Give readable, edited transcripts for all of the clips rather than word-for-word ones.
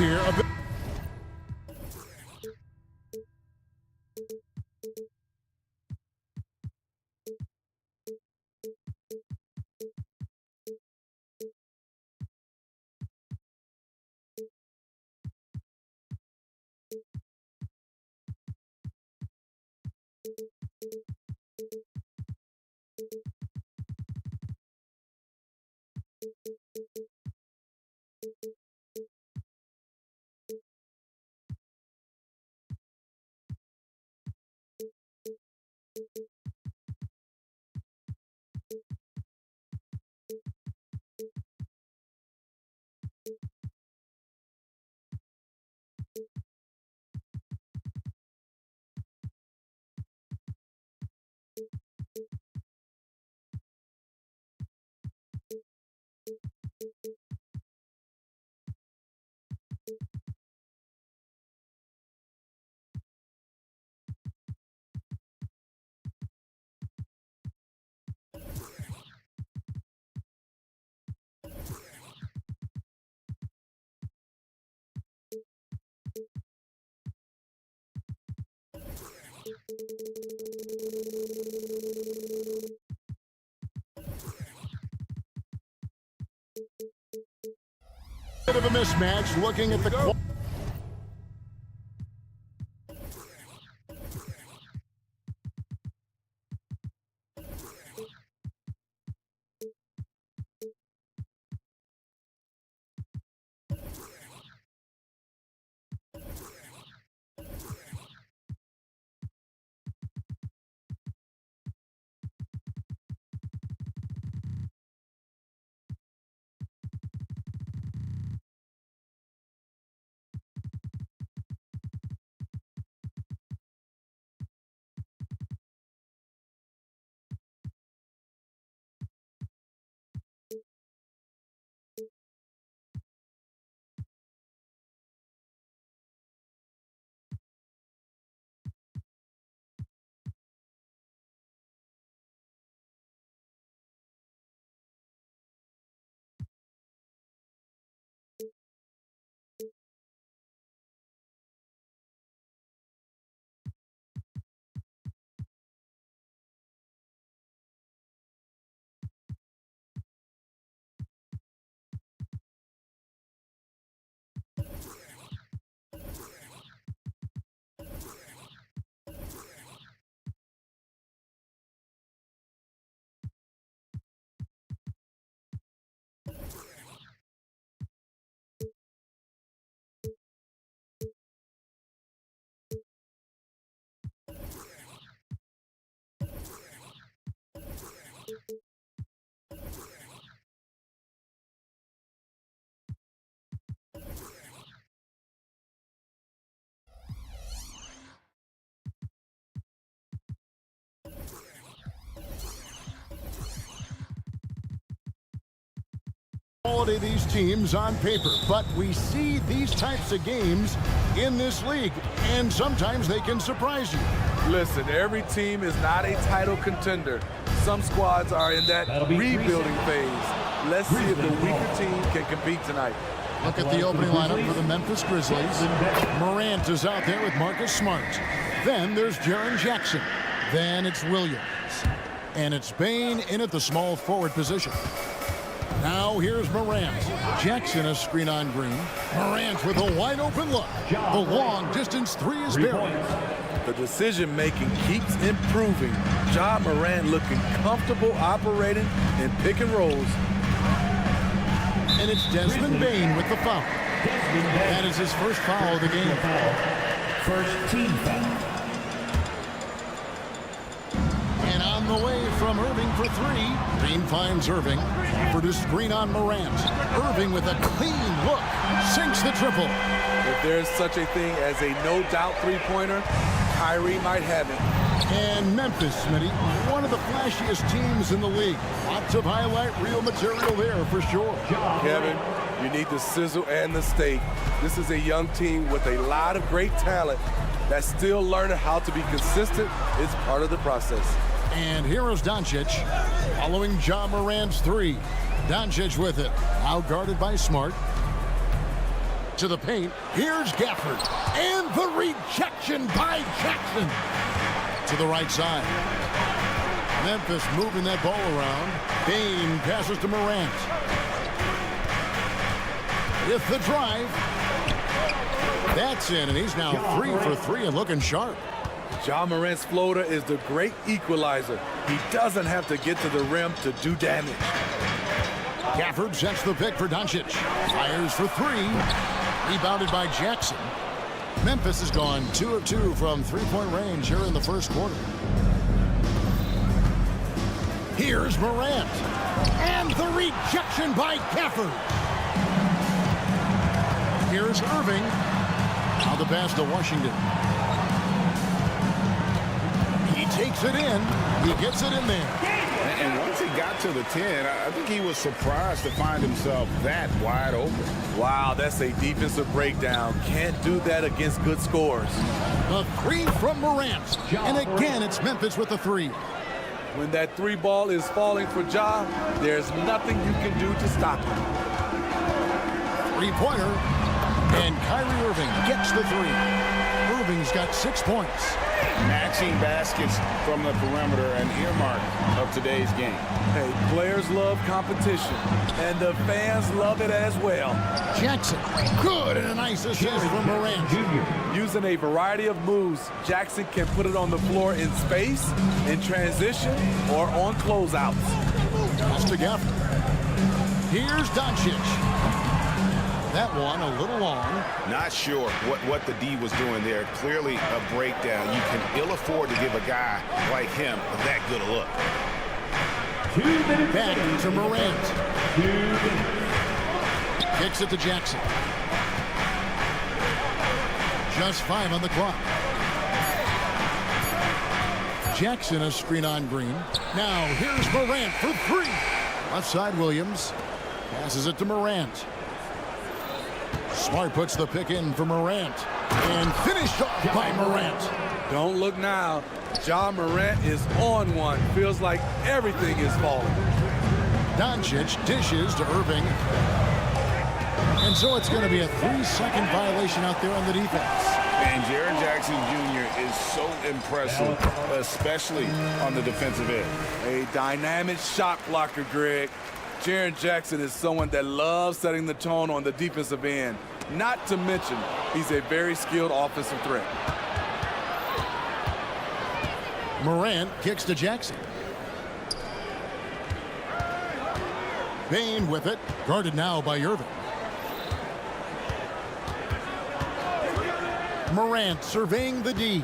here. Bit of a mismatch looking at the... Quality of these teams on paper, but we see these types of games in this league, and sometimes they can surprise you. Listen, every team is not a title contender. Some squads are in that rebuilding phase. Let's see if the weaker team can compete tonight. Look at the opening lineup for the Memphis Grizzlies. Morant is out there with Marcus Smart. Then there's Jaren Jackson. Then it's Williams. And it's Bane in at the small forward position. Now here's Morant. Jackson a screen on Green. Morant with a wide open look. The long distance three is buried. The decision-making keeps improving. Ja Morant looking comfortable operating in pick and rolls. And it's Desmond Bane with the foul. That is his first foul of the game. First team foul. And on the way from Irving for three. Green finds Irving. For the screen on Morant. Irving with a clean look. Sinks the triple. If there's such a thing as a no-doubt three-pointer, Kyrie might have it. And Memphis, Smitty, one of the flashiest teams in the league. Lots of highlight reel material there for sure. Kevin, you need the sizzle and the steak. This is a young team with a lot of great talent that's still learning how to be consistent. It's part of the process. And here is Doncic following Ja Morant's three. Doncic with it, out guarded by Smart. to the paint. Here's Gafford. And the rejection by Jackson. To the right side. Memphis moving that ball around. Bane passes to Morant. With the drive. That's in, and he's now 3 for 3 and looking sharp. Ja Morant's floater is the great equalizer. He doesn't have to get to the rim to do damage. Gafford sets the pick for Doncic. Fires for 3. Rebounded by Jackson. Memphis has gone 2 of 2 from three-point range here in the first quarter. Here's Morant. And the rejection by Gafford. Here's Irving. Now the pass to Washington. He takes it in. He gets it in there. And once he got to the 10, I think he was surprised to find himself that wide open. Wow, that's a defensive breakdown. Can't do that against good scores. The 3 from Morant. And again, it's Memphis with the 3. When that 3 ball is falling for Ja, there's nothing you can do to stop it. 3-pointer. And Kyrie Irving gets the 3. Irving's got 6 points. Matching baskets from the perimeter, an earmark of today's game. Hey, players love competition, and the fans love it as well. Jackson, good, and a nice assist from Morant. Using a variety of moves, Jackson can put it on the floor in space, in transition, or on closeouts. Pass to Gafford. Here's Doncic. That one a little long. Not sure what the D was doing there. Clearly a breakdown. You can ill afford to give a guy like him that good a look. Back to Morant. Kicks it to Jackson. Just 5 on the clock. Jackson a screen on Green. Now here's Morant for 3. Left side Williams. Passes it to Morant. Smart puts the pick in for Morant. And finished off by Morant. Don't look now. Ja Morant is on one. Feels like everything is falling. Doncic dishes to Irving. And so it's going to be a 3-second violation out there on the defense. And Jaren Jackson Jr. is so impressive, especially on the defensive end. A dynamic shot blocker, Greg. Jaren Jackson is someone that loves setting the tone on the defensive end. Not to mention, he's a very skilled offensive threat. Morant kicks to Jackson. Bane with it. Guarded now by Irving. Morant surveying the D.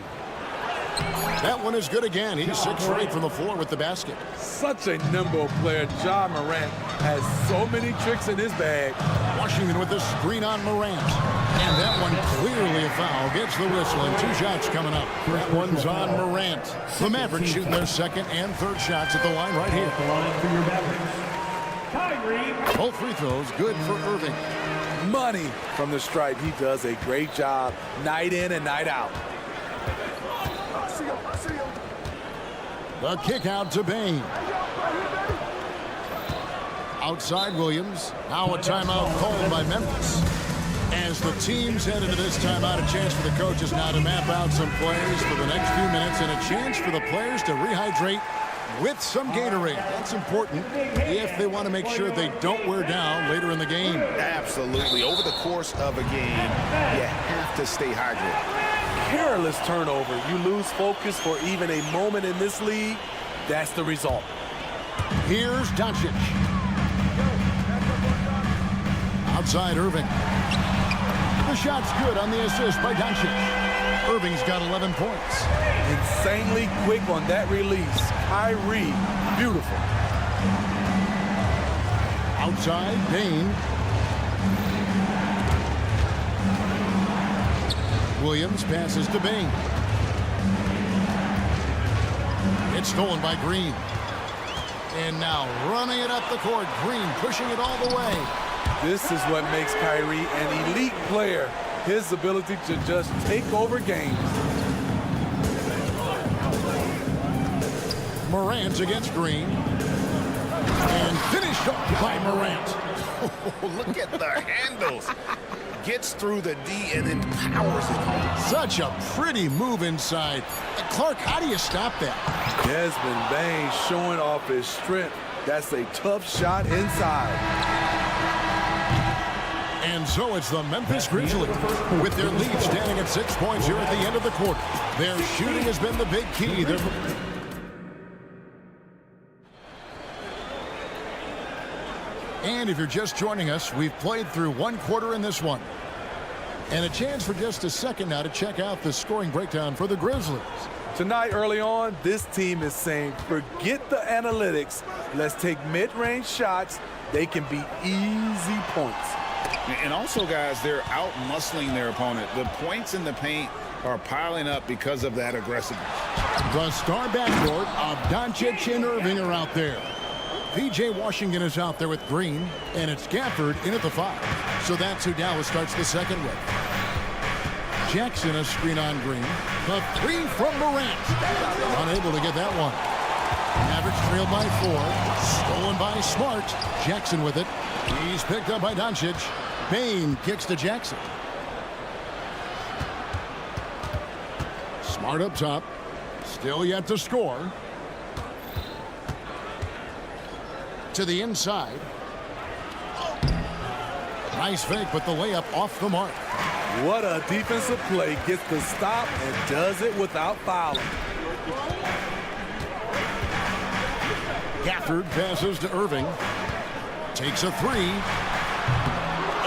That one is good again. He's 6 for 8 from the floor with the basket. Such a nimble player. Ja Morant has so many tricks in his bag. Washington with the screen on Morant. And that one clearly a foul. Gets the whistle and 2 shots coming up. That one's on Morant. The Mavericks shooting their second and third shots at the line right here. Both free throws good for Irving. Money from the stripe. He does a great job night in and night out. The kick out to Bane. Outside Williams. Now a timeout called by Memphis. As the teams head into this timeout, a chance for the coaches now to map out some plays for the next few minutes and a chance for the players to rehydrate with some Gatorade. That's important if they want to make sure they don't wear down later in the game. Absolutely. Over the course of a game, you have to stay hydrated. Careless turnover. You lose focus for even a moment in this league. That's the result. Here's Doncic. Outside Irving. The shot's good on the assist by Doncic. Irving's got 11 points. Insanely quick on that release. Kyrie, beautiful. Outside, Bane. Williams passes to Bane. It's stolen by Green. And now running it up the court. Green pushing it all the way. This is what makes Kyrie an elite player. His ability to just take over games. Morant against Green. And finished off by Morant. Oh, look at the handles. gets through the D and then powers it home. Such a pretty move inside. Clark, how do you stop that? Desmond Bane showing off his strength. That's a tough shot inside. And so it's the Memphis Grizzlies with their lead standing at 6 points here at the end of the quarter. Their shooting has been the big key. And if you're just joining us, we've played through one quarter in this one. And a chance for just a second now to check out the scoring breakdown for the Grizzlies. Tonight, early on, this team is saying, forget the analytics. Let's take mid-range shots. They can be easy points. And also, guys, they're out-muscling their opponent. The points in the paint are piling up because of that aggressiveness. The star backcourt of Doncic and Irving are out there. P.J. Washington is out there with Green, and it's Gafford in at the 5. So that's who Dallas starts the second with. Jackson a screen on Green. The 3 from Morant. Unable to get that one. Mavericks trailed by 4. Stolen by Smart. Jackson with it. He's picked up by Doncic. Bane kicks to Jackson. Smart up top. Still yet to score. To the inside. Nice fake, but the layup off the mark. What a defensive play. Gets the stop and does it without fouling. Gafford passes to Irving. Takes a 3.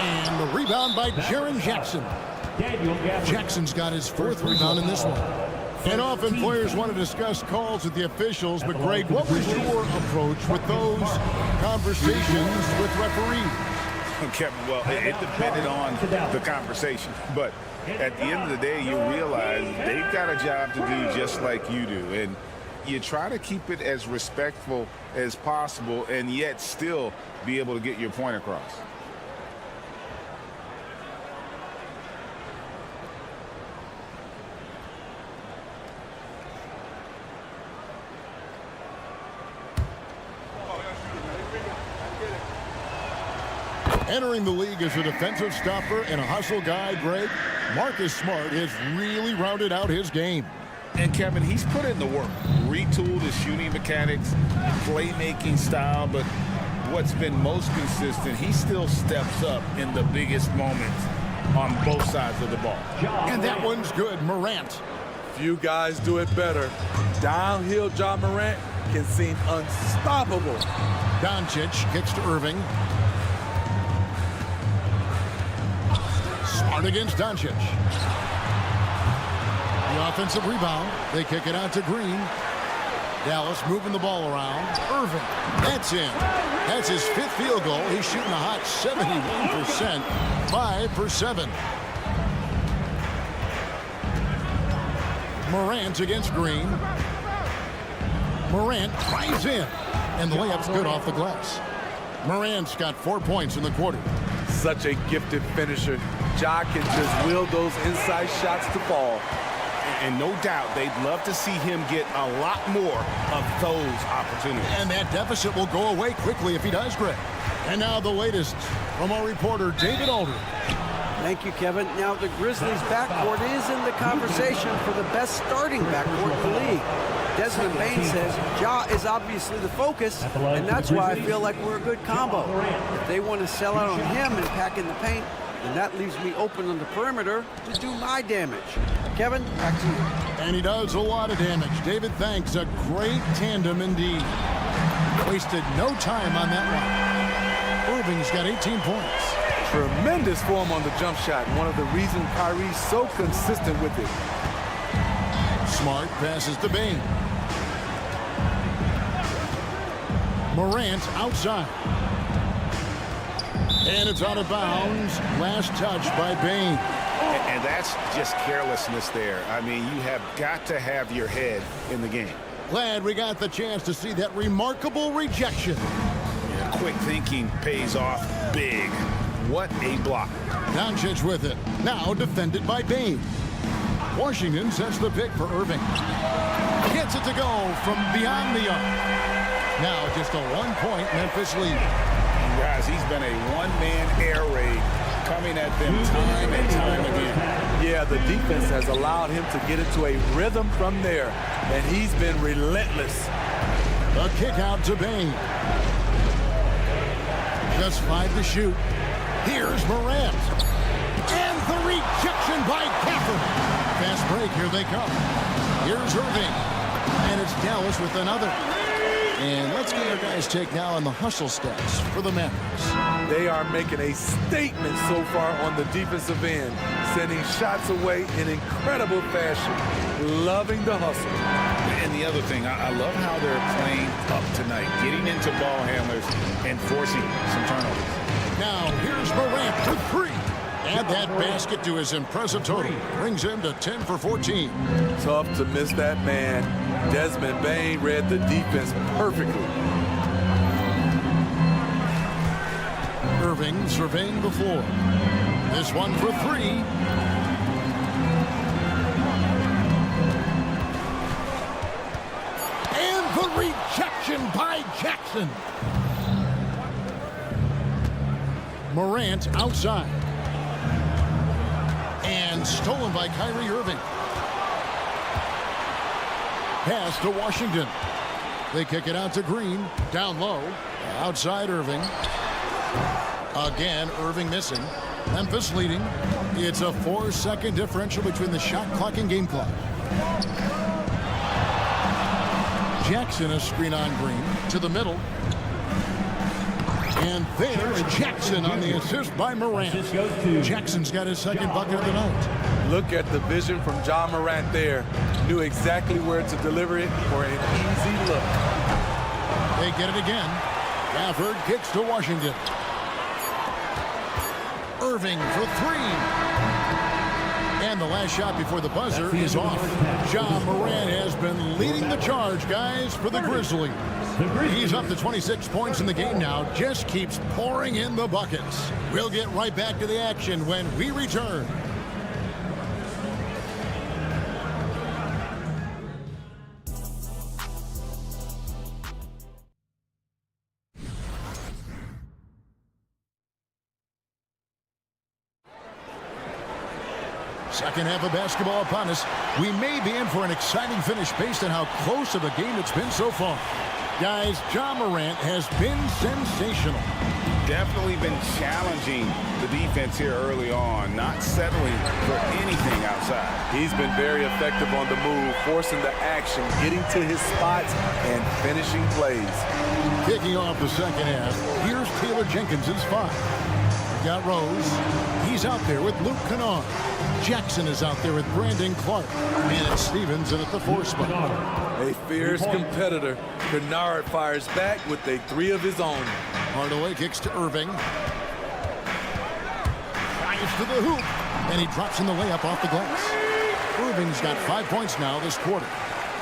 And the rebound by Jaren Jackson. Jackson's got his 4th rebound in this one. And often players want to discuss calls with the officials, but Greg, what was your approach with those conversations with referees? Kevin, well, it depended on the conversation. But at the end of the day, you realize they've got a job to do just like you do. And you try to keep it as respectful as possible and yet still be able to get your point across. Entering the league as a defensive stopper and a hustle guy, Greg, Marcus Smart has really rounded out his game. And Kevin, he's put in the work, retooled his shooting mechanics, playmaking style, but what's been most consistent, he still steps up in the biggest moments on both sides of the ball. And that one's good. Morant. Few guys do it better. Downhill John Morant can seem unstoppable. Doncic kicks to Irving. Smart against Doncic. The offensive rebound. They kick it out to Green. Dallas moving the ball around. Irving. That's in. That's his 5th field goal. He's shooting a hot 71%. 5 for 7. Morant against Green. Morant drives in. And the layup's good off the glass. Morant's got 4 points in the quarter. Such a gifted finisher. Ja can just will those inside shots to fall. And no doubt they'd love to see him get a lot more of those opportunities. And that deficit will go away quickly if he does, Greg. And now the latest from our reporter, David Aldridge. Thank you, Kevin. Now the Grizzlies backcourt is in the conversation for the best starting backcourt in the league. Desmond Bane says Ja is obviously the focus, and that's why I feel like we're a good combo. If they want to sell out on him and pack in the paint, then that leaves me open on the perimeter to do my damage. Kevin, back to you. And he does a lot of damage. David, thanks. A great tandem indeed. Wasted no time on that one. Irving's got 18 points. Tremendous form on the jump shot. One of the reasons Kyrie's so consistent with it. Smart passes to Bane. Morant outside. And it's out of bounds. Last touch by Bane. And that's just carelessness there. I mean, you have got to have your head in the game. Glad we got the chance to see that remarkable rejection. Yeah, quick thinking pays off big. What a block. Doncic with it. Now defended by Bane. Washington sets the pick for Irving. Gets it to go from beyond the arc. Now just a 1-point Memphis lead. Guys, he's been a one-man air raid coming at them time and time again. Yeah, the defense has allowed him to get into a rhythm from there, and he's been relentless. A kick out to Bain. Just 5 to shoot. Here's Morant. And the rejection by Catherine. Fast break, here they come. Here's Irving. And it's Dallas with another. And let's get our guys' take now on the hustle stats for the Mavericks. They are making a statement so far on the defensive end, sending shots away in incredible fashion, loving the hustle. And the other thing, I love how they're playing up tonight, getting into ball handlers and forcing some turnovers. Now here's Morant for 3. Add that basket to his impressive total. Brings him to 10 for 14. Tough to miss that man. Desmond Bain read the defense perfectly. Irving surveying the floor. This one for 3. And the rejection by Jackson. Morant outside. And stolen by Kyrie Irving. Pass to Washington. They kick it out to Green. Down low. Outside Irving. Again, Irving missing. Memphis leading. It's a 4-second differential between the shot clock and game clock. Jackson a screen on Green. To the middle. And there's Jackson on the assist by Morant. Jackson's got his second bucket of the night. Look at the vision from John Morant there. Knew exactly where to deliver it for an easy look. They get it again. Gafford kicks to Washington. Irving for 3. And the last shot before the buzzer is off. John Morant has been leading the charge, guys, for the Grizzlies. He's up to 26 points in the game now. Just keeps pouring in the buckets. We'll get right back to the action when we return. Second half of basketball upon us. We may be in for an exciting finish based on how close of a game it's been so far. Guys, John Morant has been sensational. Definitely been challenging the defense here early on, not settling for anything outside. He's been very effective on the move, forcing the action, getting to his spots, and finishing plays. Kicking off the second half, here's Taylor Jenkins' 5. Got Rose. He's out there with Luke Kennard. Jackson is out there with Brandon Clark. And it's Stevens in at the 4 spot. A fierce competitor. Kennard fires back with a 3 of his own. Hardaway kicks to Irving. Drives to the hoop. And he drops in the layup off the glass. Irving's got 5 points now this quarter.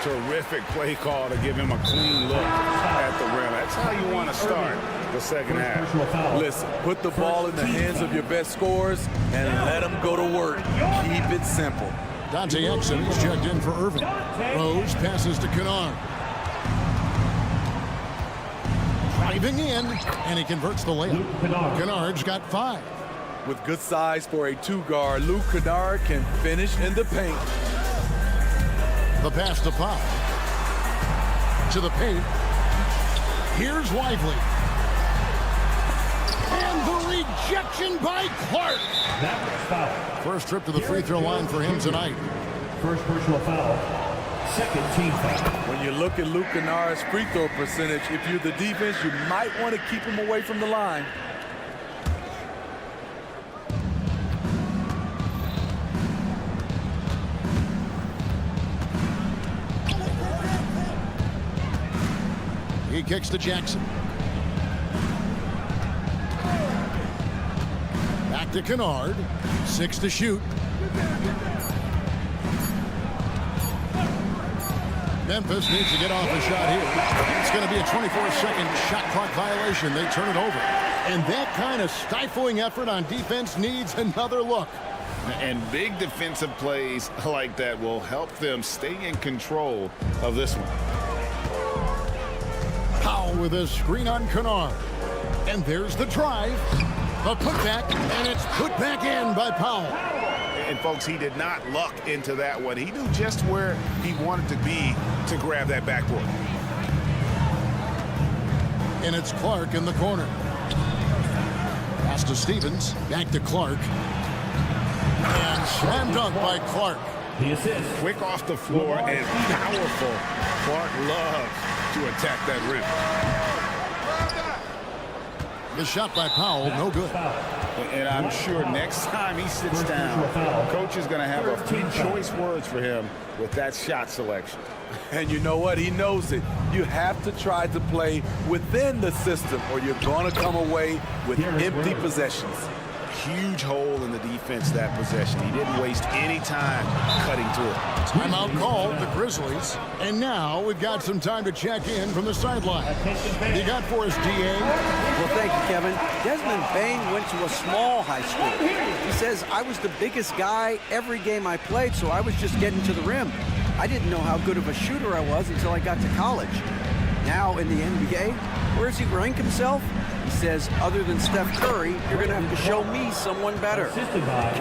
Terrific play call to give him a clean look at the rim. That's how you want to start the second half. Listen, put the ball in the hands of your best scorers and let them go to work. Keep it simple. Dante Exum is checked in for Irving. Rose passes to Kennard. Driving in, and he converts the layup. Kennard's got 5. With good size for a 2-guard, Luke Kennard can finish in the paint. The pass to Pop. To the paint. Here's Lively. And the rejection by Clark. First trip to the free throw line for him tonight. First personal foul. Second team foul. When you look at Luke Kennard's free throw percentage, if you're the defense, you might want to keep him away from the line. He kicks to Jackson. Back to Kennard. 6 to shoot. Memphis needs to get off a shot here. It's going to be a 24-second shot clock violation. They turn it over. And that kind of stifling effort on defense needs another look. And big defensive plays like that will help them stay in control of this one. Powell with a screen on Kennard. And there's the drive. A putback, and it's put back in by Powell. And folks, he did not luck into that one. He knew just where he wanted to be to grab that backboard. And it's Clark in the corner. Pass to Stevens, back to Clark. And slam dunk by Clark. The assist. Quick off the floor and powerful. Clark loves to attack that rim. The shot by Powell, no good. And I'm sure next time he sits down, coach is going to have a few choice words for him with that shot selection. And you know what? He knows it. You have to try to play within the system or you're going to come away with empty possessions. Huge hole in the defense that possession. He didn't waste any time cutting through it. Timeout called the Grizzlies. And now we've got some time to check in from the sideline. What do you got for us, DA? Well, thank you, Kevin. Desmond Bain went to a small high school. He says, I was the biggest guy every game I played, so I was just getting to the rim. I didn't know how good of a shooter I was until I got to college. Now in the NBA, where does he rank himself? He says, other than Steph Curry, you're going to have to show me someone better.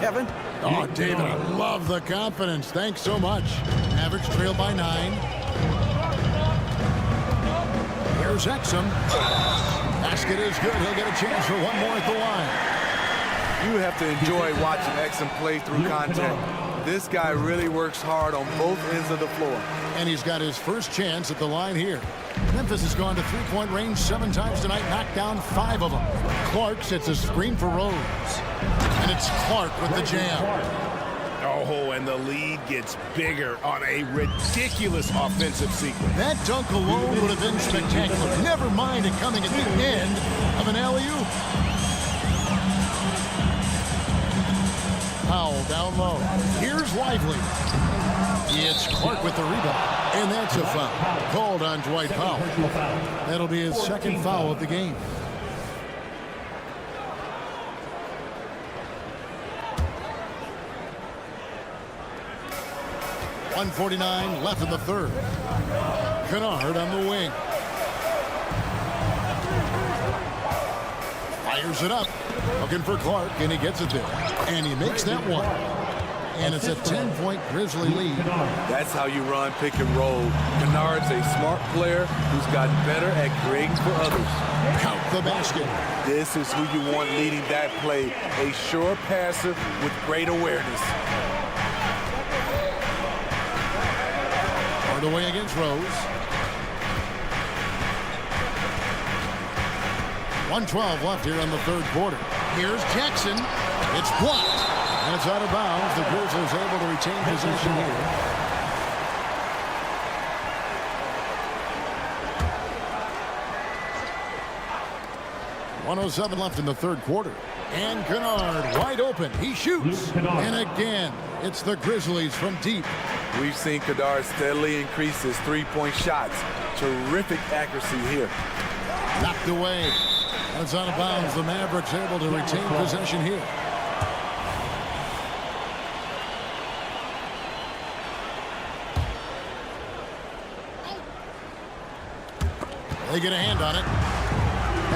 Kevin? Oh, David, I love the confidence. Thanks so much. Mavericks trail by 9. Here's Exum. Basket is good. He'll get a chance for one more at the line. You have to enjoy watching Exum play through contact. This guy really works hard on both ends of the floor. And he's got his first chance at the line here. Memphis has gone to three-point range 7 times tonight, knocked down 5 of them. Clark sets a screen for Rose. And it's Clark with the jam. Oh, and the lead gets bigger on a ridiculous offensive sequence. That dunk alone would have been spectacular. Never mind it coming at the end of an alley-oop. Powell down low. Here's Lively. It's Clark with the rebound. And that's a foul called on Dwight Powell. That'll be his second foul of the game. .149 left in the third. Kennard on the wing. Fires it up. Looking for Clark, and he gets it there. And he makes that one. And it's a 10-point Grizzly lead. That's how you run pick and roll. Kennard's a smart player who's gotten better at creating for others. Count the basket. This is who you want leading that play. A sure passer with great awareness. Hardaway against Rose. 1:12 left here in the third quarter. Here's Jackson. It's blocked. And it's out of bounds. The Grizzlies able to retain possession here. .107 left in the third quarter. And Kennard wide open. He shoots. And again, it's the Grizzlies from deep. We've seen Kennard steadily increase his three-point shots. Terrific accuracy here. Knocked away. It's out of bounds. The Mavericks able to retain possession here. They get a hand on it.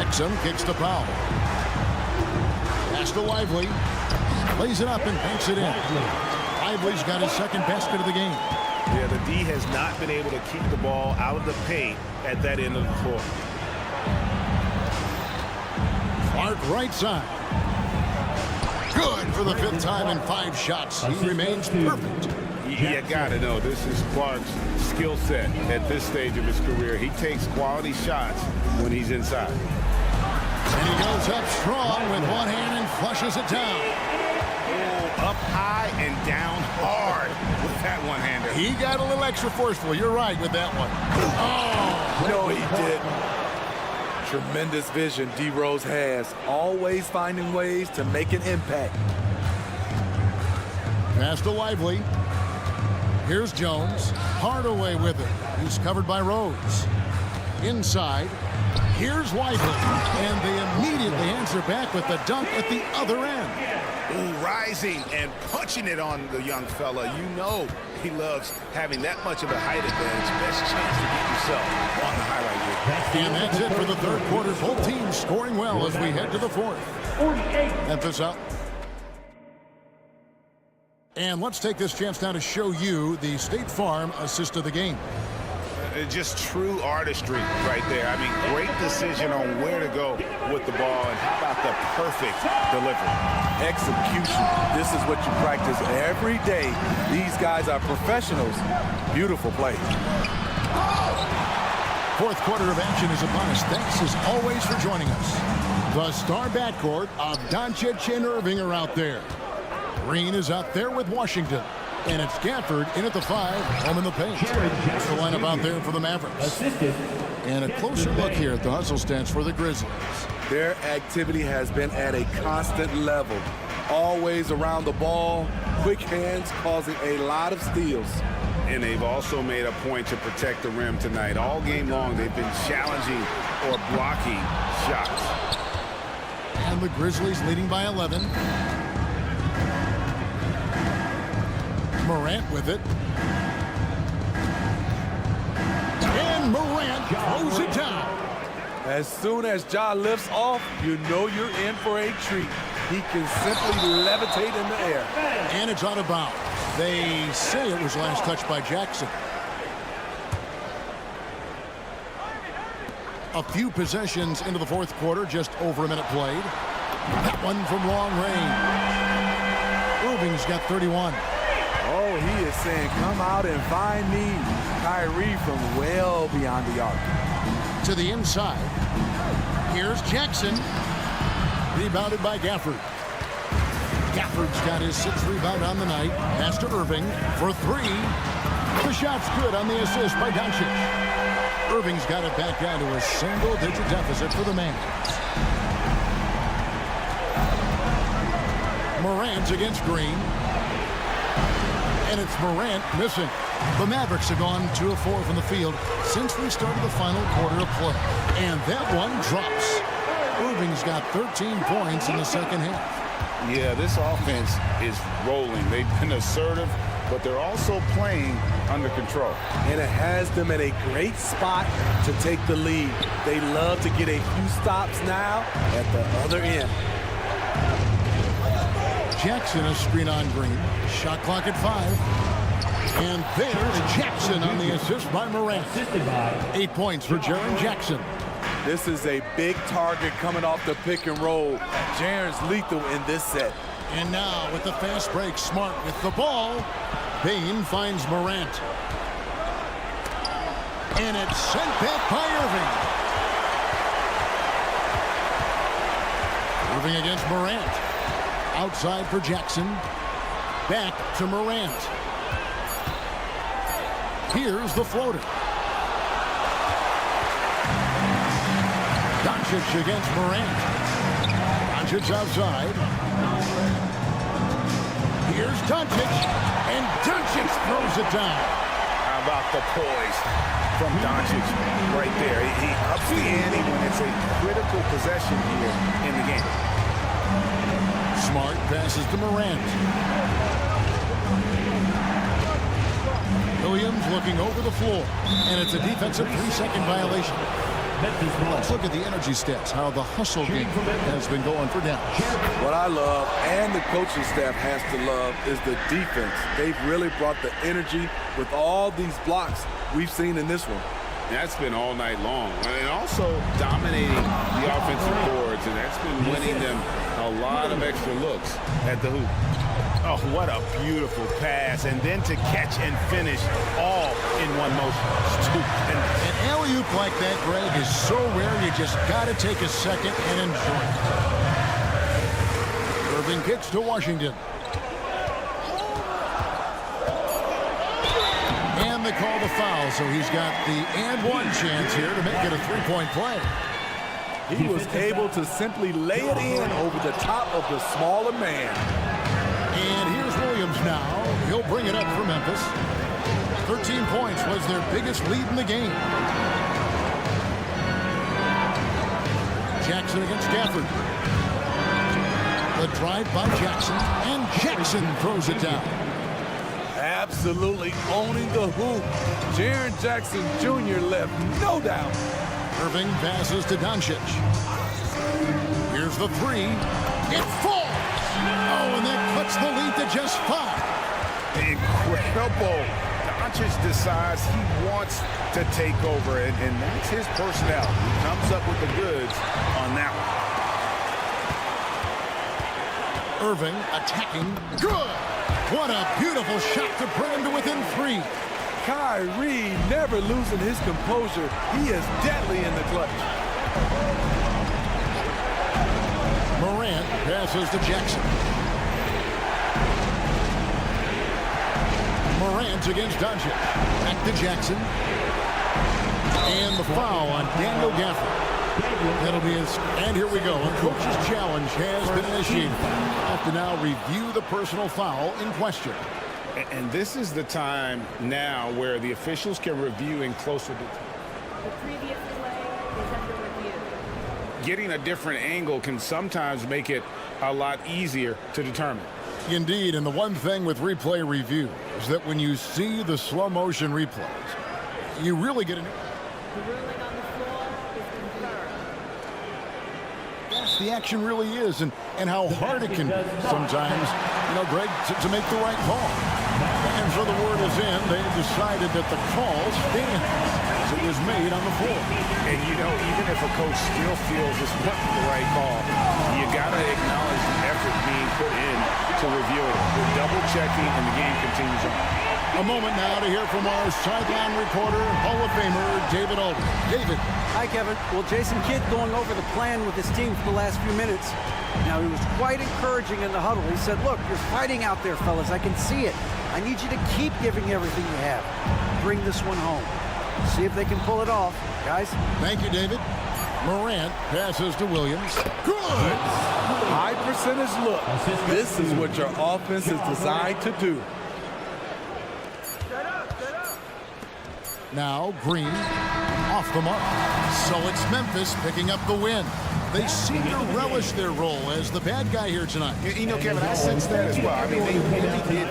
Exum kicks to Powell. Pass to Lively. Lays it up and banks it in. Lively's got his second basket of the game. Yeah, the D has not been able to keep the ball out of the paint at that end of the floor. Clark right side. Good for the 5th time in 5 shots. He remains perfect. You gotta know, this is Clark's skill set at this stage of his career. He takes quality shots when he's inside. And he goes up strong with one hand and flushes it down. Oh, up high and down hard with that one-hander. He got a little extra forceful. You're right with that one. Oh, No, he didn't. Tremendous vision D. Rose has. Always finding ways to make an impact. pass to Lively. Here's Jones. Hardaway with it. He's covered by Rose. Inside. Here's Lively. And they immediately answer back with the dunk at the other end. Ooh, rising and punching it on the young fella. You know he loves having that much of a height advantage. Best chance to get yourself on the highlight reel. And that's it for the third quarter. Both teams scoring well as we head to the fourth. Memphis up. And let's take this chance now to show you the State Farm assist of the game. Just true artistry right there. I mean, great decision on where to go with the ball, and how about the perfect delivery? Execution. This is what you practice every day. These guys are professionals. Beautiful play. Fourth quarter of action is upon us. Thanks as always for joining us. The star backcourt of Doncic and Irving are out there. Green is out there with Washington. And it's Gafford in at the 5, home in the paint. That's the lineup out there for the Mavericks. And a closer look here at the hustle stance for the Grizzlies. Their activity has been at a constant level. Always around the ball, quick hands causing a lot of steals. And they've also made a point to protect the rim tonight. All game long, they've been challenging or blocking shots. And the Grizzlies leading by 11. Morant with it. And Morant throws it down. As soon as Ja lifts off, you know you're in for a treat. He can simply levitate in the air. And it's out of bounds. They say it was last touched by Jackson. A few possessions into the fourth quarter, just over a minute played. That one from long range. Irving's got 31. Oh, he is saying, come out and find me. Kyrie from well beyond the arc. To the inside. Here's Jackson. Rebounded by Gafford. Gafford's got his 6th rebound on the night. Pass to Irving for 3. The shot's good on the assist by Doncic. Irving's got it back down to a single-digit deficit for the Mavs. Morant's against Green. And it's Morant missing. The Mavericks have gone 2 of 4 from the field since we started the final quarter of play. And that one drops. Irving's got 13 points in the second half. Yeah, this offense is rolling. They've been assertive, but they're also playing under control. And it has them in a great spot to take the lead. They love to get a few stops now at the other end. Jackson a screen on Green. Shot clock at 5. And there's Jackson on the assist by Morant. 8 points for Jaren Jackson. This is a big target coming off the pick and roll. Jaren's lethal in this set. And now with the fast break, Smart with the ball. Bain finds Morant. And it's sent back by Irving. Irving against Morant. Outside for Jackson. Back to Morant. Here's the floater. Doncic against Morant. Doncic outside. Here's Doncic. And Doncic throws it down. How about the poise from Doncic right there? He ups the ante when it's a critical possession here in the game. Smart passes to Morant. Williams looking over the floor. And it's a defensive 3-second violation. Let's look at the energy stats, how the hustle game has been going for Dallas. What I love, and the coaching staff has to love, is the defense. They've really brought the energy with all these blocks we've seen in this one. That's been all night long. And also dominating the offensive boards, and that's been winning them a lot of extra looks at the hoop. Oh, what a beautiful pass. And then to catch and finish all in one motion. An alley-oop like that, Greg, is so rare you just got to take a second and enjoy it. Irving kicks to Washington. And they call the foul, so he's got the and-one chance here to make it a 3-point play. He was able to simply lay it in over the top of the smaller man. And here's Williams now. He'll bring it up for Memphis. 13 points was their biggest lead in the game. Jackson against Gafford. The drive by Jackson, and Jackson throws it down. Absolutely owning the hoop. Jaren Jackson Jr. left no doubt. Irving passes to Doncic. Here's the three. It falls. Oh, and that cuts the lead to just 5. Incredible. Doncic decides he wants to take over, and that's his personality. He comes up with the goods on that one. Irving attacking. Good. What a beautiful shot to bring him to within 3. Kyrie never losing his composure. He is deadly in the clutch. Morant passes to Jackson. Morant against Doncic. Back to Jackson. And the foul on Daniel Gafford. That'll be his. And here we go. A coach's challenge has been initiated. Have to now review the personal foul in question. And this is the time now where the officials can review in closer detail. The previous play is under review. Getting a different angle can sometimes make it a lot easier to determine. Indeed, and the one thing with replay review is that when you see the slow motion replays, you really get an... The ruling on the floor is confirmed. Yes, the action really is, and how hard it can be sometimes, Greg, to make the right call. And so the word is in. They decided that the call stands. It was made on the floor. And, even if a coach still feels it's not the right call, you got to acknowledge the effort being put in to review it. They're double-checking, and the game continues on. A moment now to hear from our sideline reporter, Hall of Famer David Aldridge. David. Hi, Kevin. Well, Jason Kidd going over the plan with his team for the last few minutes. Now, he was quite encouraging in the huddle. He said, look, you're fighting out there, fellas. I can see it. I need you to keep giving everything you have. Bring this one home. See if they can pull it off, guys. Thank you, David. Morant passes to Williams. Good! High percentage look. This is what your offense is designed to do. Now Green off the mark. So it's Memphis picking up the win. They seem to relish their role as the bad guy here tonight. Kevin, I sense that as well. I mean, they really did.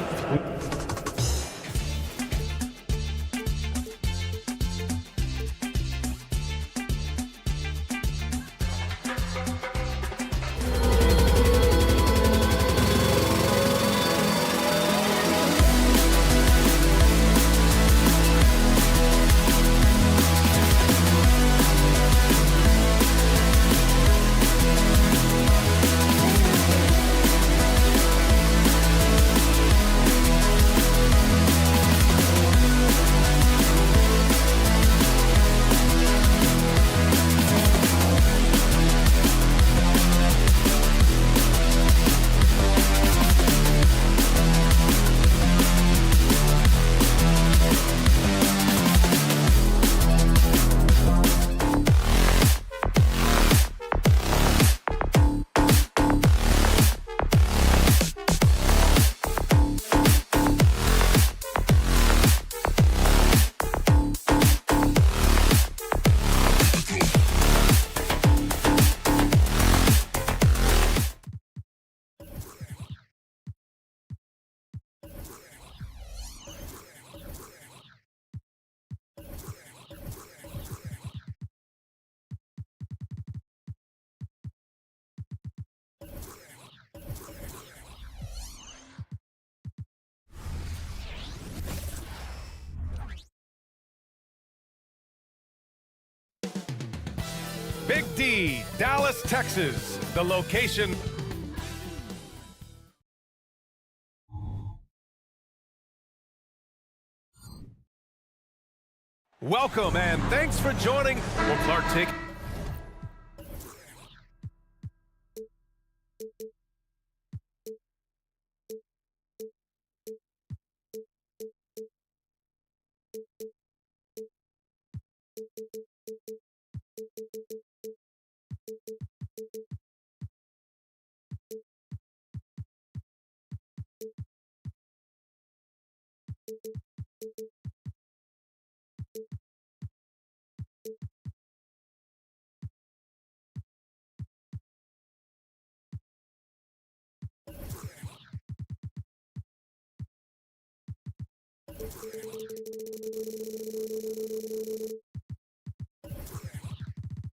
Big D, Dallas, Texas. The location. Welcome and thanks for joining. Will Clark take...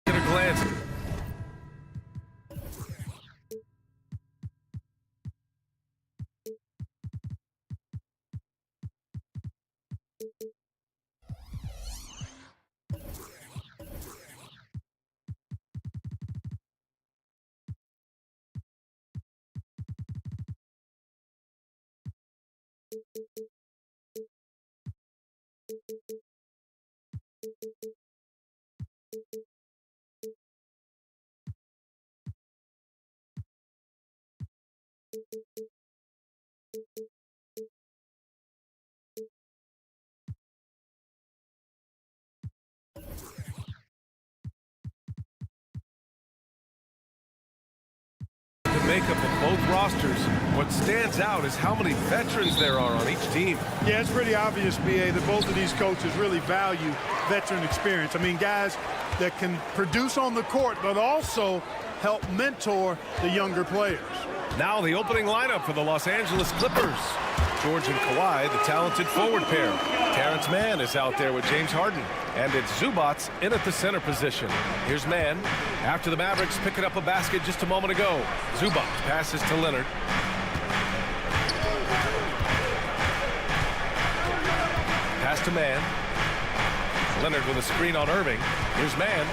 At a glance. Makeup of both rosters. What stands out is how many veterans there are on each team. Yeah, it's pretty obvious, B.A., that both of these coaches really value veteran experience. I mean, guys that can produce on the court, but also help mentor the younger players. Now the opening lineup for the Los Angeles Clippers. George and Kawhi, the talented forward pair. Terrence Mann is out there with James Harden. And it's Zubats in at the center position. Here's Mann after the Mavericks picking up a basket just a moment ago. Zubats passes to Leonard. Pass to Mann. Leonard with a screen on Irving. Here's Mann.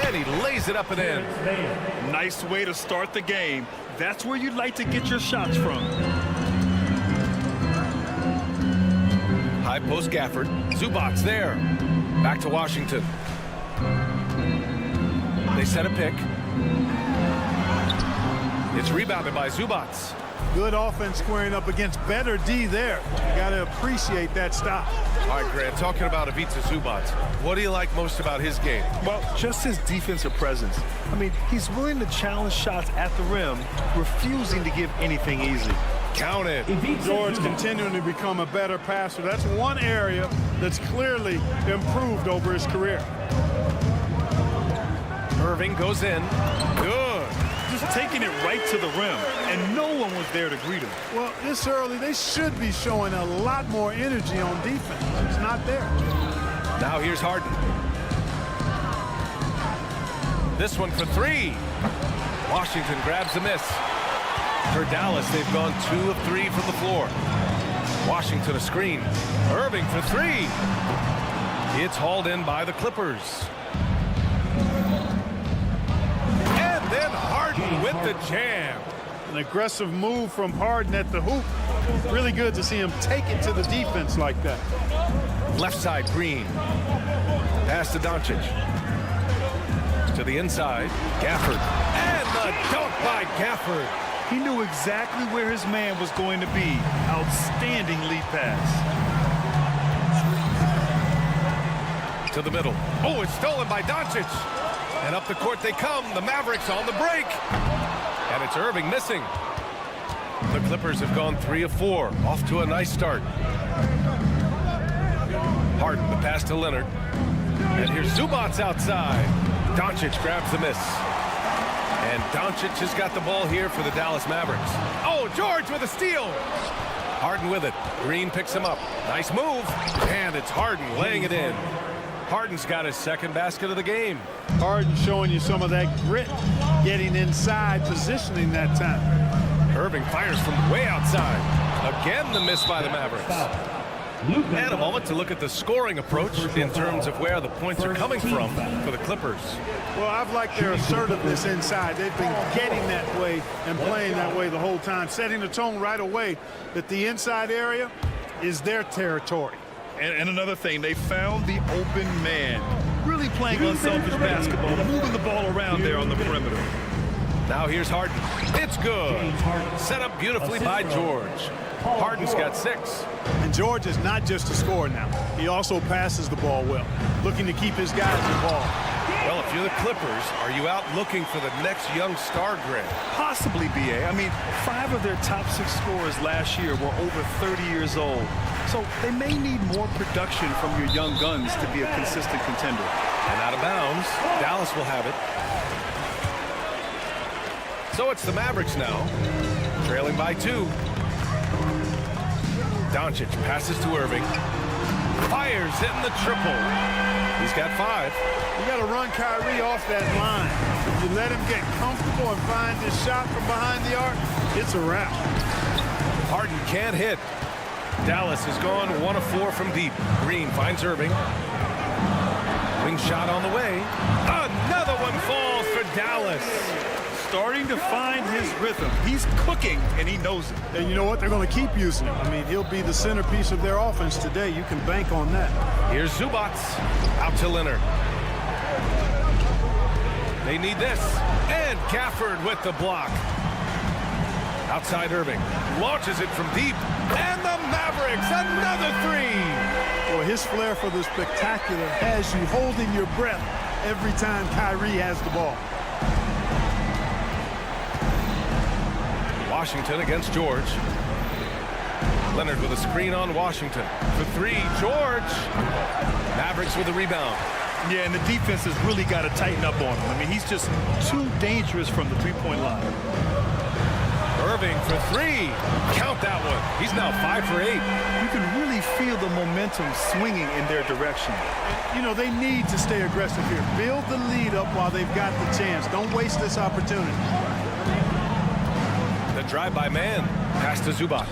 And he lays it up and in. Nice way to start the game. That's where you'd like to get your shots from. High post Gafford. Zubats there. Back to Washington. They set a pick. It's rebounded by Zubats. Good offense squaring up against better D there. Got to appreciate that stop. All right, Grant, talking about Ivica Zubats, what do you like most about his game? Well, just his defensive presence. I mean, he's willing to challenge shots at the rim, refusing to give anything easy. Count it. George continuing to become a better passer. That's one area that's clearly improved over his career. Irving goes in. Good. Just taking it right to the rim, and no one was there to greet him. Well, this early, they should be showing a lot more energy on defense. It's not there. Now here's Harden. This one for three. Washington grabs a miss. For Dallas, they've gone 2 of 3 from the floor. Washington a screen. Irving for three. It's hauled in by the Clippers. And then Harden with the jam. An aggressive move from Harden at the hoop. Really good to see him take it to the defense like that. Left side, Green. Pass to Doncic. To the inside, Gafford. And the dunk by Gafford. He knew exactly where his man was going to be. Outstanding lead pass. To the middle. Oh, it's stolen by Doncic. And up the court they come. The Mavericks on the break. And it's Irving missing. The Clippers have gone 3 of 4. Off to a nice start. Harden, the pass to Leonard. And here's Zubats outside. Doncic grabs the miss. And Doncic has got the ball here for the Dallas Mavericks. Oh, George with a steal. Harden with it. Green picks him up. Nice move. And it's Harden laying it in. Harden's got his second basket of the game. Harden showing you some of that grit, getting inside, positioning that time. Irving fires from way outside. Again, the miss by the Mavericks. And a moment to look at the scoring approach in terms of where the points are coming from for the Clippers. Well, I've liked their assertiveness inside. They've been getting that way and playing that way the whole time, setting the tone right away that the inside area is their territory. And another thing, they found the open man. Really playing unselfish basketball, moving the ball around there on the perimeter. Now here's Harden. It's good. Set up beautifully by George. Harden's got 6. And George is not just a scorer now. He also passes the ball well, looking to keep his guys involved. Well, if you're the Clippers, are you out looking for the next young star, Grant? Possibly, B.A. I mean, 5 of their top 6 scorers last year were over 30 years old. So they may need more production from your young guns to be a consistent contender. And out of bounds, Dallas will have it. So it's the Mavericks now, trailing by 2. Doncic passes to Irving. Fires in the triple. He's got 5. You got to run Kyrie off that line. If you let him get comfortable and find his shot from behind the arc, it's a wrap. Harden can't hit. Dallas has gone 1 of 4 from deep. Green finds Irving. Wing shot on the way. Another one falls for Dallas. Starting to find his rhythm. He's cooking, and he knows it. And you know what? They're going to keep using him. I mean, he'll be the centerpiece of their offense today. You can bank on that. Here's Zubac. Out to Leonard. They need this. And Gafford with the block. Outside Irving. Launches it from deep. And the Mavericks, another 3. Well, his flair for the spectacular has you holding your breath every time Kyrie has the ball. Washington against George. Leonard with a screen on Washington. For 3, George. Mavericks with a rebound. Yeah, and the defense has really got to tighten up on him. I mean, he's just too dangerous from the three-point line. Irving for 3. Count that one. He's now 5 for 8. You can really feel the momentum swinging in their direction. You know, they need to stay aggressive here. Build the lead up while they've got the chance. Don't waste this opportunity. The drive-by man. Pass to Zubac.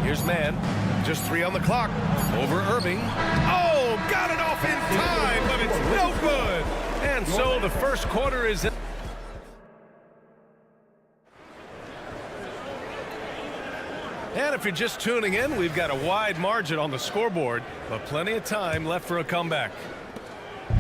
Here's man. Just 3 on the clock. Over Irving. Oh, got it off in time, but it's no good. And so the first quarter is in. And if you're just tuning in, we've got a wide margin on the scoreboard, but plenty of time left for a comeback.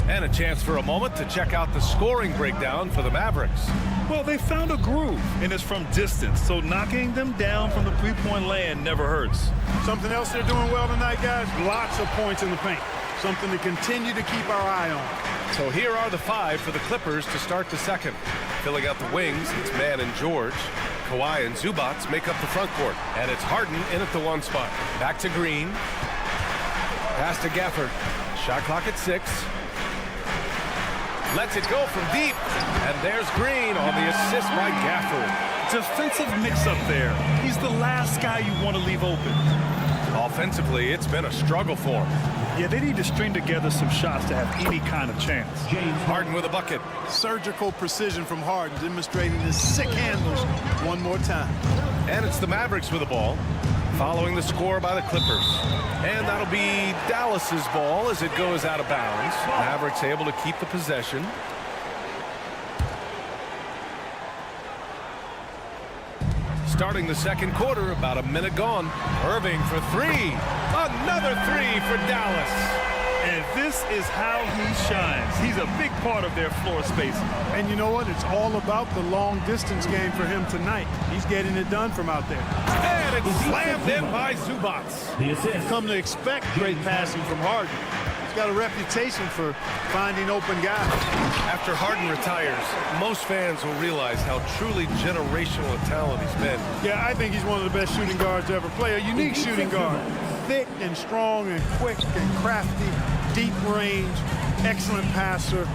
And a chance for a moment to check out the scoring breakdown for the Mavericks. Well, they found a groove, and it's from distance, so knocking them down from the three-point land never hurts. Something else they're doing well tonight, guys, lots of points in the paint. Something to continue to keep our eye on. So here are the 5 for the Clippers to start the second. Filling out the wings, it's Mann and George. Kawhi and Zubac make up the front court. And it's Harden in at the 1 spot. Back to Green. Pass to Gafford. Shot clock at 6. Lets it go from deep. And there's Green on the assist by Gafford. Defensive mix-up there. He's the last guy you want to leave open. Offensively, it's been a struggle for him. Yeah, they need to string together some shots to have any kind of chance. Harden with a bucket. Surgical precision from Harden, demonstrating his sick handles one more time. And it's the Mavericks with the ball, following the score by the Clippers. And that'll be Dallas's ball as it goes out of bounds. Mavericks able to keep the possession. Starting the second quarter, about a minute gone. Irving for 3. Another 3 for Dallas. And this is how he shines. He's a big part of their floor spacing. And you know what? It's all about the long distance game for him tonight. He's getting it done from out there. And it's slammed in by Zubac. Come to expect great passing from Harden. He's got a reputation for finding open guys. After Harden retires, most fans will realize how truly generational a talent he's been. Yeah, I think he's one of the best shooting guards to ever play. A unique shooting guard. Thick and strong and quick and crafty, deep range, excellent passer.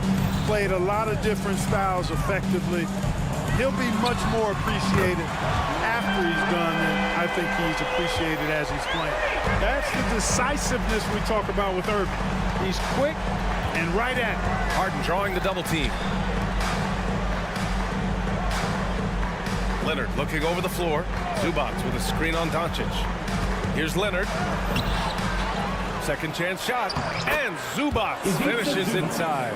Played a lot of different styles effectively. He'll be much more appreciated after he's done than I think he's appreciated as he's playing. That's the decisiveness we talk about with Irving. He's quick and right at it. Harden drawing the double team. Leonard looking over the floor. Zubac with a screen on Doncic. Here's Leonard. Second chance shot. And Zubac finishes inside.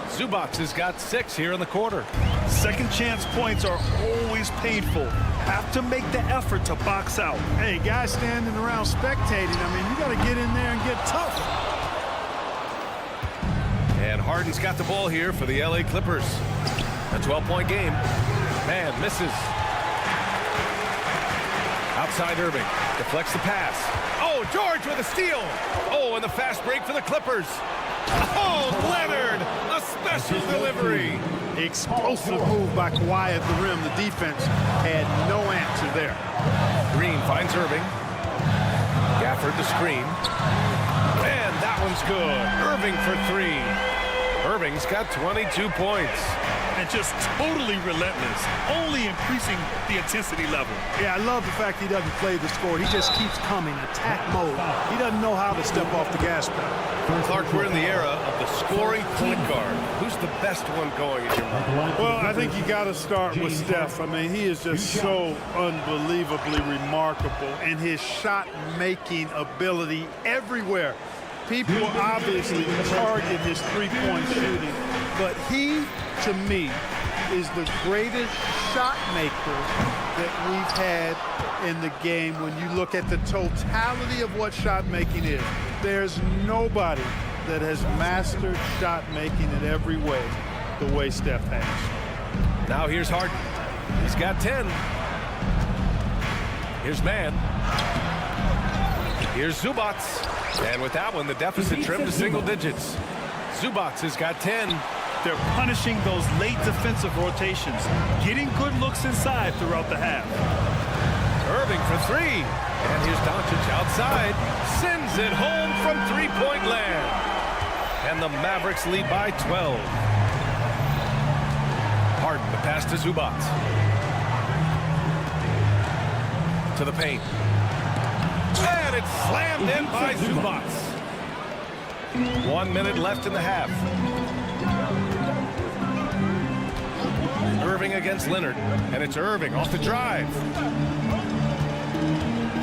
Zubac has got 6 here in the quarter. Second chance points are always painful. Have to make the effort to box out. Hey, guys standing around spectating, I mean, you got to get in there and get tough. And Harden's got the ball here for the LA Clippers. A 12-point game. Man misses. Outside Irving. Deflects the pass. Oh, George with a steal. Oh, and the fast break for the Clippers. Oh, Leonard. A special delivery. Explosive move by Kawhi at the rim. The defense had no answer there. Green finds Irving. Gafford the screen. And that one's good. Irving for 3. Irving's got 22 points. and just totally relentless, only increasing the intensity level. Yeah, I love the fact he doesn't play the score. He just keeps coming, attack mode. He doesn't know how to step off the gas pedal. Clark, we're in the era of the scoring point guard. Who's the best one going in your mind? Well, I think you got to start with Steph. I mean, he is just so unbelievably remarkable, and his shot-making ability everywhere. People obviously target his three-point shooting, but he, to me, is the greatest shot maker that we've had in the game when you look at the totality of what shot making is. There's nobody that has mastered shot making in every way the way Steph has. Now here's Harden. He's got 10. Here's Mann. Here's Zubac. And with that one, the deficit trimmed to single digits. Zubac has got 10. They're punishing those late defensive rotations, getting good looks inside throughout the half. Irving for three. And here's Doncic outside. Sends it home from three-point land. And the Mavericks lead by 12. Harden, the pass to Zubac. To the paint. And it's slammed in by Zubac. 1 minute left in the half. Irving against Leonard. And it's Irving off the drive.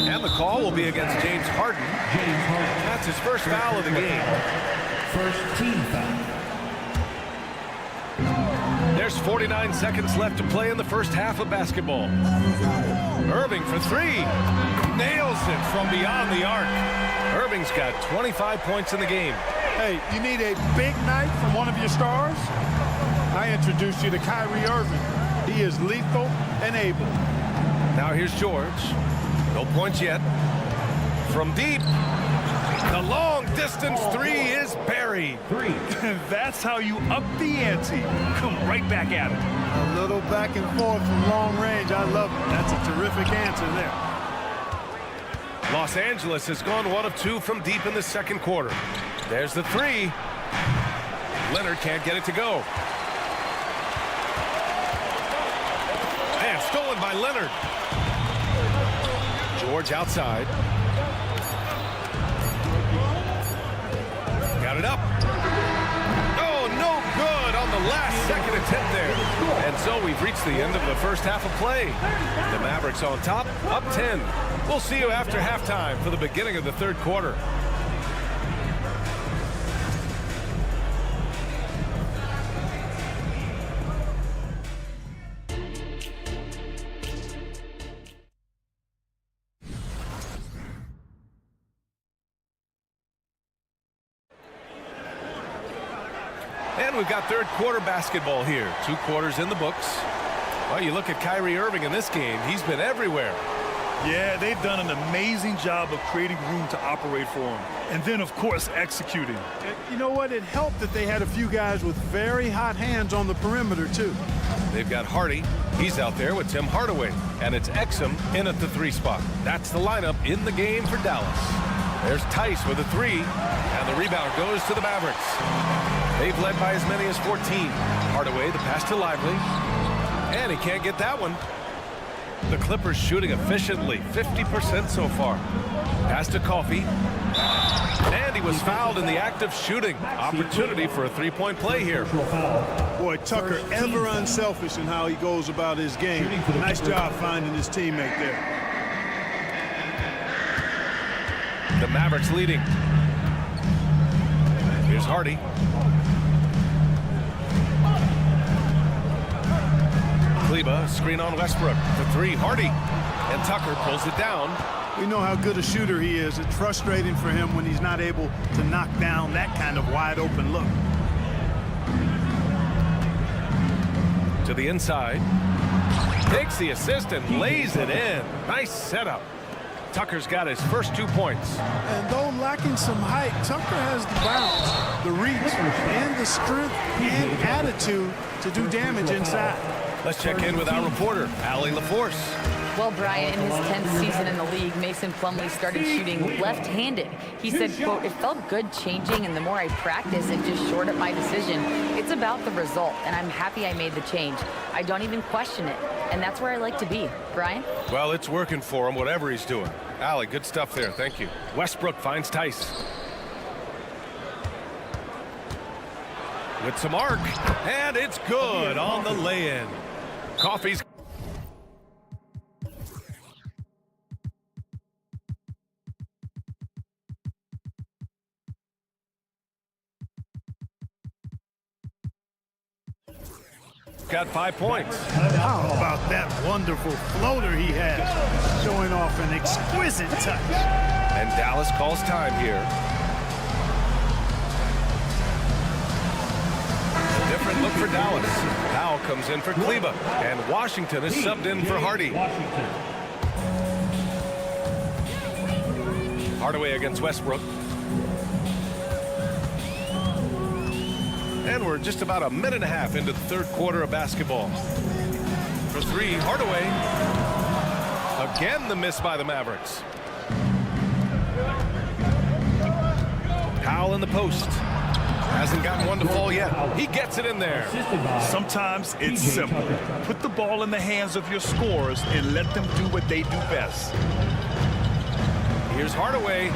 And the call will be against James Harden. That's his first foul of the game. First team foul. There's 49 seconds left to play in the first half of basketball. Irving for three. Nails it from beyond the arc. Irving's got 25 points in the game. Hey, you need a big night from one of your stars? I introduced you to Kyrie Irving. He is lethal and able. Now here's George. No points yet. From deep. The long distance three is buried. That's how you up the ante. Come right back at it. A little back and forth from long range. I love it. That's a terrific answer there. Los Angeles has gone 1 of 2 from deep in the second quarter. There's the three. Leonard can't get it to go. And stolen by Leonard. George outside. Got it up. Oh, no good on the last second attempt there. And so we've reached the end of the first half of play. The Mavericks on top, up 10. We'll see you after halftime for the beginning of the third quarter. And we've got third quarter basketball here. 2 quarters in the books. Well, you look at Kyrie Irving in this game. He's been everywhere. Yeah, they've done an amazing job of creating room to operate for him. And then, of course, executing. You know what? It helped that they had a few guys with very hot hands on the perimeter, too. They've got Hardy. He's out there with Tim Hardaway. And it's Exum in at the 3 spot. That's the lineup in the game for Dallas. There's Tice with a 3. And the rebound goes to the Mavericks. They've led by as many as 14. Hardaway, the pass to Lively. And he can't get that one. The Clippers shooting efficiently, 50% so far. Pass to Coffey. And he was fouled in the act of shooting. Opportunity for a 3-point play here. Boy, Tucker ever unselfish in how he goes about his game. Nice job finding his teammate there. The Mavericks leading. Here's Hardy. Kleba, screen on Westbrook. The 3, Hardy. And Tucker pulls it down. We know how good a shooter he is. It's frustrating for him when he's not able to knock down that kind of wide open look. To the inside. Takes the assist and lays it in. Nice setup. Tucker's got his first 2 points. And though lacking some height, Tucker has the bounce, the reach, and the strength and attitude to do damage inside. Let's check in with our reporter, Allie LaForce. Well, Brian, in his 10th season in the league, Mason Plumlee started shooting left-handed. He said, quote, "It felt good changing, and the more I practice, it just shored up my decision. It's about the result, and I'm happy I made the change. I don't even question it, and that's where I like to be." Brian? Well, it's working for him, whatever he's doing. Allie, good stuff there. Thank you. Westbrook finds Tice. With some arc, and it's good on the lay-in. Coffey's got 5 points. How about that wonderful floater he has, showing off an exquisite touch. And Dallas calls time here. Different look for Dallas. Powell comes in for Kleba, and Washington is subbed in for Hardy. Hardaway against Westbrook. And we're just about a minute and a half into the third quarter of basketball. For three, Hardaway. Again, the miss by the Mavericks. Powell in the post. Hasn't gotten one to fall yet. He gets it in there. Sometimes it's simple. Put the ball in the hands of your scorers and let them do what they do best. Here's Hardaway.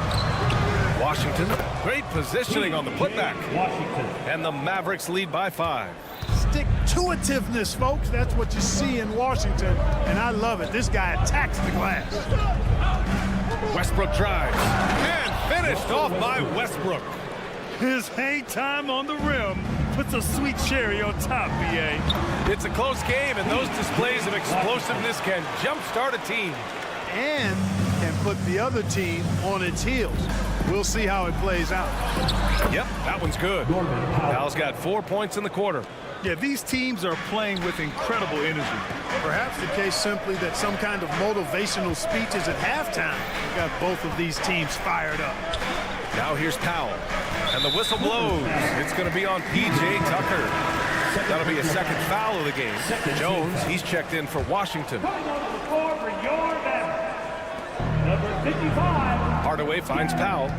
Washington, great positioning on the putback. And the Mavericks lead by 5. Stick-to-itiveness, folks. That's what you see in Washington, and I love it. This guy attacks the glass. Westbrook drives. And finished off by Westbrook. His hang time on the rim puts a sweet cherry on top, BA. It's a close game, and those displays of explosiveness can jumpstart a team. And can put the other team on its heels. We'll see how it plays out. Yep, that one's good. Powell's got 4 points in the quarter. Yeah, these teams are playing with incredible energy. Perhaps the case simply that some kind of motivational speeches at halftime got both of these teams fired up. Now here's Powell. And the whistle blows. It's going to be on P.J. Tucker. That'll be a second foul of the game. Jones, he's checked in for Washington. Number 55. Hardaway finds Powell.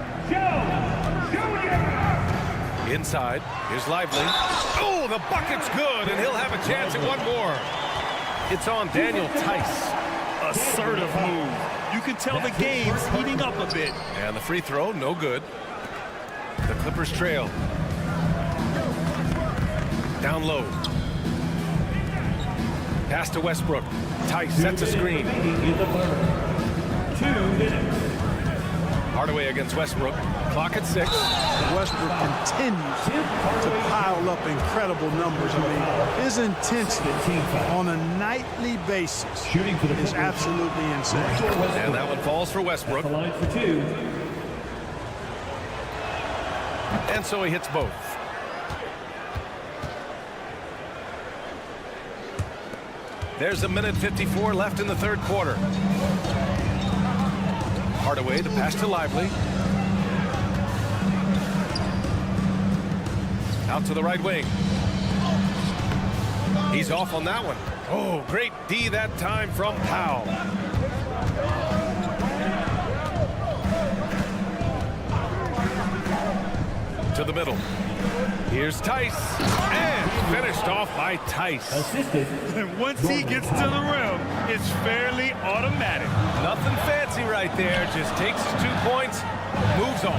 Inside, here's Lively. Oh, the bucket's good, and he'll have a chance at one more. It's on Daniel Tice. Assertive move. You can tell the game's heating up a bit. And the free throw, no good. The Clippers trail. Down low. Pass to Westbrook. Tice sets a screen. 2 minutes. Hardaway against Westbrook. Clock at 6. Westbrook continues to pile up incredible numbers. I mean, his intensity on a nightly basis is absolutely insane. And that one falls for Westbrook. The line for 2. And so he hits both. There's a minute 54 left in the third quarter. Hardaway, the pass to Lively. Out to the right wing. He's off on that one. Oh, great D that time from Powell. To the middle. Here's Tice. And finished off by Tice. Assisted. And once he gets to the rim, it's fairly automatic. Nothing fancy right there. Just takes his 2 points, moves on.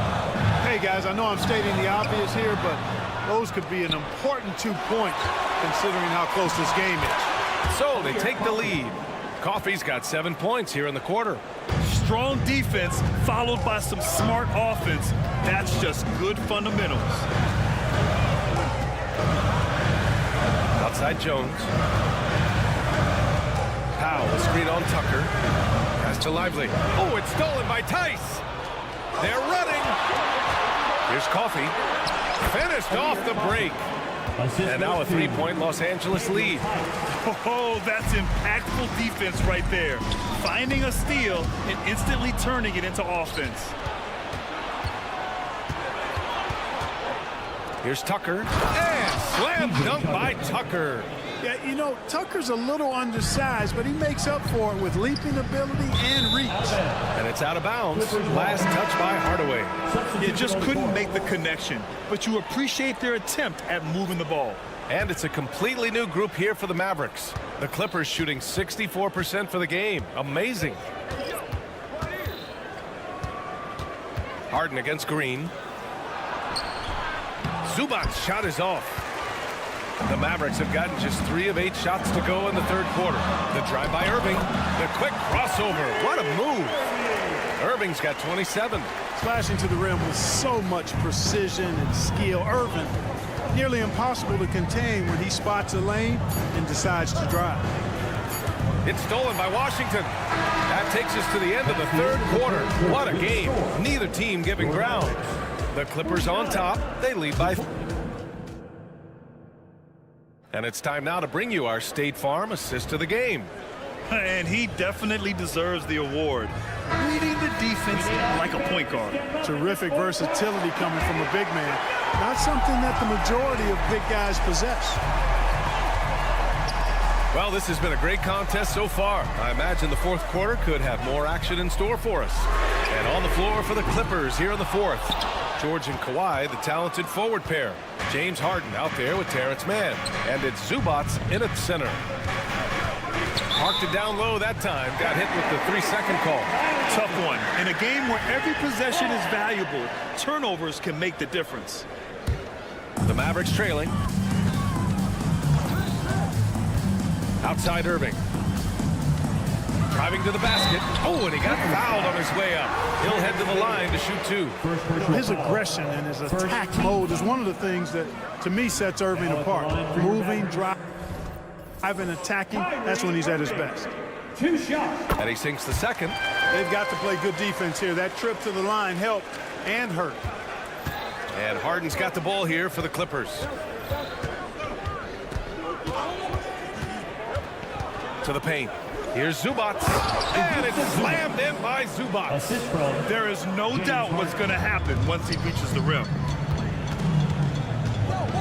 Hey, guys, I know I'm stating the obvious here, but those could be an important 2 points considering how close this game is. So they take the lead. Coffey's got 7 points here in the quarter. Strong defense followed by some smart offense. That's just good fundamentals. Outside Jones. Powell, screen on Tucker. Pass to Lively. Oh, it's stolen by Tice. They're running. Here's Coffey. Finished off the break. And now a 3-point Los Angeles lead. Oh, that's impactful defense right there. Finding a steal and instantly turning it into offense. Here's Tucker. And slam dunk by Tucker. Yeah, you know, Tucker's a little undersized, but he makes up for it with leaping ability and reach. And it's out of bounds. Last touch by Hardaway. You just couldn't make the connection, but you appreciate their attempt at moving the ball. And it's a completely new group here for the Mavericks. The Clippers shooting 64% for the game. Amazing. Harden against Green. Zubac's shot is off. The Mavericks have gotten just 3 of 8 shots to go in the third quarter. The drive by Irving. The quick crossover. What a move. Irving's got 27. Slashing to the rim with so much precision and skill. Irving, nearly impossible to contain when he spots a lane and decides to drive. It's stolen by Washington. That takes us to the end of the third quarter. What a game. Neither team giving ground. The Clippers on top. They lead by 4. And it's time now to bring you our State Farm assist of the game. And he definitely deserves the award. Reading the defense like a point guard. Terrific versatility coming from a big man. Not something that the majority of big guys possess. Well, this has been a great contest so far. I imagine the fourth quarter could have more action in store for us. And on the floor for the Clippers here in the fourth. George and Kawhi, the talented forward pair. James Harden out there with Terrence Mann. And it's Zubac in at center. Parked it down low that time. Got hit with the 3-second call. Tough one. In a game where every possession is valuable, turnovers can make the difference. The Mavericks trailing. Outside Irving. Driving to the basket. Oh, and he got fouled on his way up. He'll head to the line to shoot 2. His aggression and his attack mode is one of the things that, to me, sets Irving apart. Moving, driving, attacking, that's when he's at his best. 2 shots. And he sinks the second. They've got to play good defense here. That trip to the line helped and hurt. And Harden's got the ball here for the Clippers. To the paint. Here's Zubac. And it's slammed in by Zubac. There is no doubt what's going to happen once he reaches the rim.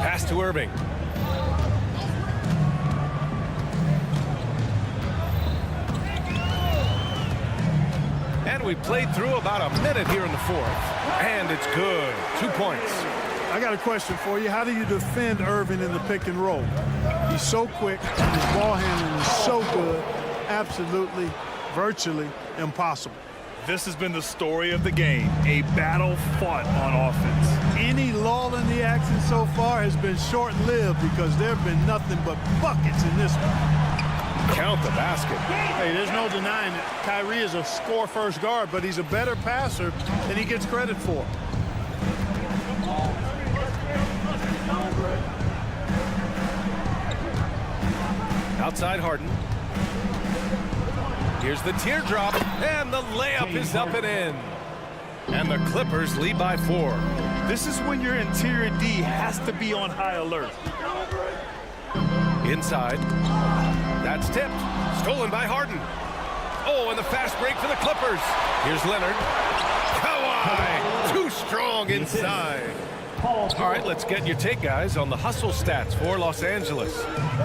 Pass to Irving. And we played through about a minute here in the fourth. And it's good. 2 points. I got a question for you. How do you defend Irving in the pick and roll? He's so quick. His ball handling is so good. Absolutely, virtually impossible. This has been the story of the game, a battle fought on offense. Any lull in the action so far has been short-lived because there have been nothing but buckets in this one. Count the basket. Hey, there's no denying that Kyrie is a score-first guard, but he's a better passer than he gets credit for. Outside Harden. Here's the teardrop, and the layup is up and in. And the Clippers lead by 4. This is when your interior D has to be on high alert. Inside. That's tipped. Stolen by Harden. Oh, and the fast break for the Clippers. Here's Leonard. Kawhi, too strong inside. All right, let's get your take, guys, on the hustle stats for Los Angeles.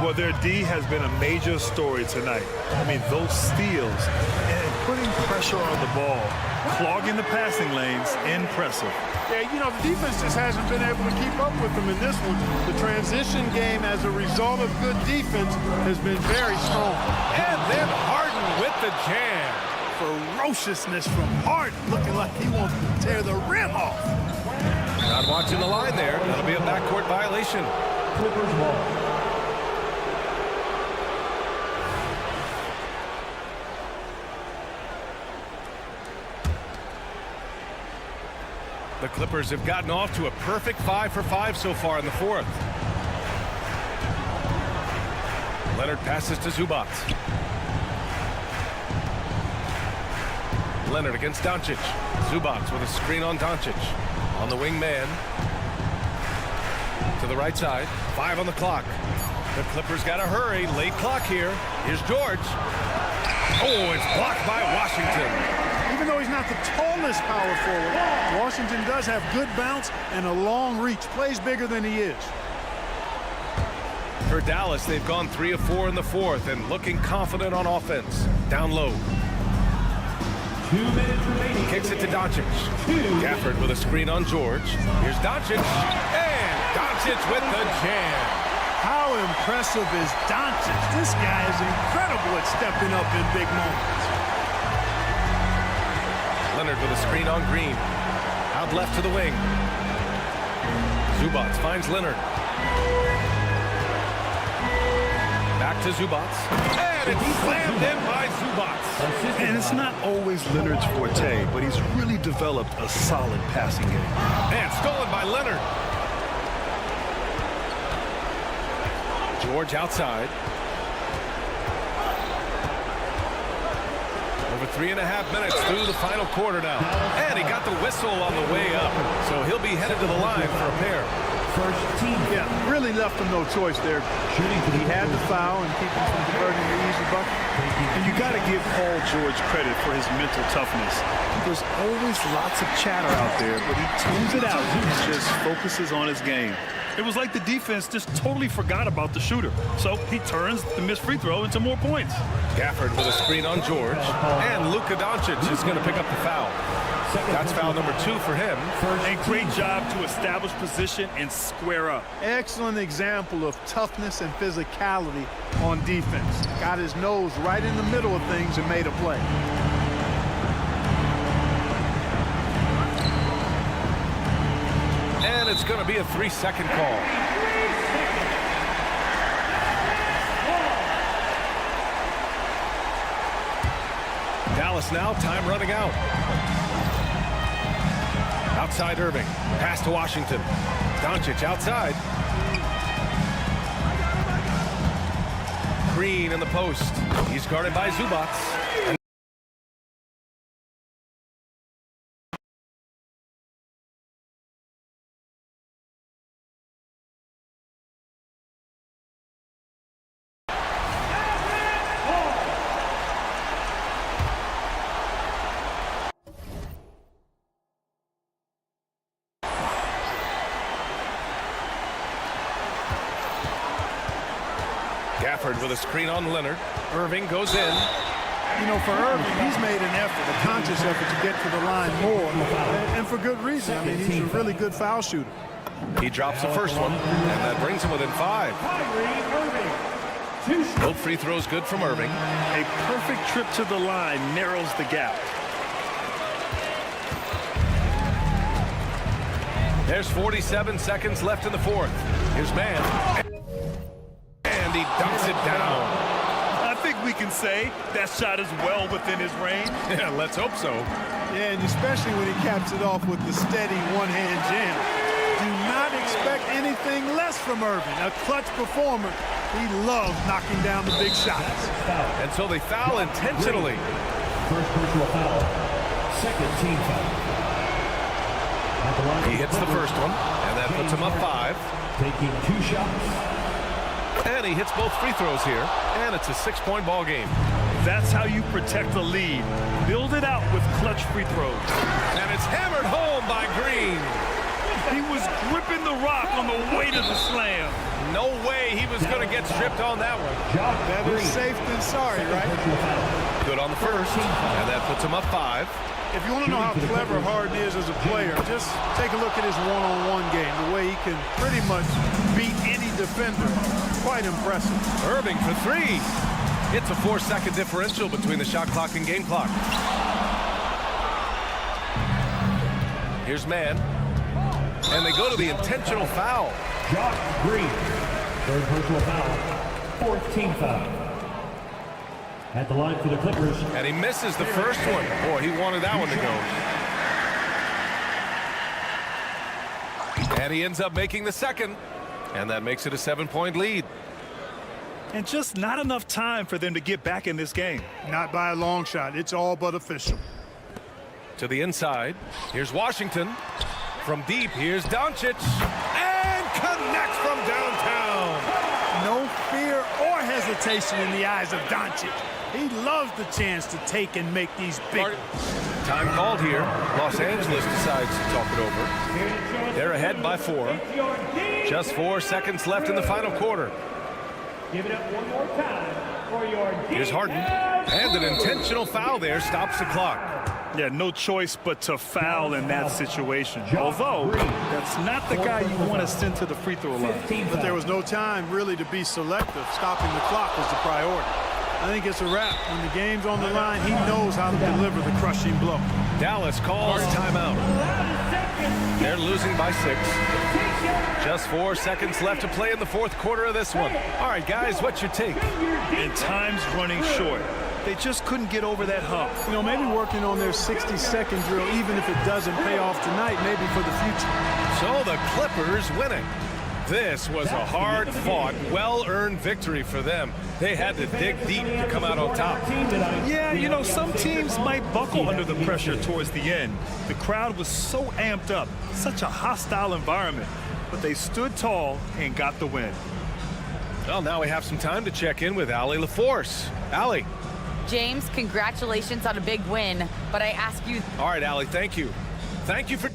Well, their D has been a major story tonight. I mean, those steals and putting pressure on the ball, clogging the passing lanes, impressive. Yeah, you know, the defense just hasn't been able to keep up with them in this one. The transition game, as a result of good defense, has been very strong. And then Harden with the jam. Ferociousness from Harden, looking like he wants to tear the rim off. Not watching the line there. That'll be a backcourt violation. Clippers ball. The Clippers have gotten off to a perfect 5 for 5 so far in the fourth. Leonard passes to Zubac. Leonard against Doncic. Zubac with a screen on Doncic. On the wing man. To the right side. 5 on the clock. The Clippers got to hurry. Late clock here. Here's George. Oh, it's blocked by Washington. Even though he's not the tallest power forward, Washington does have good bounce and a long reach. Plays bigger than he is. For Dallas, they've gone 3 of 4 in the fourth and looking confident on offense. Down low. 2 minutes remaining. Kicks it to Doncic. Gafford with a screen on George. Here's Doncic. And Doncic with the jam. How impressive is Doncic? This guy is incredible at stepping up in big moments. Leonard with a screen on Green. Out left to the wing. Zubac finds Leonard. Back to Zubac. And it's slammed in by Zubac. And it's not always Leonard's forte, but he's really developed a solid passing game. And stolen by Leonard. George outside. Over 3.5 minutes through the final quarter now. And he got the whistle on the way up. So he'll be headed to the line for a pair. First team. Yeah, really left him no choice there. He had the foul and keep him from converting the easy bucket. And you got to give Paul George credit for his mental toughness. There's always lots of chatter out there, but he tunes it out. He just focuses on his game. It was like the defense just totally forgot about the shooter. So he turns the missed free throw into more points. Gafford with a screen on George. And Luka Doncic is going to pick up the foul. That's foul number 2 for him. A great job to establish position and square up. Excellent example of toughness and physicality on defense. Got his nose right in the middle of things and made a play. And it's going to be a 3-second call. Dallas now, time running out. Outside Irving. Pass to Washington. Doncic outside. Green in the post. He's guarded by Zubac. Gafford with a screen on Leonard. Irving goes in. You know, for Irving, he's made an effort, a conscious effort to get to the line more, and for good reason. I mean, he's a really good foul shooter. He drops the first one, and that brings him within 5. Both free throws good from Irving. A perfect trip to the line narrows the gap. There's 47 seconds left in the fourth. Here's Mann. And he dunks it down. I think we can say that shot is well within his range. Yeah, let's hope so. Yeah, and especially when he caps it off with the steady one-hand jam. Do not expect anything less from Irving. A clutch performer. He loves knocking down the big shots. And so they foul intentionally. First personal foul. Second team foul. He hits the first one, and that puts him up 5. Taking 2 shots. And he hits both free throws here, and it's a 6-point ball game. That's how you protect the lead. Build it out with clutch free throws. And it's hammered home by Green. He was gripping the rock on the way to the slam. No way he was going to get stripped on that one. Better safe than sorry, right? Good on the first, and that puts him up 5. If you want to know how clever Harden is as a player, just take a look at his one-on-one game, the way he can pretty much beat any defender. Quite impressive. Irving for 3. It's a 4-second differential between the shot clock and game clock. Here's Mann. And they go to the intentional foul. Josh Green. Third personal foul. Fourth team foul. At the line for the Clippers. And he misses the first one. Boy, he wanted that one to go. And he ends up making the second. And that makes it a 7-point lead. And just not enough time for them to get back in this game. Not by a long shot. It's all but official. To the inside. Here's Washington. From deep, here's Doncic. And connects from downtown. No fear or hesitation in the eyes of Doncic. He loves the chance to take and make these big ones. Time called here. Los Angeles decides to talk it over. They're ahead by 4. Just 4 seconds left in the final quarter. Give it up one more time for your Here's Harden. And an intentional foul there stops the clock. Yeah, no choice but to foul in that situation. Although, that's not the guy you want to send to the free throw line. But there was no time really to be selective. Stopping the clock was the priority. I think it's a wrap. When the game's on the line, he knows how to deliver the crushing blow. Dallas calls timeout. They're losing by 6. Just 4 seconds left to play in the fourth quarter of this one. All right, guys, what's your take? And time's running short. They just couldn't get over that hump. You know, maybe working on their 60-second drill, even if it doesn't pay off tonight, maybe for the future. So the Clippers winning. This was a hard-fought, well-earned victory for them. They had to dig deep to come out on top. Yeah, you know, some teams might buckle under the pressure towards the end. The crowd was so amped up, such a hostile environment. But they stood tall and got the win. Well, now we have some time to check in with Allie LaForce. Allie. James, congratulations on a big win, but I ask you... All right, Allie, thank you. Thank you for...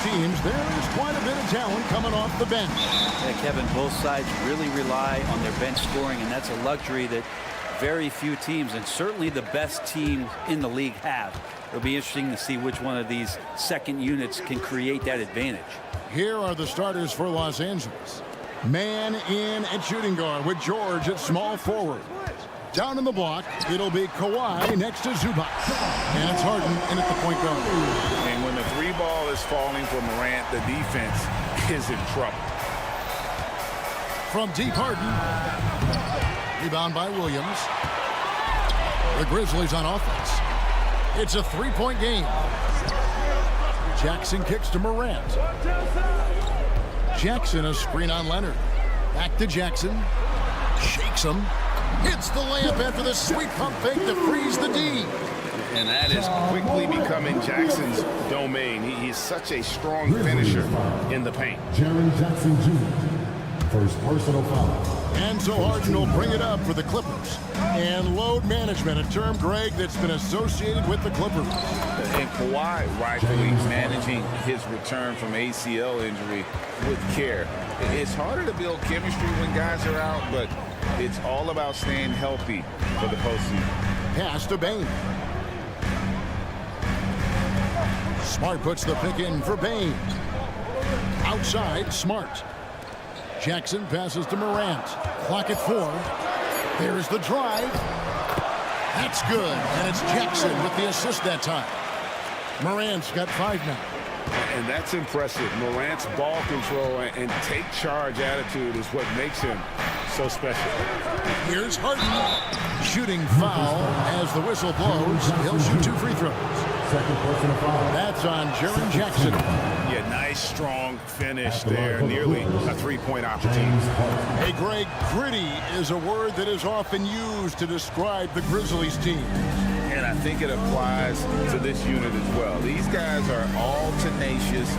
Teams, there's quite a bit of talent coming off the bench. Yeah, Kevin, both sides really rely on their bench scoring, and that's a luxury that very few teams, and certainly the best teams in the league, have. It'll be interesting to see which one of these second units can create that advantage. Here are the starters for Los Angeles. Man in at shooting guard with George at small forward. Down in the block, it'll be Kawhi next to Zubac. And it's Harden in at the point guard. And when the three ball is falling for Morant, the defense is in trouble. From deep, Harden. Rebound by Williams. The Grizzlies on offense. It's a three-point game. Jackson kicks to Morant. Jackson a screen on Leonard. Back to Jackson. Shakes him. Hits the layup after the sweet pump fake to freeze the D. And that is quickly becoming Jackson's domain. He's such a strong finisher in the paint. Jaren Jackson Jr. First personal foul. And so Harden will bring it up for the Clippers. And load management, a term, Greg, that's been associated with the Clippers. And Kawhi rightfully managing his return from ACL injury with care. It's harder to build chemistry when guys are out, but it's all about staying healthy for the postseason. Pass to Bane. Smart puts the pick in for Bane. Outside, Smart. Jackson passes to Morant. Clock at 4. There's the drive. That's good. And it's Jackson with the assist that time. Morant's got 5 now. And that's impressive. Morant's ball control and take charge attitude is what makes him so special. Here's Harden. Shooting foul as the whistle blows. He'll shoot 2 free throws. Second personal foul. That's on Jaren Jackson. Yeah, nice, strong finish there. Nearly a 3-point opportunity. Hey, Greg, gritty is a word that is often used to describe the Grizzlies team. And I think it applies to this unit as well. These guys are all tenacious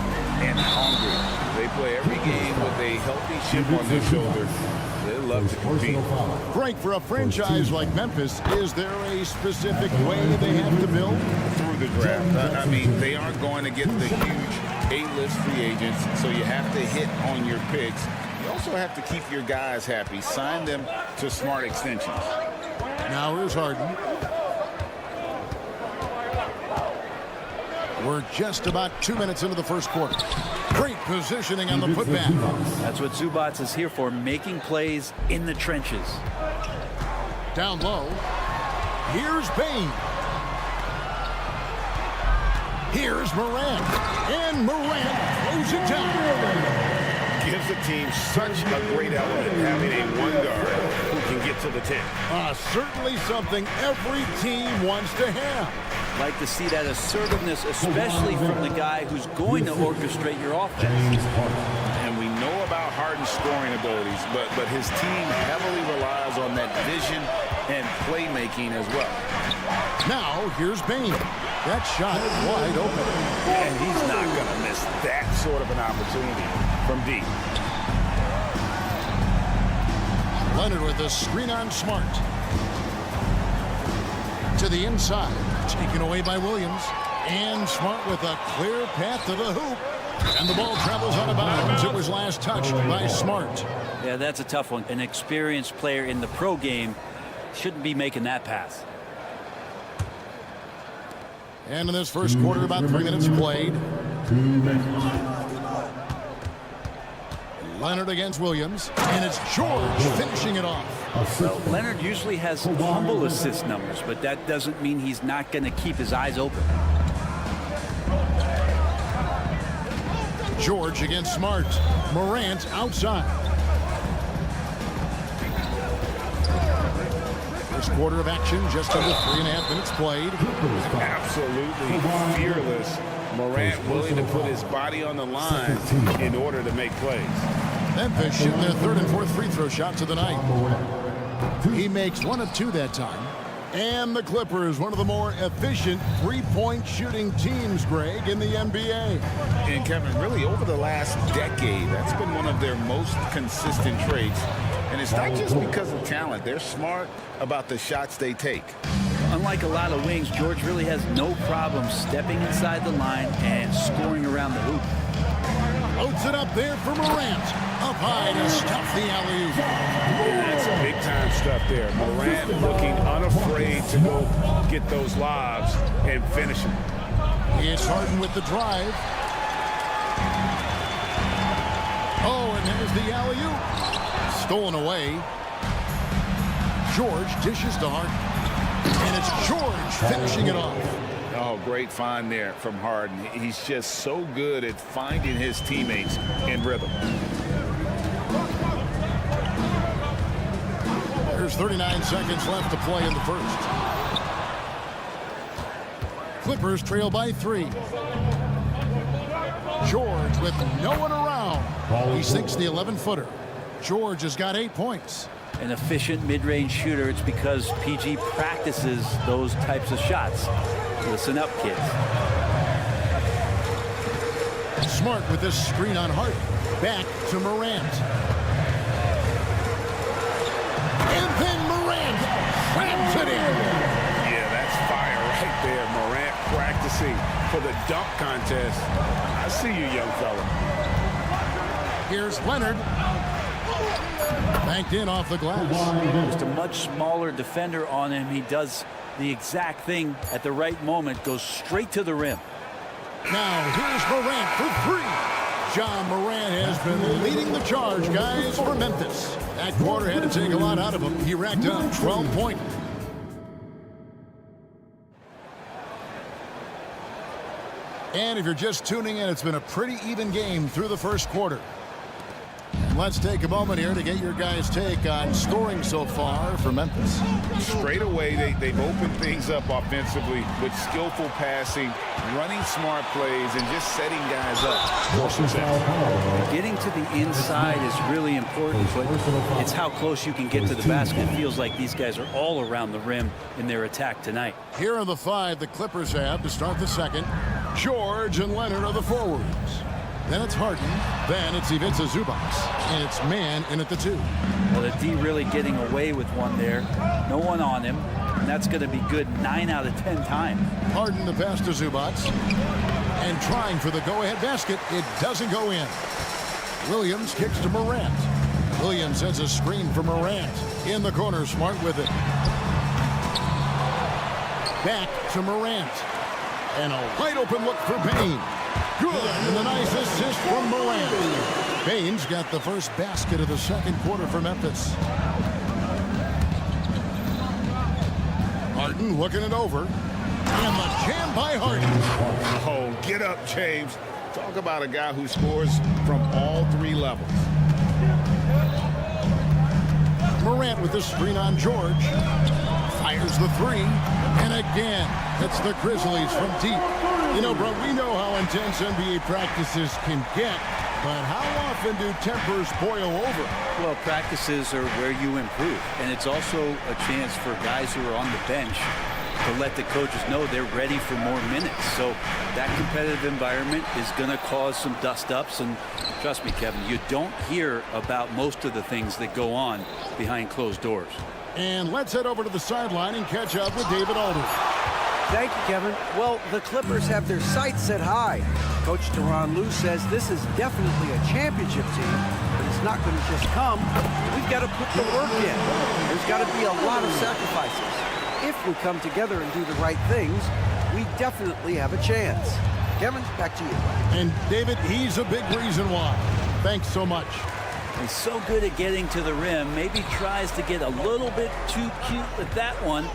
and hungry. They play every game with a healthy chip on their shoulder. They love to compete. Greg, for a franchise like Memphis, is there a specific way they have to build? Through the draft. I mean, they aren't going to get the huge A-list free agents, so you have to hit on your picks. You also have to keep your guys happy. Sign them to smart extensions. Now here's Harden. We're just about 2 minutes into the first quarter. Great positioning on the putback. That's what Zubac is here for, making plays in the trenches. Down low. Here's Bane. Here's Morant. And Morant throws it down. Gives the team such a great element having a one guard who can get to the 10. Certainly something every team wants to have. Like to see that assertiveness, especially from the guy who's going to orchestrate your offense. And we know about Harden's scoring abilities, but his team heavily relies on that vision and playmaking as well. Now, here's Bane. That shot wide open. And he's not going to miss that sort of an opportunity from deep. Leonard with a screen on Smart. To the inside. Taken away by Williams. And Smart with a clear path to the hoop. And the ball travels out of bounds. It was last touched by Smart. Yeah, that's a tough one. An experienced player in the pro game shouldn't be making that pass. And in this first quarter, about 3 minutes played. Leonard against Williams. And it's George finishing it off. Well, Leonard usually has humble assist numbers, but that doesn't mean he's not going to keep his eyes open. George against Smart. Morant outside. First quarter of action, just under 3.5 minutes played. Absolutely fearless. Morant willing to put his body on the line in order to make plays. Memphis shooting their 3rd and 4th free throw shots of the night. He makes 1 of 2 that time. And the Clippers, one of the more efficient three-point shooting teams, Greg, in the NBA. And Kevin, really over the last decade, that's been one of their most consistent traits. And it's not just because of talent. They're smart about the shots they take. Unlike a lot of wings, George really has no problem stepping inside the line and scoring around the hoop. Loads it up there for Morant. Up high to stuff the alley-oop. That's big-time stuff there. Morant looking unafraid to go get those lobs and finish them. It's Harden with the drive. Oh, and there's the alley-oop. Stolen away. George dishes to Harden. And it's George finishing it off. Oh, great find there from Harden. He's just so good at finding his teammates in rhythm. There's 39 seconds left to play in the first. Clippers trail by 3. George with no one around. He sinks the 11-footer. George has got 8 points. An efficient mid-range shooter. It's because PG practices those types of shots. Listen up, kids. Smart with this screen on Hart. Back to Morant. And then Morant slams it in. Yeah, that's fire right there. Morant practicing for the dunk contest. I see you, young fella. Here's Leonard. Banked in off the glass. Just a much smaller defender on him. He does the exact thing at the right moment. Goes straight to the rim. Now here's Morant for 3. John Morant has been leading the charge, guys, for Memphis. That quarter had to take a lot out of him. He racked up 12 points. And if you're just tuning in, it's been a pretty even game through the first quarter. And let's take a moment here to get your guys' take on scoring so far for Memphis. Straight away, they've opened things up offensively with skillful passing, running smart plays, and just setting guys up for success. Getting to the inside is really important, but it's how close you can get to the basket. It feels like these guys are all around the rim in their attack tonight. Here are the 5 the Clippers have to start the second. George and Leonard are the forwards. Then it's Harden. Then it's Ivica Zubac. And it's man in at the 2. Well, the D really getting away with one there. No one on him. And that's going to be good 9 out of 10 times. Harden the pass to Zubac. And trying for the go-ahead basket. It doesn't go in. Williams kicks to Morant. Williams sends a screen for Morant. In the corner, Smart with it. Back to Morant. And a wide open look for Payne. Good, and a nice assist from Morant. Payne's got the first basket of the second quarter for Memphis. Harden looking it over. And the jam by Harden. Oh, get up, James. Talk about a guy who scores from all 3 levels. Morant with the screen on George. Fires the 3. And again, it's the Grizzlies from deep. You know, bro, we know how intense NBA practices can get, but how often do tempers boil over? Well, practices are where you improve, and it's also a chance for guys who are on the bench to let the coaches know they're ready for more minutes. So that competitive environment is going to cause some dust-ups, and trust me, Kevin, you don't hear about most of the things that go on behind closed doors. And let's head over to the sideline and catch up with David Aldridge. Thank you, Kevin. Well, the Clippers have their sights set high. Coach Tyronn Lue says this is definitely a championship team, but it's not going to just come. We've got to put the work in. There's got to be a lot of sacrifices. If we come together and do the right things, we definitely have a chance. Kevin, back to you. And David, he's a big reason why. Thanks so much. He's so good at getting to the rim. Maybe tries to get a little bit too cute with that one.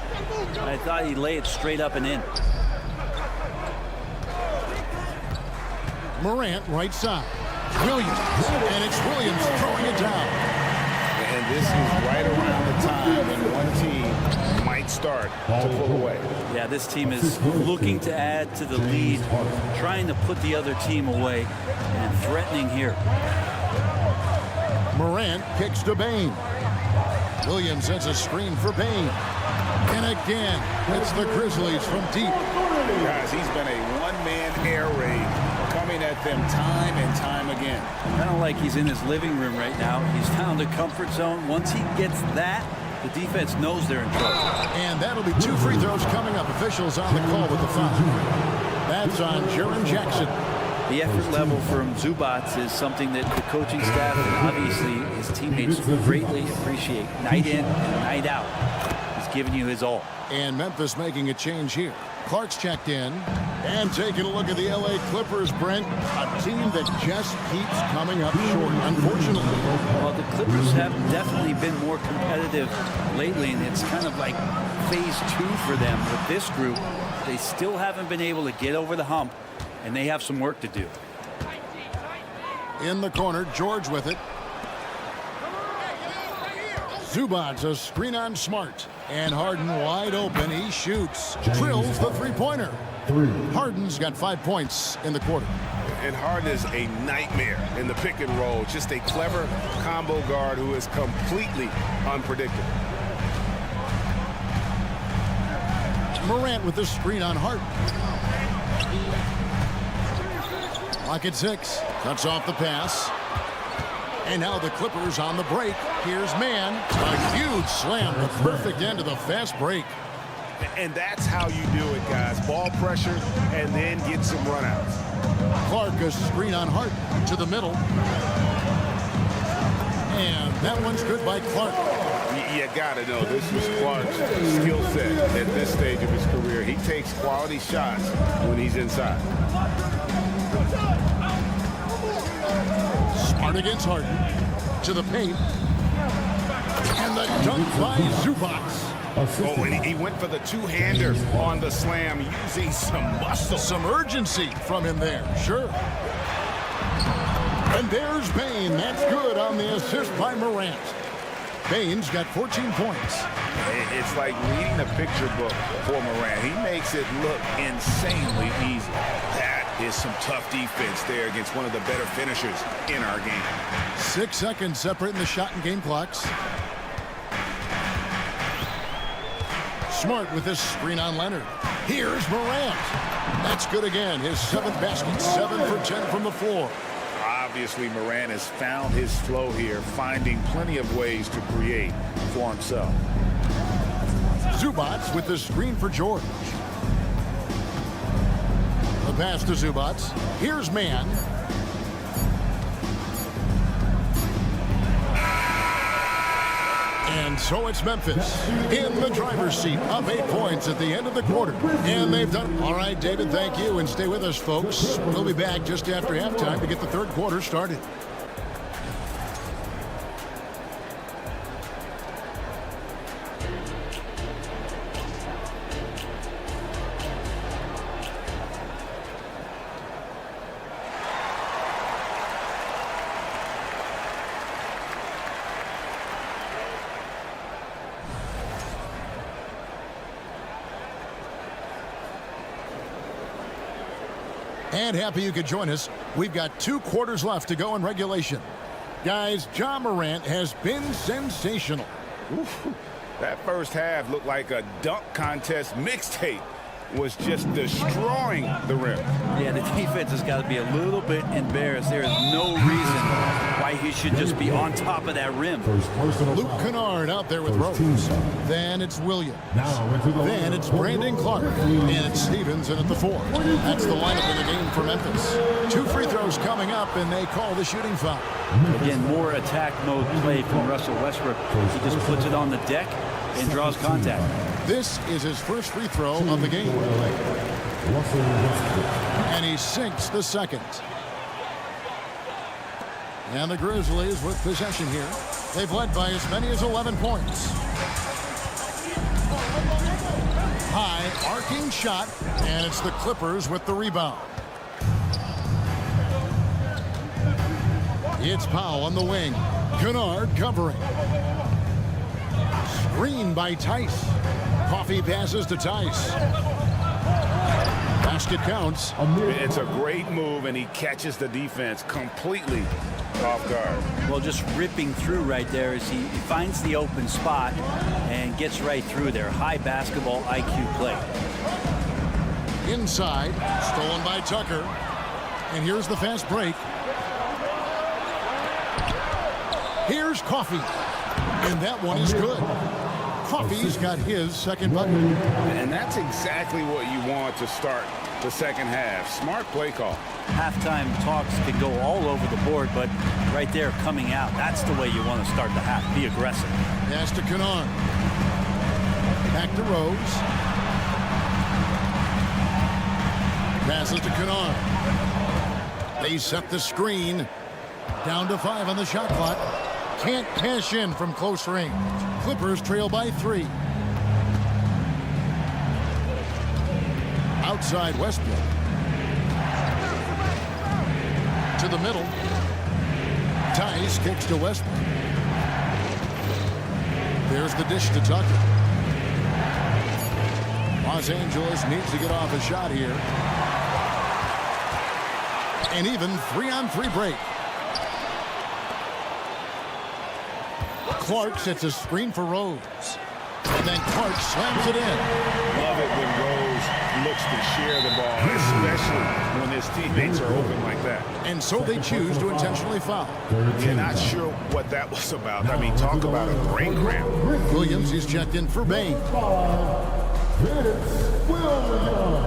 I thought he'd lay it straight up and in. Morant right side. Williams. And it's Williams throwing it down. And this is right around the time when one team might start to pull away. Yeah, this team is looking to add to the lead, trying to put the other team away, and threatening here. Morant kicks to Bane. Williams sends a screen for Bane. And again, it's the Grizzlies from deep. Guys, he's been a one-man air raid coming at them time and time again. Kind of like he's in his living room right now. He's found a comfort zone. Once he gets that, the defense knows they're in trouble. And that'll be 2 free throws coming up. Officials on the call with the foul. That's on Jaren Jackson. The effort level from Zubac is something that the coaching staff and obviously his teammates greatly appreciate. Night in and night out. He's giving you his all. And Memphis making a change here. Clark's checked in. And taking a look at the LA Clippers, Brent. A team that just keeps coming up short, unfortunately. Well, the Clippers have definitely been more competitive lately, and it's kind of like phase 2 for them with this group. They still haven't been able to get over the hump, and they have some work to do. In the corner, George with it. Zubac, a screen on Smart. And Harden wide open. He shoots. Drills the three-pointer. Harden's got 5 points in the quarter. And Harden is a nightmare in the pick and roll. Just a clever combo guard who is completely unpredictable. Morant with the screen on Harden. Lock at 6. Cuts off the pass. And now the Clippers on the break. Here's Man. A huge slam. The perfect end of the fast break. And that's how you do it, guys. Ball pressure and then get some runouts. Clark, a screen on Harden to the middle. And that one's good by Clark. You got to know this is Clark's skill set at this stage of his career. He takes quality shots when he's inside. Smart against Harden. To the paint. And the dunk by Zubac. Oh, and he went for the two-hander on the slam, using some muscle. Some urgency from him there, sure. And there's Bane. That's good on the assist by Morant. Bane's got 14 points. It's like reading a picture book for Morant. He makes it look insanely easy. That is some tough defense there against one of the better finishers in our game. 6 seconds separating the shot and game clocks. Smart with this screen on Leonard. Here's Morant. That's good again. His 7th basket, 7 for 10 from the floor. Obviously, Morant has found his flow here, finding plenty of ways to create for himself. Zubac with the screen for George. The pass to Zubac. Here's Man. And so it's Memphis in the driver's seat, up 8 points at the end of the quarter. And they've done it. All right, David, thank you. And stay with us, folks. We'll be back just after halftime to get the third quarter started. And happy you could join us. We've got 2 quarters left to go in regulation. Guys, Ja Morant has been sensational. Ooh, that first half looked like a dunk contest mixtape. Was just destroying the rim. Yeah, the defense has got to be a little bit embarrassed. There is no reason why he should just be on top of that rim. Luke Kennard out there with Rose. Then it's Williams. Then it's Brandon Clark. And it's Stevenson at the 4. That's the lineup in the game for Memphis. 2 free throws coming up, and they call the shooting foul. Again, more attack mode play from Russell Westbrook. He just puts it on the deck and draws contact. This is his first free throw of the game. And he sinks the second. And the Grizzlies with possession here. They've led by as many as 11 points. High arcing shot, and it's the Clippers with the rebound. It's Powell on the wing. Kennard covering. Screen by Tice. Coffee passes to Tice. Basket counts. It's a great move, and he catches the defense completely off guard. Well, just ripping through right there as he finds the open spot and gets right through there. High basketball IQ play. Inside, stolen by Tucker. And here's the fast break. Here's Coffee. And that one is good. Coffee's got his second bucket. And that's exactly what you want to start the second half. Smart play call. Halftime talks could go all over the board, but right there coming out, that's the way you want to start the half. Be aggressive. Pass to Kennard. Back to Rose. Passes to Kennard. They set the screen. Down to 5 on the shot clock. Can't cash in from close range. Clippers trail by 3. Outside Westbrook. To the middle. Tice kicks to Westbrook. There's the dish to Tucker. Los Angeles needs to get off a shot here. An even 3-on-3 break. Clark sets a screen for Rose. And then Clark slams it in. Love it when Rose looks to share the ball, especially when his teammates are open like that. And so they choose to intentionally foul. You're not sure what that was about. I mean, talk about a brain cramp. Williams is checked in for Bain.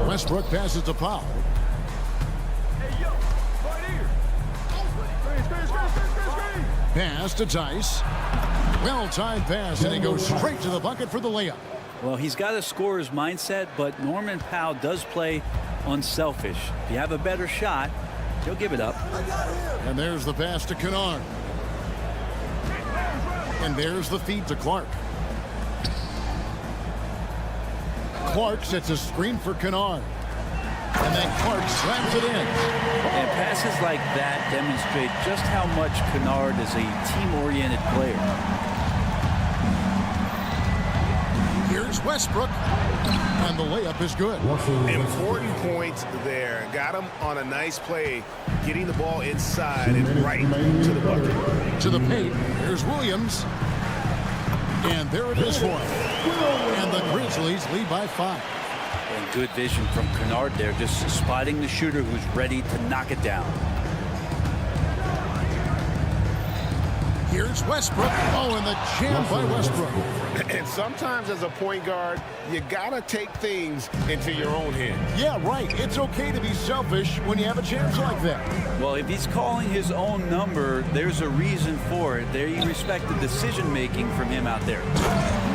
Westbrook passes to Powell. Pass to Tice. Well-timed pass, and he goes straight to the bucket for the layup. Well, he's got a scorer's mindset, but Norman Powell does play unselfish. If you have a better shot, he'll give it up. And there's the pass to Kennard. And there's the feed to Clark. Clark sets a screen for Kennard. And then Clark slams it in. And passes like that demonstrate just how much Kennard is a team-oriented player. Here's Westbrook. And the layup is good. Important points there. Got him on a nice play, getting the ball inside and right to the bucket. To the paint. Here's Williams. And there it is for him. And the Grizzlies lead by 5. And good vision from Kennard there, just spotting the shooter who's ready to knock it down. Here's Westbrook. Oh, and the jam by Westbrook. And sometimes as a point guard, you gotta take things into your own hands. Yeah, right. It's okay to be selfish when you have a chance like that. Well, if he's calling his own number, there's a reason for it. They respect the decision-making from him out there.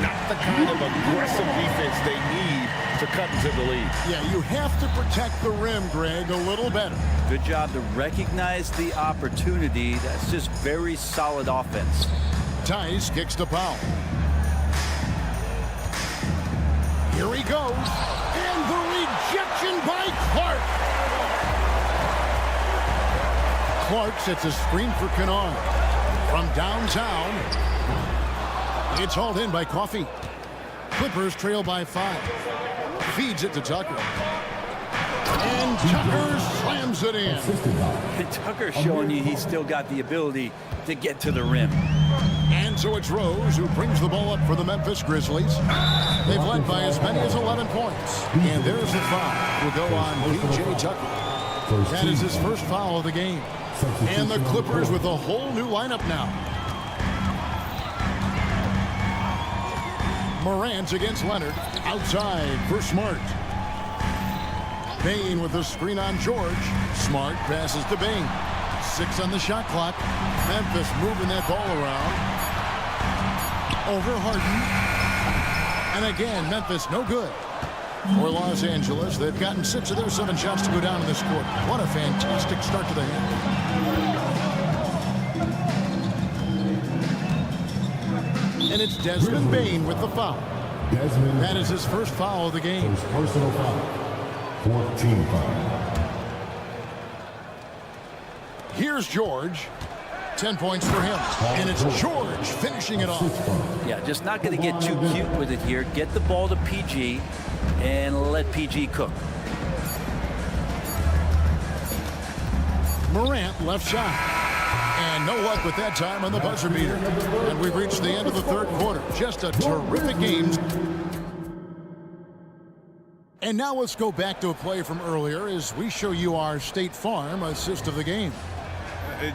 Not the kind of aggressive defense they need to cut into the lead. Yeah, you have to protect the rim, Greg, a little better. Good job to recognize the opportunity. That's just very solid offense. Tice kicks to Powell. Here he goes. And the rejection by Clark. Clark sets a screen for Kennard. From downtown, it's hauled in by Coffey. Clippers trail by 5. Feeds it to Tucker. And Tucker slams it in. And Tucker's showing you he's still got the ability to get to the rim. And so it's Rose who brings the ball up for the Memphis Grizzlies. They've led by as many as 11 points. And there's the foul. Will go on P.J. Tucker. That is his first foul of the game. And the Clippers with a whole new lineup now. Morant against Leonard. Outside for Smart. Bain with a screen on George. Smart passes to Bain. 6 on the shot clock. Memphis moving that ball around. Over Harden. And again, Memphis no good. For Los Angeles, they've gotten 6 of their 7 shots to go down in this quarter. What a fantastic start to the half. And it's Desmond Bain with the foul. That is his first foul of the game. Personal foul. 14 foul. Here's George. 10 points for him. And it's George finishing it off. Yeah, just not going to get too cute with it here. Get the ball to PG and let PG cook. Morant left shot. And no luck with that time on the buzzer beater. And we've reached the end of the third quarter. Just a terrific game. And now let's go back to a play from earlier as we show you our State Farm assist of the game.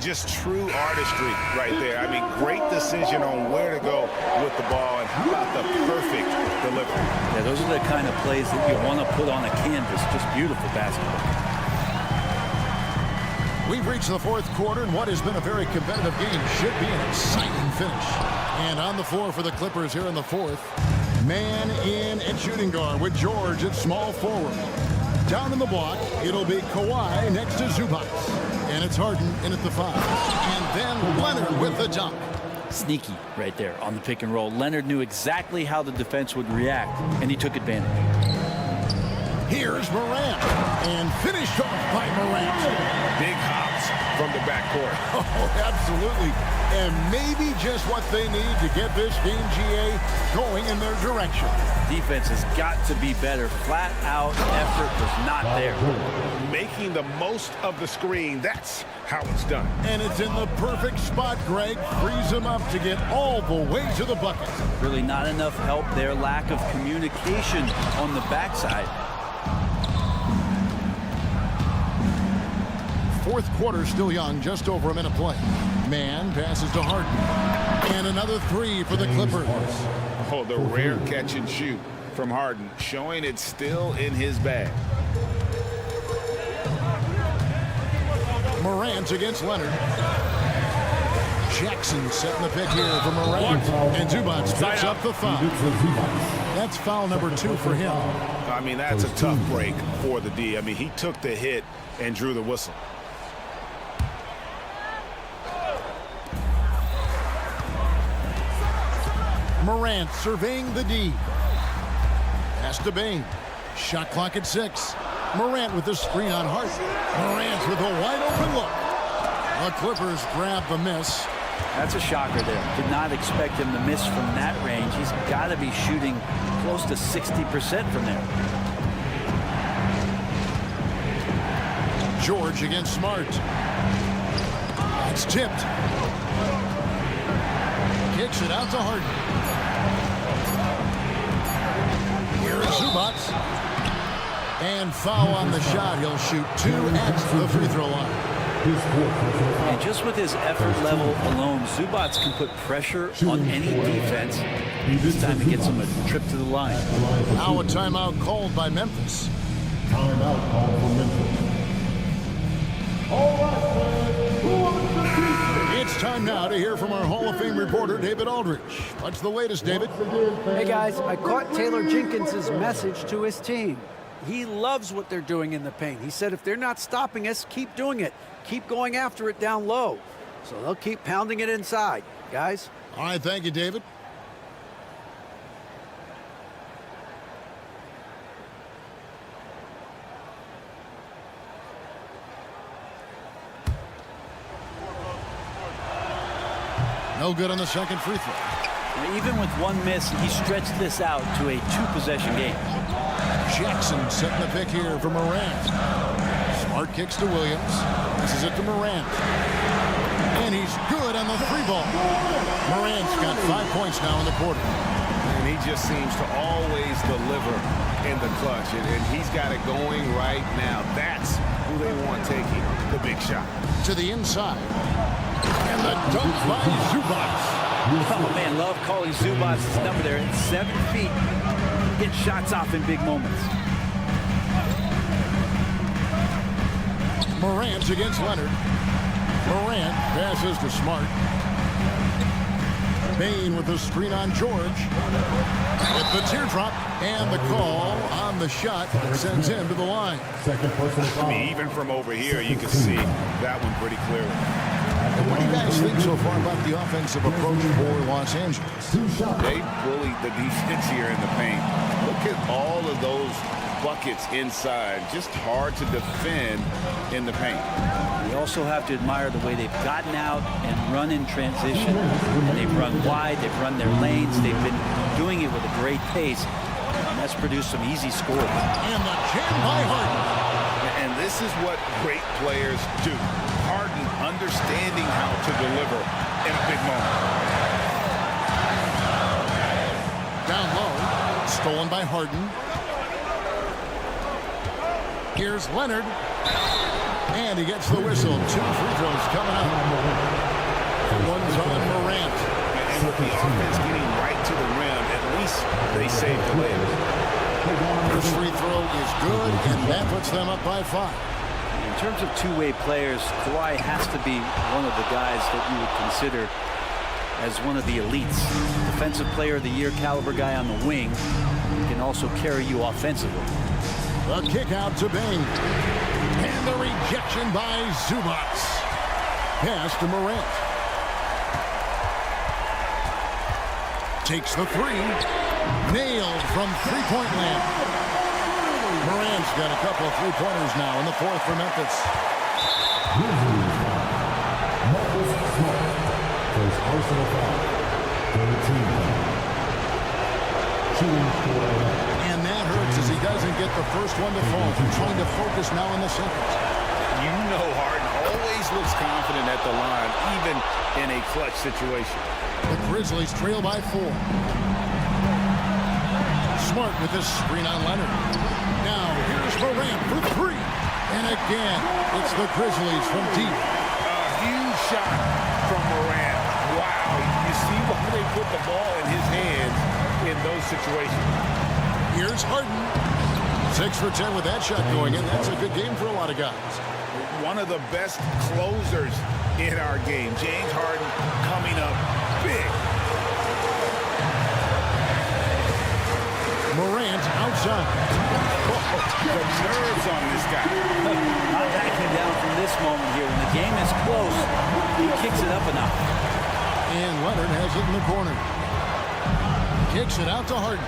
Just true artistry right there. I mean, great decision on where to go with the ball, and how about the perfect delivery. Yeah, those are the kind of plays that you want to put on a canvas. Just beautiful basketball. We've reached the fourth quarter, and what has been a very competitive game should be an exciting finish. And on the floor for the Clippers here in the fourth, man in at shooting guard with George at small forward. Down in the block, it'll be Kawhi next to Zubac. And it's Harden in at the 5. And then Leonard with the dunk. Sneaky right there on the pick and roll. Leonard knew exactly how the defense would react, and he took advantage. Here's Morant. And finished off by Morant. Big hops from the backcourt. Oh, absolutely. And maybe just what they need to get this game, GA, going in their direction. Defense has got to be better. Flat out effort was not there. Making the most of the screen. That's how it's done. And it's in the perfect spot, Greg. Frees him up to get all the way to the bucket. Really not enough help there. Lack of communication on the backside. Fourth quarter still young, just over a minute play. Man passes to Harden. And another three for the Clippers. Oh, the rare catch and shoot from Harden, showing it's still in his bag. Morant against Leonard. Jackson setting the pick here for Morant. And Zubac picks up the foul. That's foul number 2 for him. I mean, that's a tough break for the D. I mean, he took the hit and drew the whistle. Morant surveying the D. Pass to Bane. Shot clock at 6. Morant with the screen on Hart. Morant with a wide open look. The Clippers grab the miss. That's a shocker there. Did not expect him to miss from that range. He's got to be shooting close to 60% from there. George against Smart. It's tipped. Kicks it out to Harden. Here's Zubac. And foul on the shot. He'll shoot 2 at the free throw line. And just with his effort level alone, Zubac can put pressure on any defense. This time he gets him a trip to the line. Now a timeout called by Memphis. Timeout called for Memphis. All right, It's time now to hear from our Hall of Fame reporter, David Aldridge. What's the latest, David? Hey, guys, I caught Taylor Jenkins' message to his team. He loves what they're doing in the paint. He said if they're not stopping us, keep doing it. Keep going after it down low. So they'll keep pounding it inside, guys. All right, thank you, David. No good on the second free throw. Now, even with one miss, he stretched this out to a 2-possession game. Jackson setting the pick here for Morant. Smart kicks to Williams. This is it to Morant. And he's good on the 3-ball. Morant's got 5 points now in the quarter. And he just seems to always deliver in the clutch. And he's got it going right now. That's who they want taking the big shot. To the inside. And the dunk by Zubac. Oh, man, love calling Zubac's number there. At 7 feet, get shots off in big moments. Morant against Leonard. Morant passes to Smart. Bane with the screen on George. With the teardrop and the call on the shot sends him to the line. I mean, even from over here, you can see that one pretty clearly. And what do you guys think so far about the offensive approach for Los Angeles? They bullied the defense here in the paint. Look at all of those buckets inside. Just hard to defend in the paint. We also have to admire the way they've gotten out and run in transition. And they've run wide, they've run their lanes, they've been doing it with a great pace. And that's produced some easy scores. And the jam by Harden. And this is what great players do. Harden understanding how to deliver in a big moment. Down low, stolen by Harden. Here's Leonard. And he gets the whistle. 2 free throws coming up. One's on Morant. And with the offense getting right to the rim, at least they saved the layup. First free throw is good, and that puts them up by 5. In terms of two-way players, Kawhi has to be one of the guys that you would consider as one of the elites. Defensive player of the year caliber guy on the wing. Can also carry you offensively. The kick out to Bane. And the rejection by Zubac. Pass to Morant. Takes the 3. Nailed from 3-point land. Morant's got a couple of three-pointers now in the fourth for Memphis. First personal foul. Third team foul. Shooting for And that hurts as he doesn't get the first one to fall. He's trying to focus now on the second. You know Harden always looks confident at the line, even in a clutch situation. The Grizzlies trail by 4. Smart with this screen on Leonard. Now here's Morant for 3. And again, it's the Grizzlies from deep. A huge shot from Morant. Wow, you see why they put the ball in his hands in those situations. Here's Harden. 6 for 10 with that shot going in. That's a good game for a lot of guys. One of the best closers in our game. James Harden coming up big. Morant outside. The nerves on this guy. Not backing down from this moment here. When the game is close, he kicks it up a notch. And Leonard has it in the corner. Kicks it out to Harden.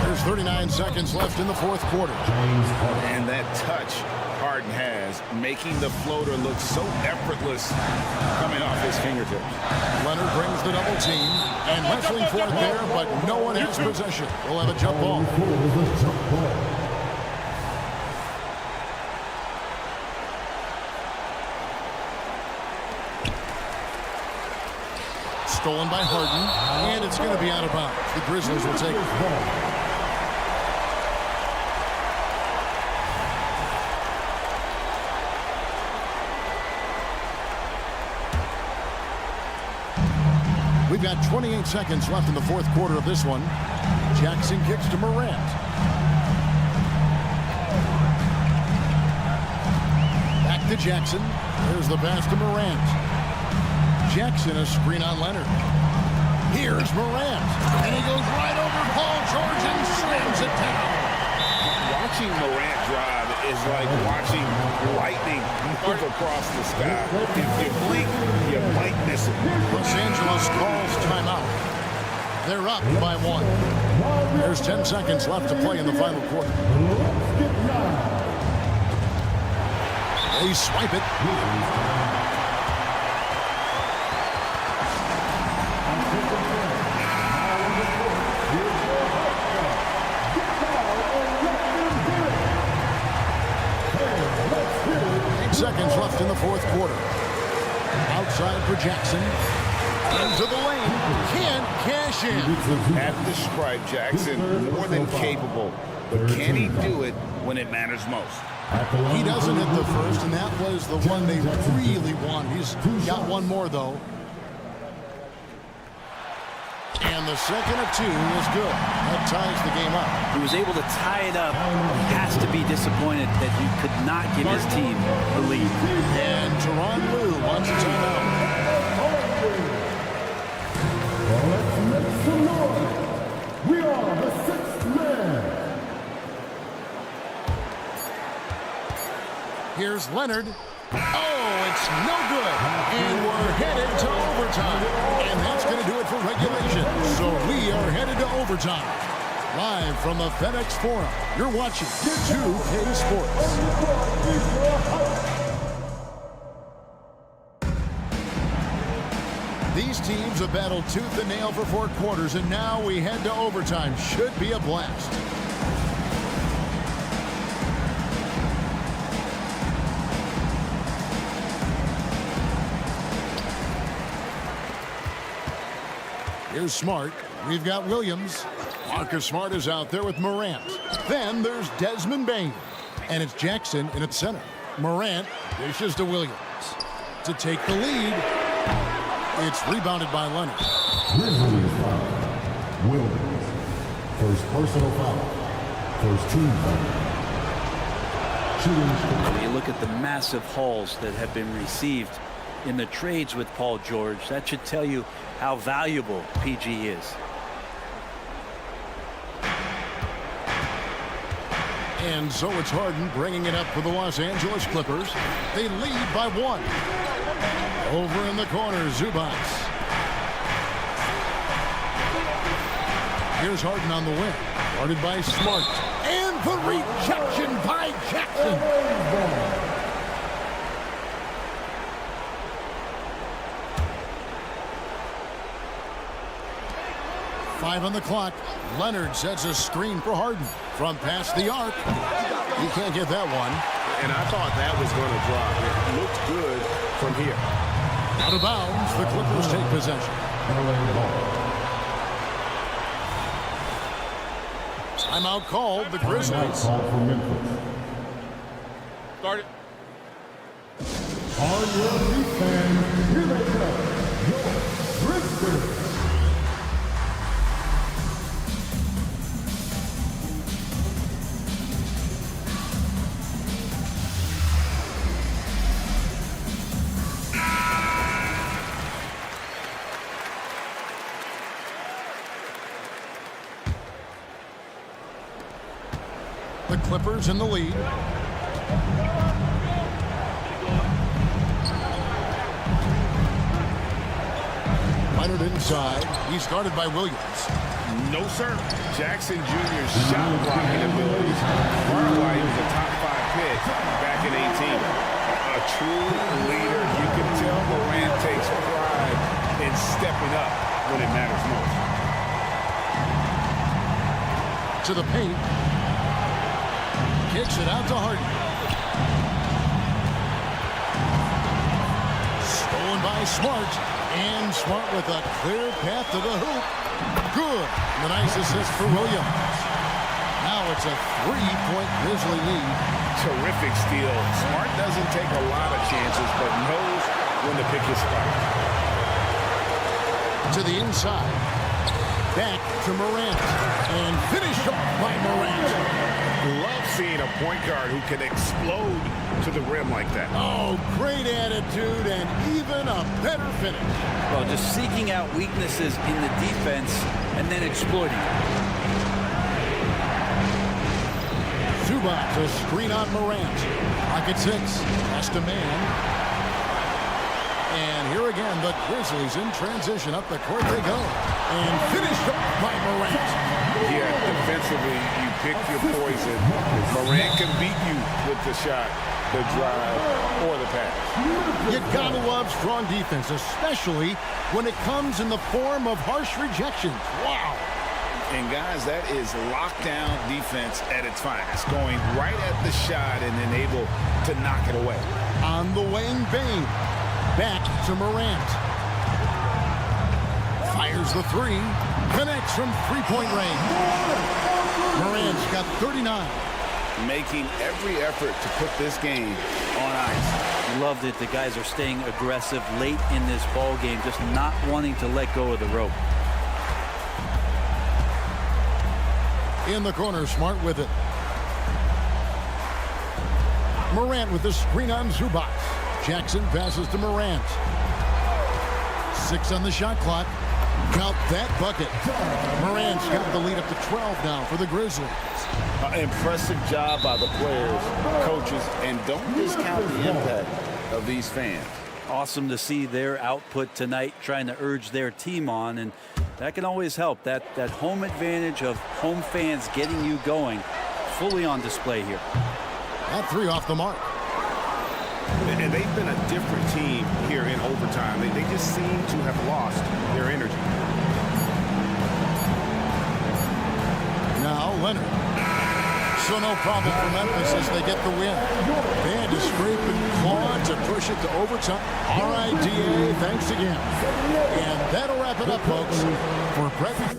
There's 39 seconds left in the fourth quarter. And that touch Harden has, making the floater look so effortless coming off his fingertips. Leonard brings the double team and wrestling for it there, but no one has possession. We'll have a jump ball. Stolen by Harden, and it's going to be out of bounds. The Grizzlies will take it. We've got 28 seconds left in the fourth quarter of this one. Jackson kicks to Morant. Back to Jackson. There's the pass to Morant. Jackson, a screen on Leonard. Here's Morant. And he goes right over Paul George and slams it down. Watching Morant drive is like watching lightning move across the sky. If you blink, you might miss it. Los Angeles calls timeout. They're up by 1. There's 10 seconds left to play in the final quarter. They swipe it. 8 seconds left in the fourth quarter. Outside for Jackson. Into the lane. Can't cash in. At the stripe, Jackson, more than capable. But can he do it when it matters most? He doesn't hit the first, and that was the one they really want. He's got one more, though. And the second of 2 is good. That ties the game up. He was able to tie it up. He has to be disappointed that he could not give his team the lead. And Tyronn Lue wants a timeout. Let's make some noise. We are the 6th man. Here's Leonard. Oh, it's no good. And we're headed to overtime. And that's going to do it for regulation. So we are headed to overtime. Live from the FedEx Forum, you're watching 2K Sports. These teams have battled tooth and nail for 4 quarters, and now we head to overtime. Should be a blast. Here's Smart. We've got Williams. Marcus Smart is out there with Morant. Then there's Desmond Bane. And it's Jackson in its center. Morant dishes to Williams. To take the lead. It's rebounded by Leonard. Grizzlies foul. Williams. First personal foul. First team foul. When you look at the massive hauls that have been received in the trades with Paul George, that should tell you how valuable PG is. And so it's Harden bringing it up for the Los Angeles Clippers. They lead by 1. Over in the corner, Zubac. Here's Harden on the wing. Guarded by Smart. And the rejection by Jackson. 5 on the clock. Leonard sets a screen for Harden. From past the arc. He can't get that one. And I thought that was going to drop. It looked good from here. Out of bounds. The Clippers take possession. Timeout called. The Grizzlies. Start it. On your defense, here they come, your Grizzlies. The Clippers in the lead. Leonard inside. He's guarded by Williams. No, sir. Jackson Jr.'s shot blocking abilities are why he was a top 5 pick back in 18. A true leader. You can tell Morant takes pride in stepping up when it matters most. To the paint. Kicks it out to Harden. Stolen by Smart. And Smart with a clear path to the hoop. Good. The nice assist for Williams. Now it's a 3-point Grizzly lead. Terrific steal. Smart doesn't take a lot of chances, but knows when to pick his spot. To the inside. Back to Morant. And finished off by Morant. Love seeing a point guard who can explode to the rim like that. Oh, great attitude and even a better finish. Well, just seeking out weaknesses in the defense and then exploiting it. Zubac, a screen on Morant. Pocket 6. Pass to man. And here again, the Grizzlies in transition. Up the court they go. And finished off by Morant. Yeah, defensively, you pick your poison. Morant can beat you with the shot, the drive, or the pass. You gotta love strong defense, especially when it comes in the form of harsh rejections. Wow. And guys, that is lockdown defense at its finest. Going right at the shot and then able to knock it away. On the wing, Bane. Back to Morant. Fires the 3. Connects from three-point range. Morant's got 39. Making every effort to put this game on ice. Loved it. The guys are staying aggressive late in this ball game, just not wanting to let go of the rope. In the corner, Smart with it. Morant with the screen on Zubac. Jackson passes to Morant. 6 on the shot clock. Count that bucket. Morant's got the lead up to 12 now for the Grizzlies. Impressive job by the players, coaches, and don't discount the impact of these fans. Awesome to see their output tonight, trying to urge their team on, and that can always help. That home advantage of home fans getting you going, fully on display here. That 3 off the mark. And they've been a different team here in overtime. They just seem to have lost their energy. Now Leonard. So no problem for Memphis as they get the win. They had to scrape and claw to push it to overtime. All right, DA, thanks again. And that'll wrap it up, folks, for Brett.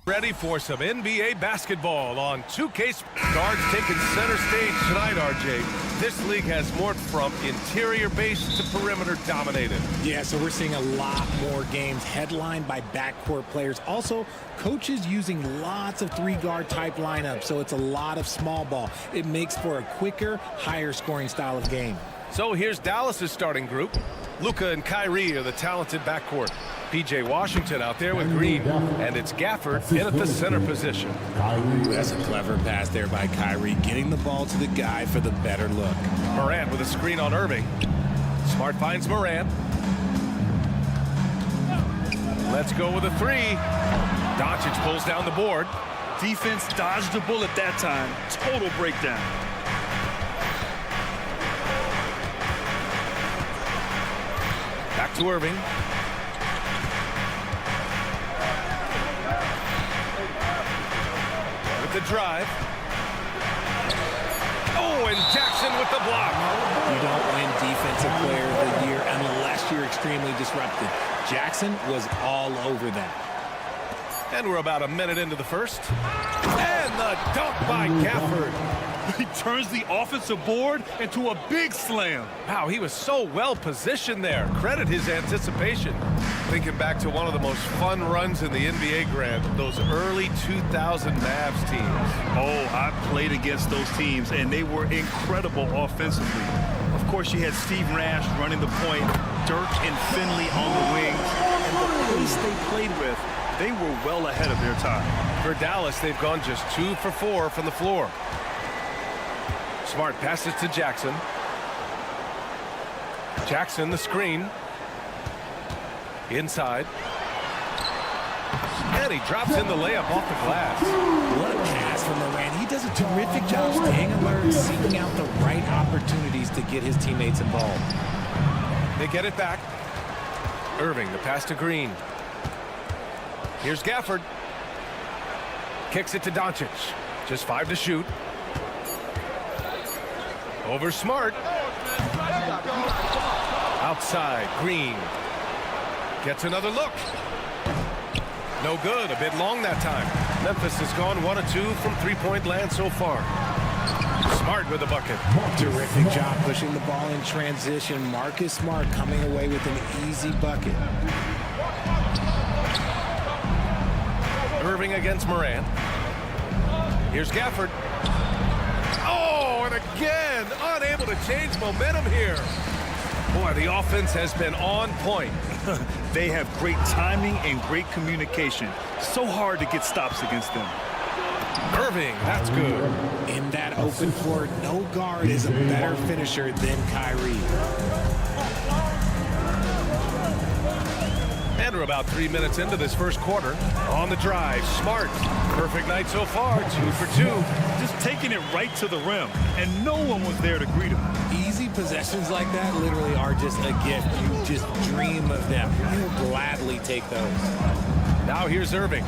Ready for some NBA basketball on 2K. Guards taking center stage tonight, RJ. This league has morphed from interior base to perimeter dominated. Yeah, so we're seeing a lot more games headlined by backcourt players. Also, coaches using lots of three-guard type lineups, so it's a lot of small ball. It makes for a quicker, higher scoring style of game. So here's Dallas's starting group. Luka and Kyrie are the talented backcourt. P.J. Washington out there with Green, and it's Gafford in at the center position. Ooh, that's a clever pass there by Kyrie, getting the ball to the guy for the better look. Morant with a screen on Irving. Smart finds Morant. Let's go with a three. Doncic pulls down the board. Defense dodged the bullet that time. Total breakdown. Back to Irving. With the drive. Oh, and Jackson with the block. You don't win Defensive Player of the Year unless you're extremely disruptive. Jackson was all over that. And we're about a minute into the first. And the dunk by Gafford. He turns the offensive board into a big slam. Wow, he was so well positioned there. Credit his anticipation. Thinking back to one of the most fun runs in the NBA, Grant, those early 2000 Mavs teams. Oh, I played against those teams, and they were incredible offensively. Of course, you had Steve Nash running the point, Dirk and Finley on the wings, and the pace they played with, they were well ahead of their time. For Dallas, they've gone just 2 for 4 from the floor. Smart passes to Jackson. Jackson, the screen. Inside. And he drops in the layup off the glass. What a pass from Morant. He does a terrific job staying alert, seeking out the right opportunities to get his teammates involved. They get it back. Irving, the pass to Green. Here's Gafford. Kicks it to Doncic. Just 5 to shoot. Over Smart. Outside, Green. Gets another look. No good, a bit long that time. Memphis has gone 1 of 2 from three-point land so far. Smart with a bucket. Terrific job pushing the ball in transition. Marcus Smart coming away with an easy bucket. Irving against Morant. Here's Gafford. Oh, and again, unable to change momentum here. Boy, the offense has been on point. They have great timing and great communication. So hard to get stops against them. Irving, that's good. In that open court, no guard is a better finisher than Kyrie. And we're about 3 minutes into this first quarter. On the drive, Smart. Perfect night so far, 2 for 2. Just taking it right to the rim, and no one was there to greet him. Easy possessions like that literally are just a gift. You just dream of them. You'll gladly take those. Now here's Irving.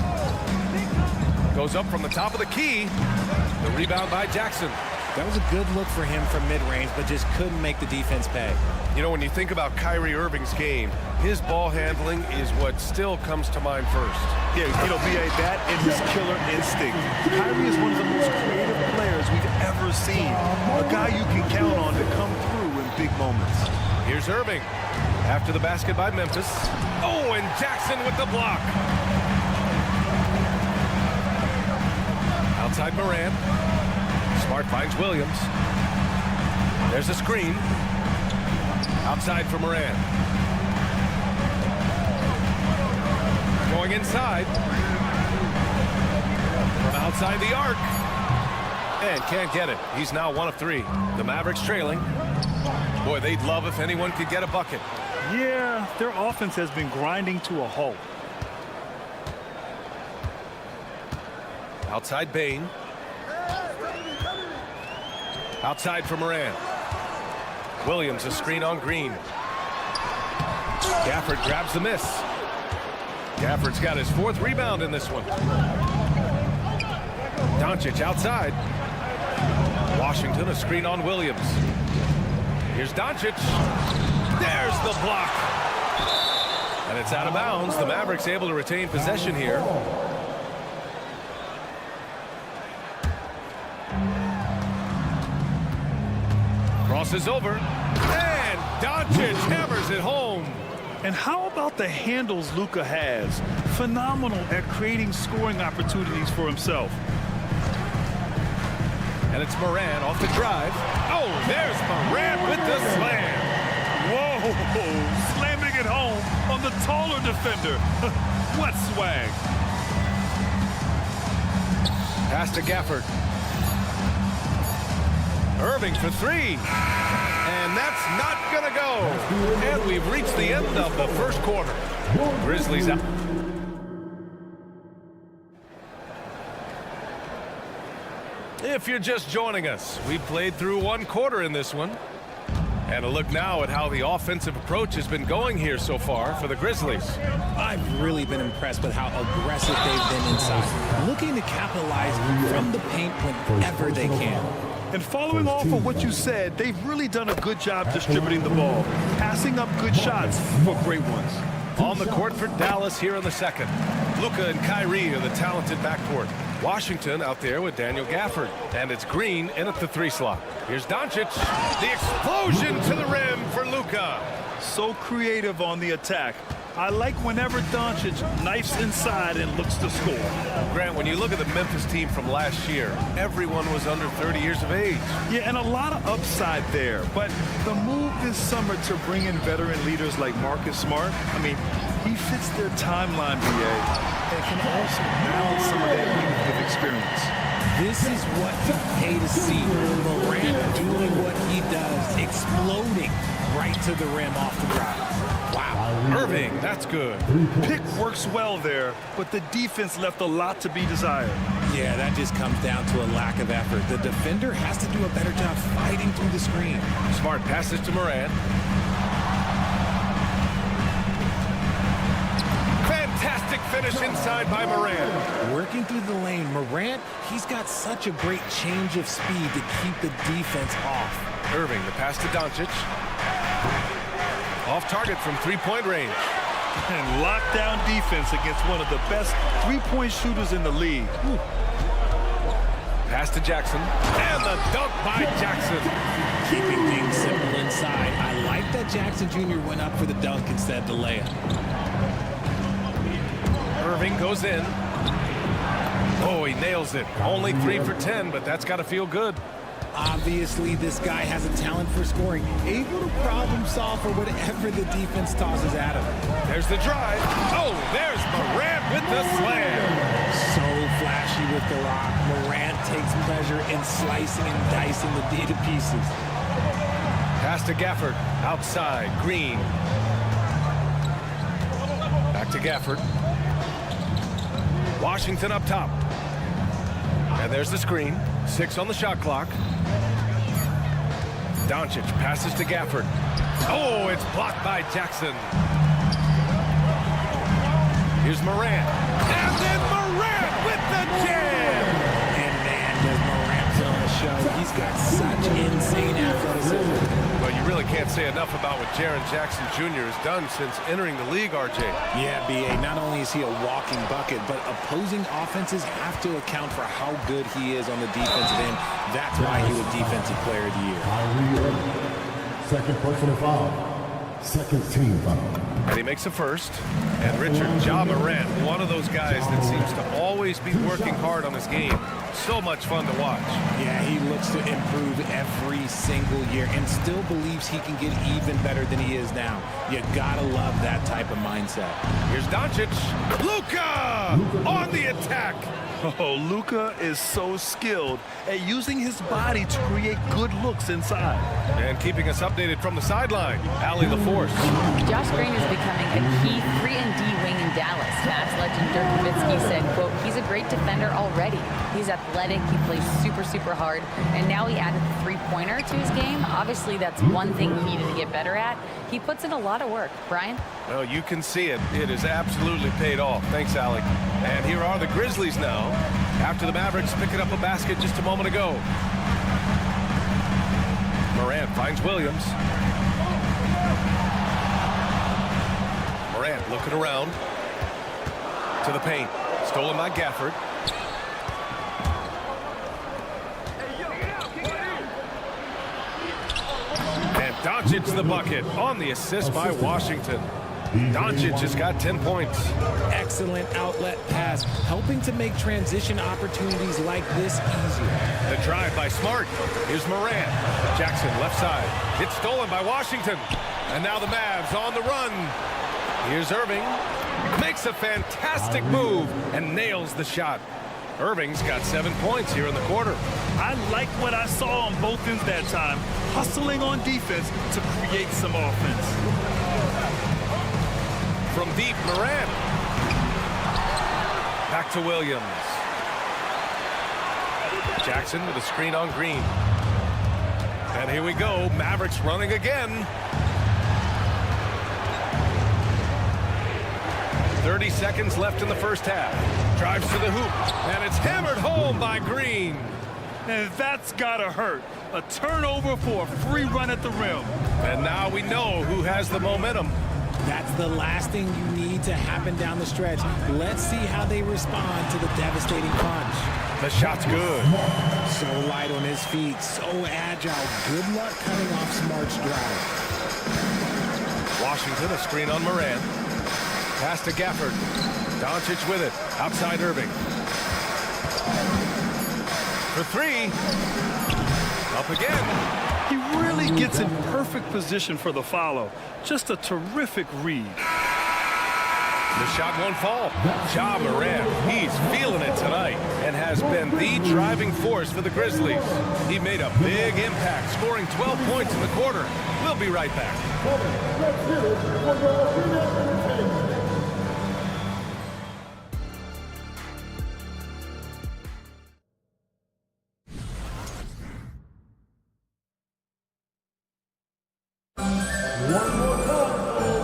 Goes up from the top of the key. The rebound by Jackson. That was a good look for him from mid-range, but just couldn't make the defense pay. You know, when you think about Kyrie Irving's game, his ball handling is what still comes to mind first. Yeah, B.A., that and his killer instinct. Kyrie is one of the most creative players we've ever seen. A guy you can count on to come through in big moments. Here's Irving. After the basket by Memphis. Oh, and Jackson with the block. Outside Moran. Smart finds Williams. There's a screen. Outside for Moran. Going inside. From outside the arc. And can't get it. He's now 1 of 3. The Mavericks trailing. Boy, they'd love if anyone could get a bucket. Yeah, their offense has been grinding to a halt. Outside Bain. Outside for Moran. Williams, a screen on Green. Gafford grabs the miss. Gafford's got his 4th rebound in this one. Doncic outside. Washington, a screen on Williams. Here's Doncic. There's the block. And it's out of bounds. The Mavericks able to retain possession here. Crosses over. And Doncic hammers it home. And how about the handles Luka has? Phenomenal at creating scoring opportunities for himself. And it's Moran off the drive. Oh, there's Moran with the slam. Whoa, slamming it home on the taller defender. What swag. Pass to Gafford. Irving for 3. And that's not going to go. And we've reached the end of the first quarter. Grizzlies out. If you're just joining us, we played through 1 quarter in this one. And a look now at how the offensive approach has been going here so far for the Grizzlies. I've really been impressed with how aggressive they've been inside, looking to capitalize from the paint whenever they can. And following off of what you said, they've really done a good job distributing the ball, passing up good shots for great ones. On the court for Dallas here in the second. Luka and Kyrie are the talented backcourt. Washington out there with Daniel Gafford. And it's Green in at the 3 slot. Here's Doncic. The explosion to the rim for Luka. So creative on the attack. I like whenever Doncic knifes inside and looks to score. Grant, when you look at the Memphis team from last year, everyone was under 30 years of age. Yeah, and a lot of upside there. But the move this summer to bring in veteran leaders like Marcus Smart, I mean, he fits their timeline, BA, and can also balance some of that youth with experience. This is what you pay to see. Morant doing what he does, exploding right to the rim off the drive. Wow. Irving, that's good. Pick works well there, but the defense left a lot to be desired. Yeah, that just comes down to a lack of effort. The defender has to do a better job fighting through the screen. Smart passes to Moran. Fantastic finish inside by Moran. Working through the lane, Morant, he's got such a great change of speed to keep the defense off. Irving, the pass to Doncic. Off target from 3-point range. And lockdown defense against one of the best 3-point shooters in the league. Ooh. Pass to Jackson. And the dunk by Jackson. Keeping things simple inside. I like that Jackson Jr. went up for the dunk instead of the layup. Irving goes in. Oh, he nails it. Only 3 for 10, but that's got to feel good. Obviously, this guy has a talent for scoring, able to problem solve for whatever the defense tosses at him. There's the drive. Oh, there's Morant with the slam. So flashy with the rock. Morant takes pleasure in slicing and dicing the D to pieces. Pass to Gafford. Outside. Green. Back to Gafford. Washington up top. And there's the screen. 6 on the shot clock. Doncic passes to Gafford. Oh, it's blocked by Jackson. Here's Morant. And then Morant with the jam. And man, does Morant put on the show. He's got such insane athleticism. Well, you really can't say enough about what Jaren Jackson Jr. has done since entering the league, RJ. Yeah, B.A., not only is he a walking bucket, but opposing offenses have to account for how good he is on the defensive end. That's why he was Defensive Player of the Year. Second personal foul. Second team foul. And he makes a first. And Richard, Ja Morant, one of those guys that seems to always be working hard on his game. So much fun to watch. Yeah, he looks to improve every single year and still believes he can get even better than he is now. You gotta love that type of mindset. Here's Doncic. Luka on the attack. Oh, Luka is so skilled at using his body to create good looks inside. And keeping us updated from the sideline, Allie the Force. Josh Green is becoming a key 3-and-D wing in Dallas. Mavs legend Dirk Nowitzki said, quote, he's a great defender already. He's athletic, he plays super, super hard, and now he added the three-pointer to his game. Obviously, that's one thing he needed to get better at. He puts in a lot of work. Brian? Well, you can see it. It is absolutely paid off. Thanks, Allie. And here are the Grizzlies now, after the Mavericks picking up a basket just a moment ago. Morant finds Williams. Morant looking around to the paint. Stolen by Gafford. And Doncic the bucket on the assist by Washington. Doncic has got 10 points. Excellent outlet pass, helping to make transition opportunities like this easier. The drive by Smart. Here's Morant. Jackson left side. It's stolen by Washington. And now the Mavs on the run. Here's Irving. Makes a fantastic move and nails the shot. Irving's got 7 points here in the quarter. I like what I saw on both ends that time, hustling on defense to create some offense. From deep, Morant. Back to Williams. Jackson with a screen on Green. And here we go. Mavericks running again. 30 seconds left in the first half. Drives to the hoop. And it's hammered home by Green. And that's gotta hurt. A turnover for a free run at the rim. And now we know who has the momentum. That's the last thing you need to happen down the stretch. Let's see how they respond to the devastating punch. The shot's good. So light on his feet, so agile. Good luck cutting off Smart's drive. Washington, a screen on Morant. Pass to Gafford. Doncic with it. Outside Irving. For three. Up again. He really gets in perfect position for the follow. Just a terrific read. The shot won't fall. Ja Morant, he's feeling it tonight and has been the driving force for the Grizzlies. He made a big impact, scoring 12 points in the quarter. We'll be right back.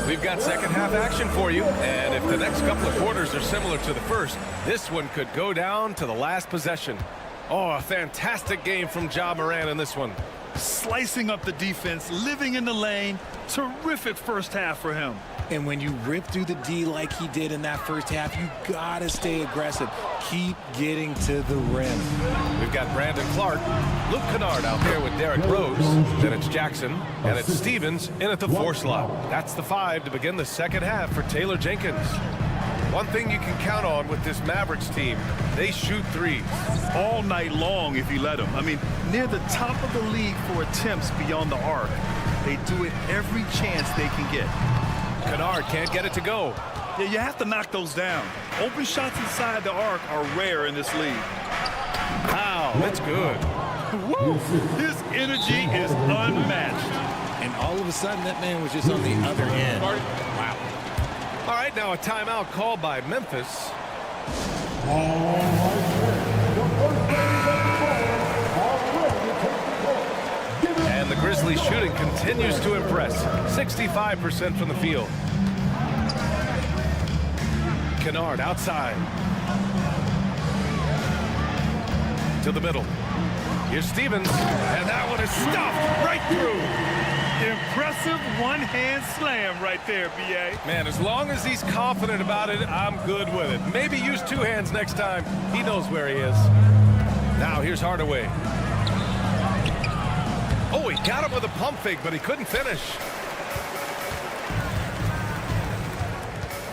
We've got second half action for you, and if the next couple of quarters are similar to the first, this one could go down to the last possession. Oh, a fantastic game from Ja Morant in this one. Slicing up the defense, living in the lane. Terrific first half for him. And when you rip through the D like he did in that first half, you gotta stay aggressive. Keep getting to the rim. We've got Brandon Clark, Luke Kennard out there with Derrick Rose. Then it's Jackson, and it's Stevens in at the 4 slot. That's the 5 to begin the second half for Taylor Jenkins. One thing you can count on with this Mavericks team, they shoot threes. All night long if you let them. I mean, near the top of the league for attempts beyond the arc. They do it every chance they can get. Kennard can't get it to go. Yeah, you have to knock those down. Open shots inside the arc are rare in this league. Wow, that's good. Woo! His energy is unmatched. And all of a sudden, that man was just on the other end. Wow. All right, now a timeout called by Memphis. And the Grizzlies shooting continues to impress. 65% from the field. Kennard outside. To the middle. Here's Stevens. And that one is stuffed right through. Impressive one-hand slam right there, B.A. Man, as long as he's confident about it, I'm good with it. Maybe use 2 hands next time. He knows where he is. Now here's Hardaway. Oh, he got him with a pump fake, but he couldn't finish.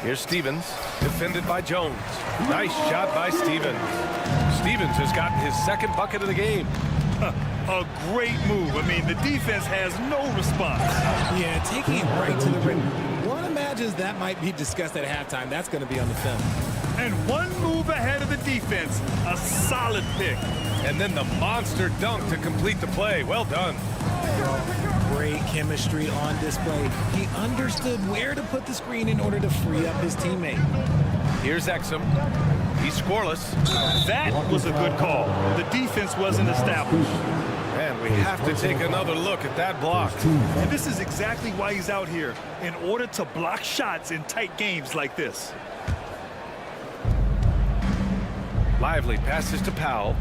Here's Stevens, defended by Jones. Nice shot by Stevens. Stevens has gotten his second bucket of the game. A great move. I mean, the defense has no response. Yeah, taking it right to the rim. One imagines that might be discussed at halftime. That's going to be on the film. And one move ahead of the defense. A solid pick. And then the monster dunk to complete the play. Well done. Great chemistry on display. He understood where to put the screen in order to free up his teammate. Here's Exum. He's scoreless. That was a good call. The defense wasn't established. And we have to take another look at that block. And this is exactly why he's out here, in order to block shots in tight games like this. Lively passes to Powell.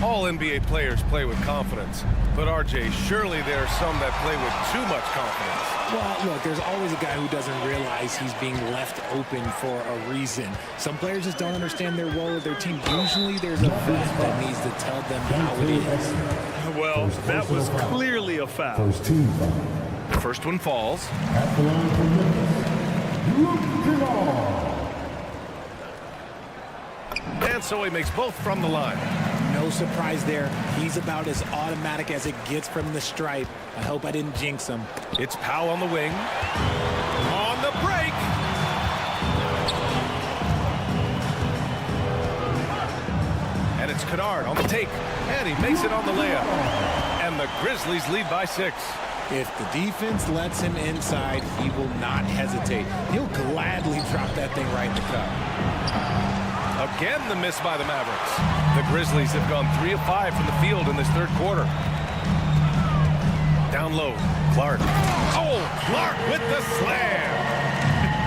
All NBA players play with confidence. But RJ, surely there are some that play with too much confidence. Well, look, there's always a guy who doesn't realize he's being left open for a reason. Some players just don't understand their role of their team. Usually there's a vet that needs to tell them how it is. Well, that was clearly a foul. First one falls. And so he makes both from the line. No surprise there. He's about as automatic as it gets from the stripe. I hope I didn't jinx him. It's Powell on the wing. On the break. And it's Kennard on the take. And he makes it on the layup. And the Grizzlies lead by 6. If the defense lets him inside, he will not hesitate. He'll gladly drop that thing right in the cup. Again, the miss by the Mavericks. The Grizzlies have gone 3 of 5 from the field in this third quarter. Down low, Clark. Oh, Clark with the slam.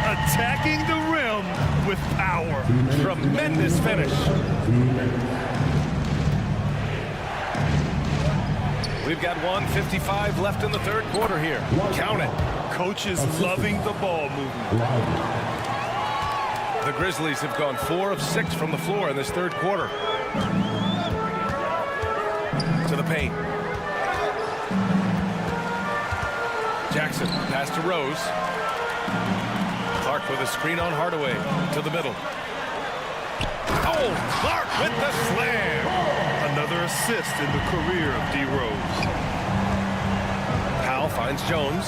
Attacking the rim with power. Tremendous finish. We've got 1:55 left in the third quarter here. Count it. Coach is loving the ball movement. The Grizzlies have gone 4 of 6 from the floor in this third quarter. To the paint. Jackson, pass to Rose. Clark with a screen on Hardaway. To the middle. Oh, Clark with the slam. Another assist in the career of D. Rose. Powell finds Jones.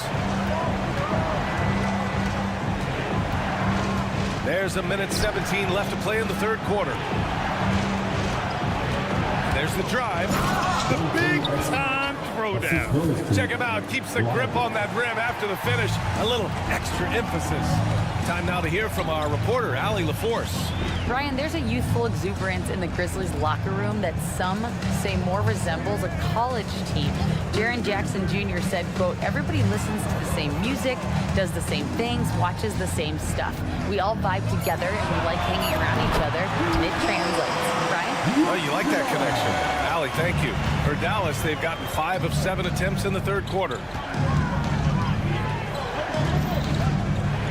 There's 1:17 left to play in the third quarter. There's the drive. The big-time throwdown. Check him out. Keeps the grip on that rim after the finish. A little extra emphasis. Time now to hear from our reporter, Allie LaForce. Brian, there's a youthful exuberance in the Grizzlies locker room that some say more resembles a college team. Jaren Jackson Jr. said, quote, everybody listens to the same music, does the same things, watches the same stuff. We all vibe together and we like hanging around each other, and it translates. Brian? Oh, you like that connection. Allie, thank you. For Dallas, they've gotten 5 of 7 attempts in the third quarter.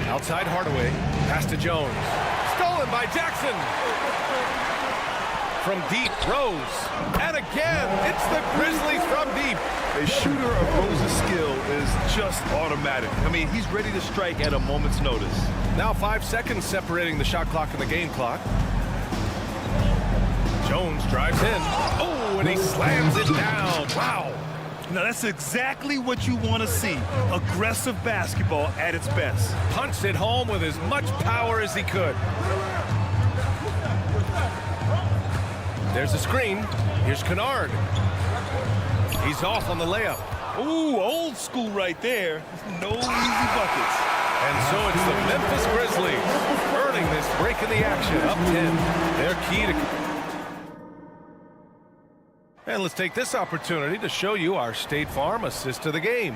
Outside Hardaway, pass to Jones. Stolen by Jackson. From deep, Rose. And again, it's the Grizzlies from deep. A shooter of Rose's skill is just automatic. I mean, he's ready to strike at a moment's notice. Now 5 seconds separating the shot clock and the game clock. Jones drives in. Oh, and he slams it down. Wow. Now, that's exactly what you want to see. Aggressive basketball at its best. Punched it home with as much power as he could. There's a screen. Here's Kennard. He's off on the layup. Ooh, old school right there. No easy buckets. And so it's the Memphis Grizzlies earning this break in the action. Up 10. They're key to... And let's take this opportunity to show you our State Farm assist to the game.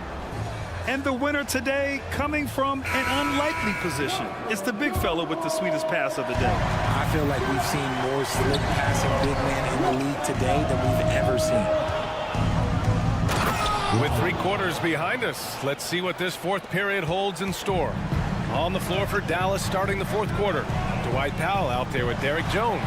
And the winner today coming from an unlikely position. It's the big fella with the sweetest pass of the day. I feel like we've seen more slick passing big men in the league today than we've ever seen. With 3 quarters behind us, let's see what this fourth period holds in store. On the floor for Dallas starting the fourth quarter. Dwight Powell out there with Derrick Jones.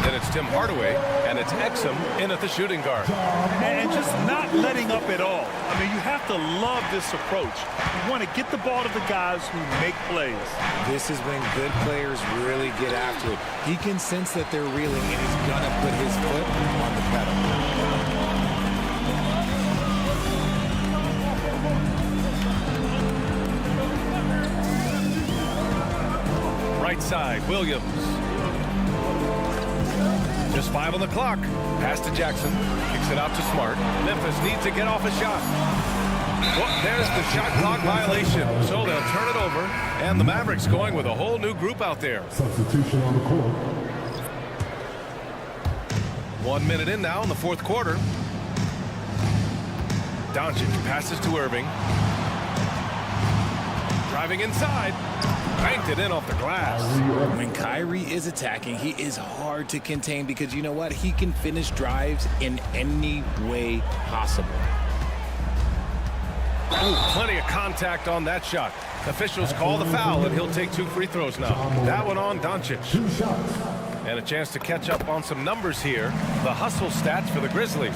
Then it's Tim Hardaway, and it's Exum in at the shooting guard. And just not letting up at all. I mean, you have to to love this approach. You want to get the ball to the guys who make plays. This is when good players really get after it. He can sense that they're reeling and he's going to put his foot on the pedal. Right side, Williams. Just 5 on the clock. Pass to Jackson. Kicks it out to Smart. Memphis needs to get off a shot. Well, there's the shot clock violation. So they'll turn it over. And the Mavericks going with a whole new group out there. Substitution on the court. 1 minute in now in the fourth quarter. Doncic passes to Irving. Driving inside. Banked it in off the glass. When Kyrie is attacking, he is hard to contain because you know what? He can finish drives in any way possible. Ooh, plenty of contact on that shot. Officials call the foul, and he'll take 2 free throws now. That one on Doncic. And a chance to catch up on some numbers here. The hustle stats for the Grizzlies.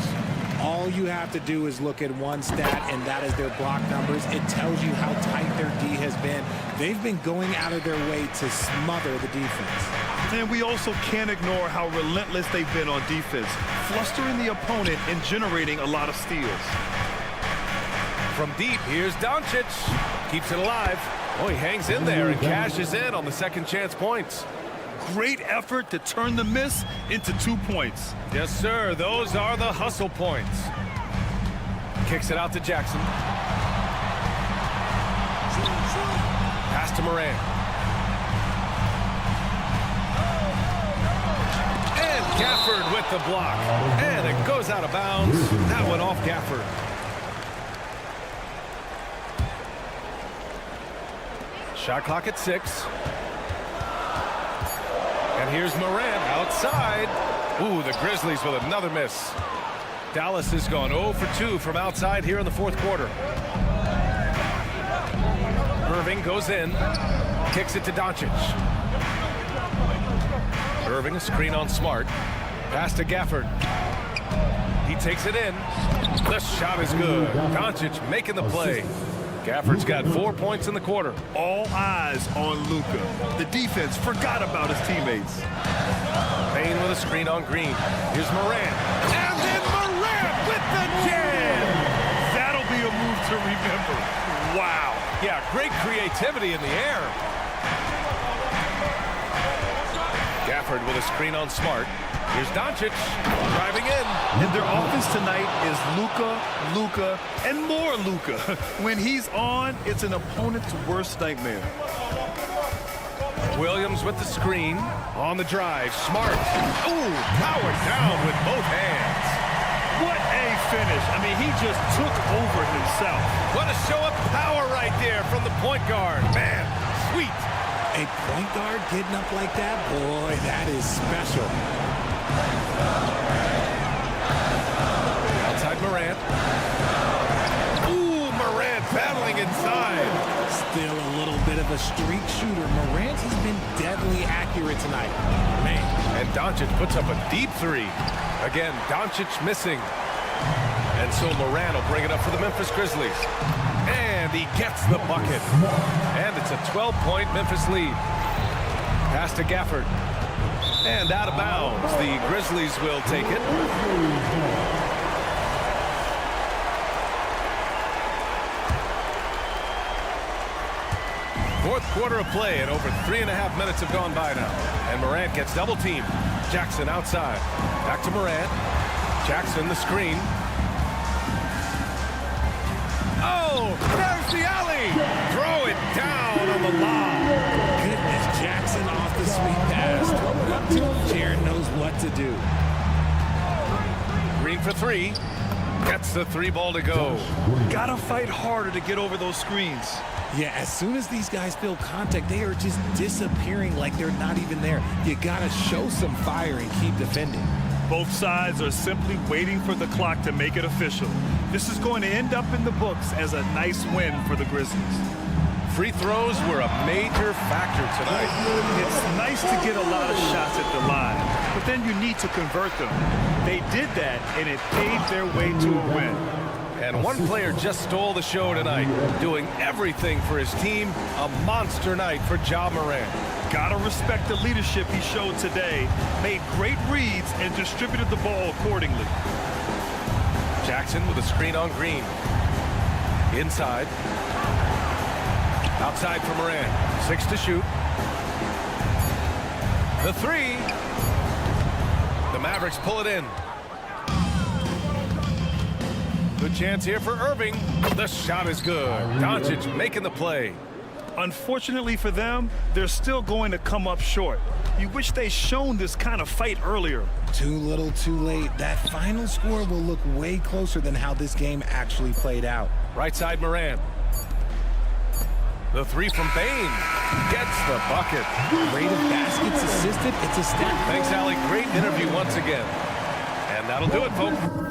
All you have to do is look at one stat, and that is their block numbers. It tells you how tight their D has been. They've been going out of their way to smother the defense. And we also can't ignore how relentless they've been on defense, flustering the opponent and generating a lot of steals. From deep, here's Doncic. Keeps it alive. Oh, he hangs in there and cashes in on the second chance points. Great effort to turn the miss into 2 points. Yes, sir. Those are the hustle points. Kicks it out to Jackson. Pass to Morant. And Gafford with the block. And it goes out of bounds. That went off Gafford. Shot clock at 6. And here's Morant outside. Ooh, the Grizzlies with another miss. Dallas has gone 0 for 2 from outside here in the fourth quarter. Irving goes in. Kicks it to Doncic. Irving, a screen on Smart. Pass to Gafford. He takes it in. The shot is good. Doncic making the play. Gafford's got 4 points in the quarter. All eyes on Luka. The defense forgot about his teammates. Payne with a screen on Green. Here's Morant. And then Morant with the jam! That'll be a move to remember. Wow. Yeah, great creativity in the air. Gafford with a screen on Smart. Here's Doncic driving in. And their offense tonight is Luka, Luka, and more Luka. When he's on, it's an opponent's worst nightmare. Williams with the screen on the drive. Smart. Ooh, powered down with both hands. What a finish. I mean, he just took over himself. What a show of power right there from the point guard. Man, sweet. A point guard getting up like that? Boy, that is special. Outside Morant. Ooh, Morant battling inside. Still a little bit of a streak shooter. Morant has been deadly accurate tonight. Man. And Doncic puts up a deep 3. Again, Doncic missing. And so Morant will bring it up for the Memphis Grizzlies. And he gets the bucket. And it's a 12-point Memphis lead. Pass to Gafford. And out of bounds. The Grizzlies will take it. Fourth quarter of play, and over 3.5 minutes have gone by now. And Morant gets double teamed. Jackson outside. Back to Morant. Jackson the screen. Oh, there's the alley. Throw it down on the lob. Goodness, Jackson off the sweet pass. Up to him. Jared knows what to do. Green for 3. Gets the 3 ball to go. Gotta fight harder to get over those screens. Yeah, as soon as these guys feel contact, they are just disappearing like they're not even there. You gotta show some fire and keep defending. Both sides are simply waiting for the clock to make it official. This is going to end up in the books as a nice win for the Grizzlies. Free throws were a major factor tonight. It's nice to get a lot of shots at the line, but then you need to convert them. They did that, and it paved their way to a win. And one player just stole the show tonight, doing everything for his team. A monster night for Ja Morant. Gotta respect the leadership he showed today. Made great reads and distributed the ball accordingly. Jackson with a screen on Green. Inside. Outside for Morant. 6 to shoot. The 3. The Mavericks pull it in. Good chance here for Irving. The shot is good. Doncic making the play. Unfortunately for them, they're still going to come up short. You wish they'd shown this kind of fight earlier. Too little, too late. That final score will look way closer than how this game actually played out. Right side Morant. The 3 from Bane. Gets the bucket. Rate of baskets assisted, it's a stat. Thanks, Allie. Great interview once again. And that'll do it, folks.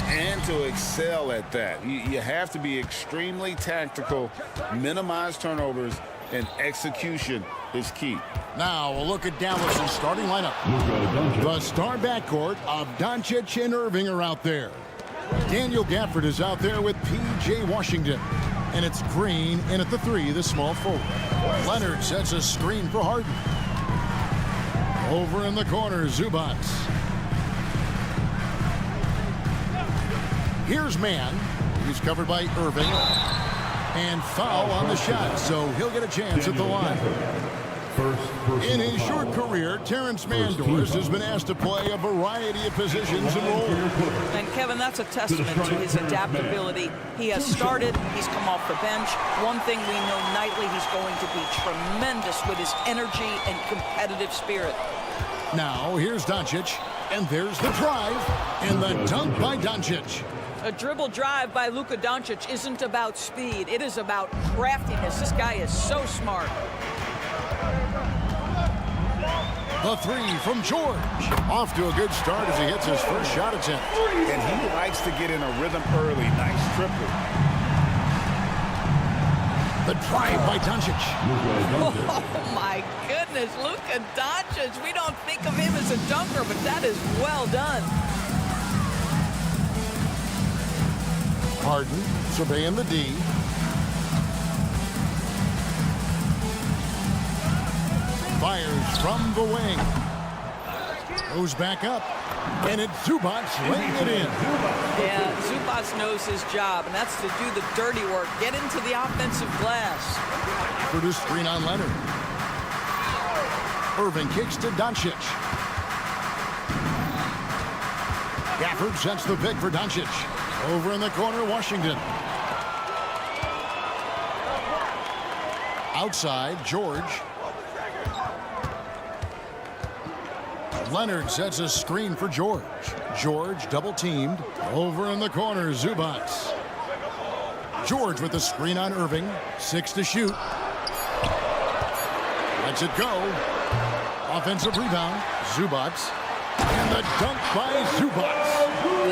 and to excel at that. You have to be extremely tactical, minimize turnovers, and execution is key. Now a look at Dallas' starting lineup. The star backcourt of Doncic and Irving are out there. Daniel Gafford is out there with P.J. Washington. And it's Green in at the 3, the small forward. Leonard sets a screen for Harden. Over in the corner, Zubac. Here's Mann. He's covered by Irving. And foul on the shot, so he'll get a chance at the line. In his short career, Terrence Mandors has been asked to play a variety of positions and roles. And Kevin, that's a testament to his adaptability. He has started, he's come off the bench. One thing we know nightly, he's going to be tremendous with his energy and competitive spirit. Now, here's Doncic, and there's the drive, and the dunk by Doncic. A dribble drive by Luka Doncic isn't about speed. It is about craftiness. This guy is so smart. The 3 from George. Off to a good start as he hits his first shot attempt. And he likes to get in a rhythm early. Nice triple. The drive by Doncic. Oh, my goodness. Luka Doncic. We don't think of him as a dunker, but that is well done. Harden surveying the D. Fires from the wing. Goes back up. And it's Zubac laying it in. Yeah, Zubac knows his job, and that's to do the dirty work. Get into the offensive glass. For the screen on Leonard. Irving kicks to Doncic. Gafford sets the pick for Doncic. Over in the corner, Washington. Outside, George. Leonard sets a screen for George. George double teamed. Over in the corner, Zubac. George with the screen on Irving. 6 to shoot. Lets it go. Offensive rebound, Zubac. And the dunk by Zubac.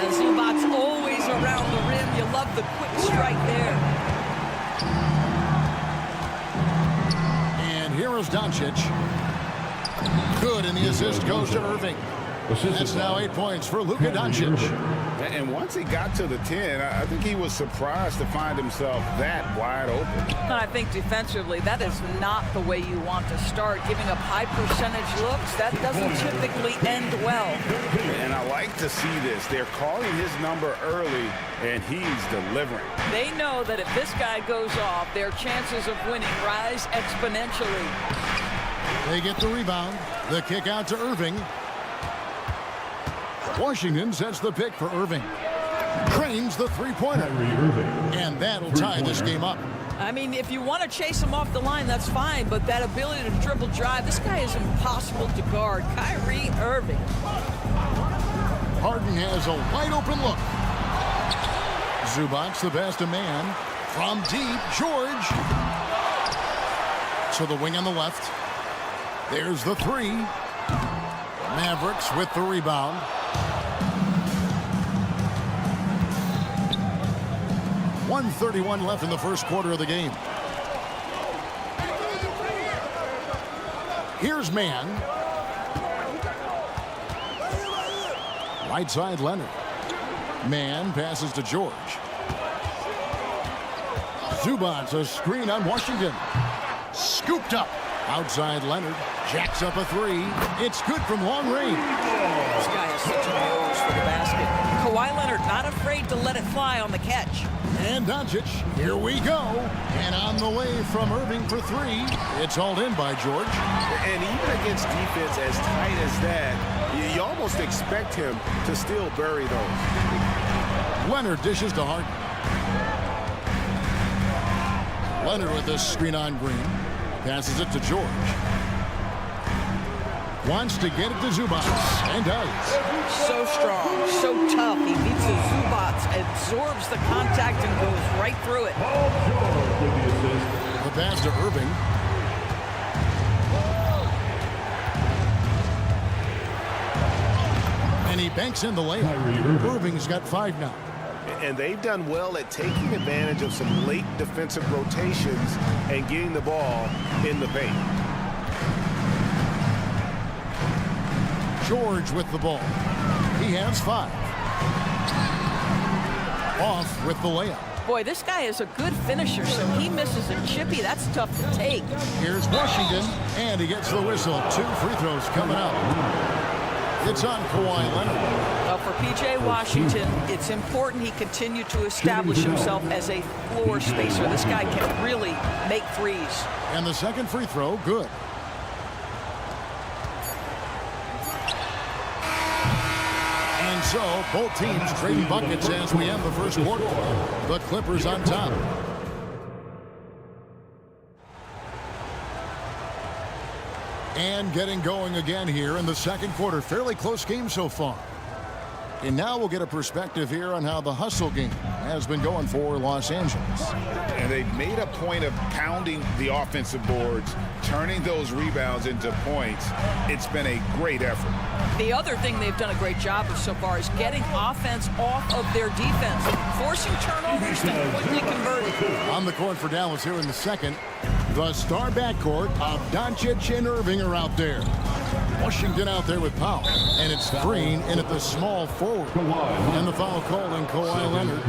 And Zubac's always around the rim. You love the quick strike there. And here is Doncic. Good, and the assist goes to Irving. That's now 8 points for Luka Doncic. And once he got to the 10, I think he was surprised to find himself that wide open. And I think defensively, that is not the way you want to start. Giving up high percentage looks, that doesn't typically end well. And I like to see this. They're calling his number early, and he's delivering. They know that if this guy goes off, their chances of winning rise exponentially. They get the rebound. The kick out to Irving. Washington sets the pick for Irving. Trains the three-pointer. And that'll tie this game up. I mean, if you want to chase him off the line, that's fine. But that ability to dribble drive, this guy is impossible to guard. Kyrie Irving. Harden has a wide-open look. Zubac, the best of man. From deep, George. To the wing on the left. There's the 3. Mavericks with the rebound. .131 left in the first quarter of the game. Here's Mann. Right side, Leonard. Mann passes to George. Zubac, a screen on Washington. Scooped up. Outside Leonard. Jacks up a 3. It's good from long range. This guy has such a nose for the basket. Kawhi Leonard not afraid to let it fly on the catch. And Doncic, here we go. And on the way from Irving for 3. It's hauled in by George. And even against defense as tight as that, you almost expect him to still bury those. Leonard dishes to Harden. Leonard with this screen on Green. Passes it to George. Wants to get it to Zubac, and does. So strong, so tough. He beats the Zubac, absorbs the contact, and goes right through it. The pass to Irving. And And he banks in the layup. Irving's got 5 now. And they've done well at taking advantage of some late defensive rotations and getting the ball in the paint. George with the ball. He has 5. Off with the layup. Boy, this guy is a good finisher, so he misses a chippy. That's tough to take. Here's Washington, and he gets the whistle. 2 free throws coming up. It's on Kawhi Leonard. Well, for P.J. Washington, it's important he continue to establish himself as a floor spacer. This guy can really make threes. And the second free throw, good. And so, both teams trading buckets as we end the first quarter. The Clippers on top. And getting going again here in the second quarter. Fairly close game so far. And now we'll get a perspective here on how the hustle game has been going for Los Angeles. And they've made a point of pounding the offensive boards, turning those rebounds into points. It's been a great effort. The other thing they've done a great job of so far is getting offense off of their defense, forcing turnovers and quickly converting. On the court for Dallas here in the second. The star backcourt of Doncic and Irving are out there. Washington out there with Powell. And it's Green in at the small forward. And the foul called on Kawhi Leonard.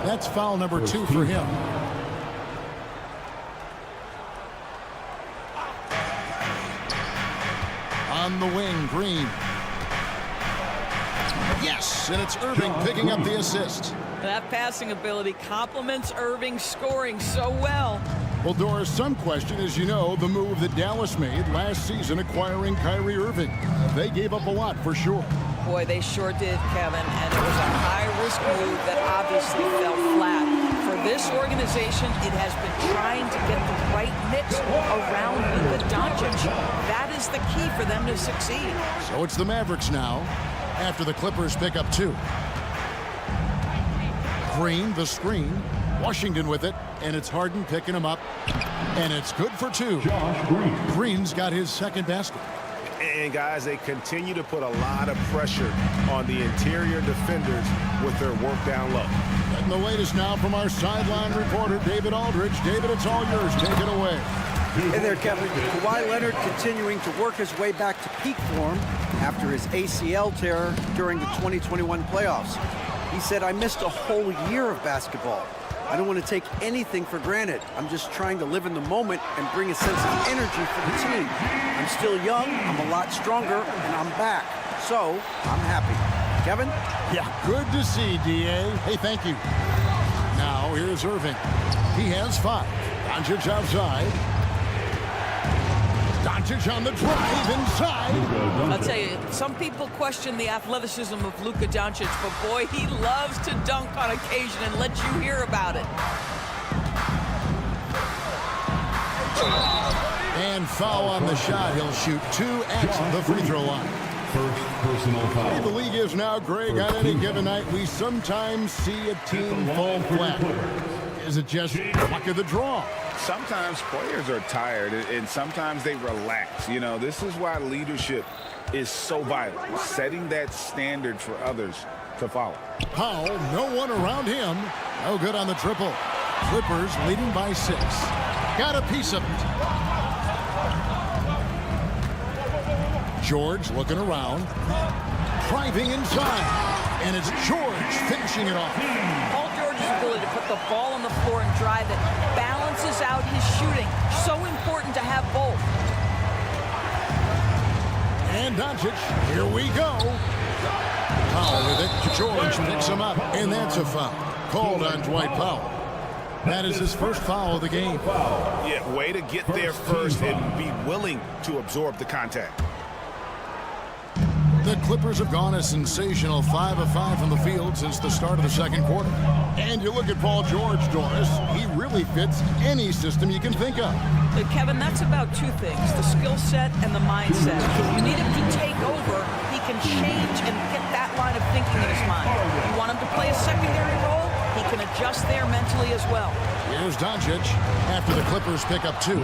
That's foul number 2 for him. On the wing, Green. Yes, and it's Irving picking up the assist. That passing ability complements Irving's scoring so well. Well, Doris, some question, as you know, the move that Dallas made last season acquiring Kyrie Irving. They gave up a lot for sure. Boy, they sure did, Kevin, and it was a high-risk move that obviously fell flat. For this organization, it has been trying to get the right mix around Luka Doncic. That is the key for them to succeed. So it's the Mavericks now, after the Clippers pick up 2. Green, the screen. Washington with it, and it's Harden picking him up. And it's good for 2. Green's got his second basket. And, guys, they continue to put a lot of pressure on the interior defenders with their work down low. And the latest now from our sideline reporter, David Aldridge. David, it's all yours. Take it away. Hey there, Kevin. Kawhi Leonard continuing to work his way back to peak form after his ACL tear during the 2021 playoffs. He said, "I missed a whole year of basketball. I don't want to take anything for granted. I'm just trying to live in the moment and bring a sense of energy for the team. I'm still young, I'm a lot stronger, and I'm back. So, I'm happy." Kevin? Yeah, good to see, D.A. Hey, thank you. Now, here's Irving. He has 5. Doncic outside. Doncic on the drive inside. I'll tell you, some people question the athleticism of Luka Doncic, but boy, he loves to dunk on occasion and let you hear about it. And foul on the shot. He'll shoot 2 at the free throw line. First personal foul. The league is now, Greg, on any given night, we sometimes see a team fall flat. Is it just luck of the draw? Sometimes players are tired, and sometimes they relax. You know, this is why leadership is so vital, setting that standard for others to follow. Powell, no one around him. No good on the triple. Clippers leading by 6. Got a piece of it. George looking around. Driving inside. And it's George finishing it off. Paul George's ability to put the ball on the floor and drive it balances out his shooting. So important to have both. And Doncic, here we go. Powell with it. George picks him up. And that's a foul. Called on Dwight Powell. That is his first foul of the game. Yeah, way to get there first and be willing to absorb the contact. The Clippers have gone a sensational 5 of 5 from the field since the start of the second quarter. And you look at Paul George, Doris, he really fits any system you can think of. But Kevin, that's about 2 things, the skill set and the mindset. If you need him to take over, he can change and get that line of thinking in his mind. You want him to play a secondary role, he can adjust there mentally defensively as well. Here's Doncic after the Clippers pick up 2.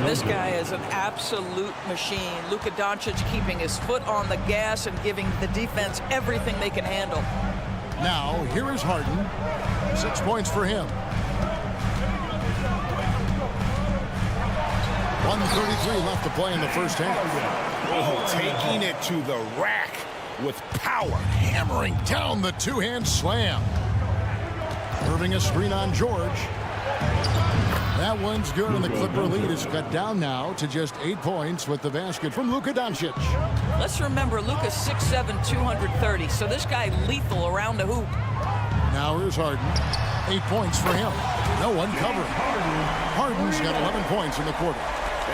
This guy is an absolute machine. Luka Doncic keeping his foot on the gas and giving the defense everything they can handle. Now, here is Harden. 6 points for him. 1:33 left to play in the first half. Oh, taking it to the rack with power. Hammering down the two-hand slam. Serving a screen on George. That one's good, and the Clipper lead is cut down now to just 8 points with the basket from Luka Doncic. Let's remember, Luka's 6'7", 230, so this guy lethal around the hoop. Now here's Harden. 8 points for him. No one covering. Harden's got 11 points in the quarter.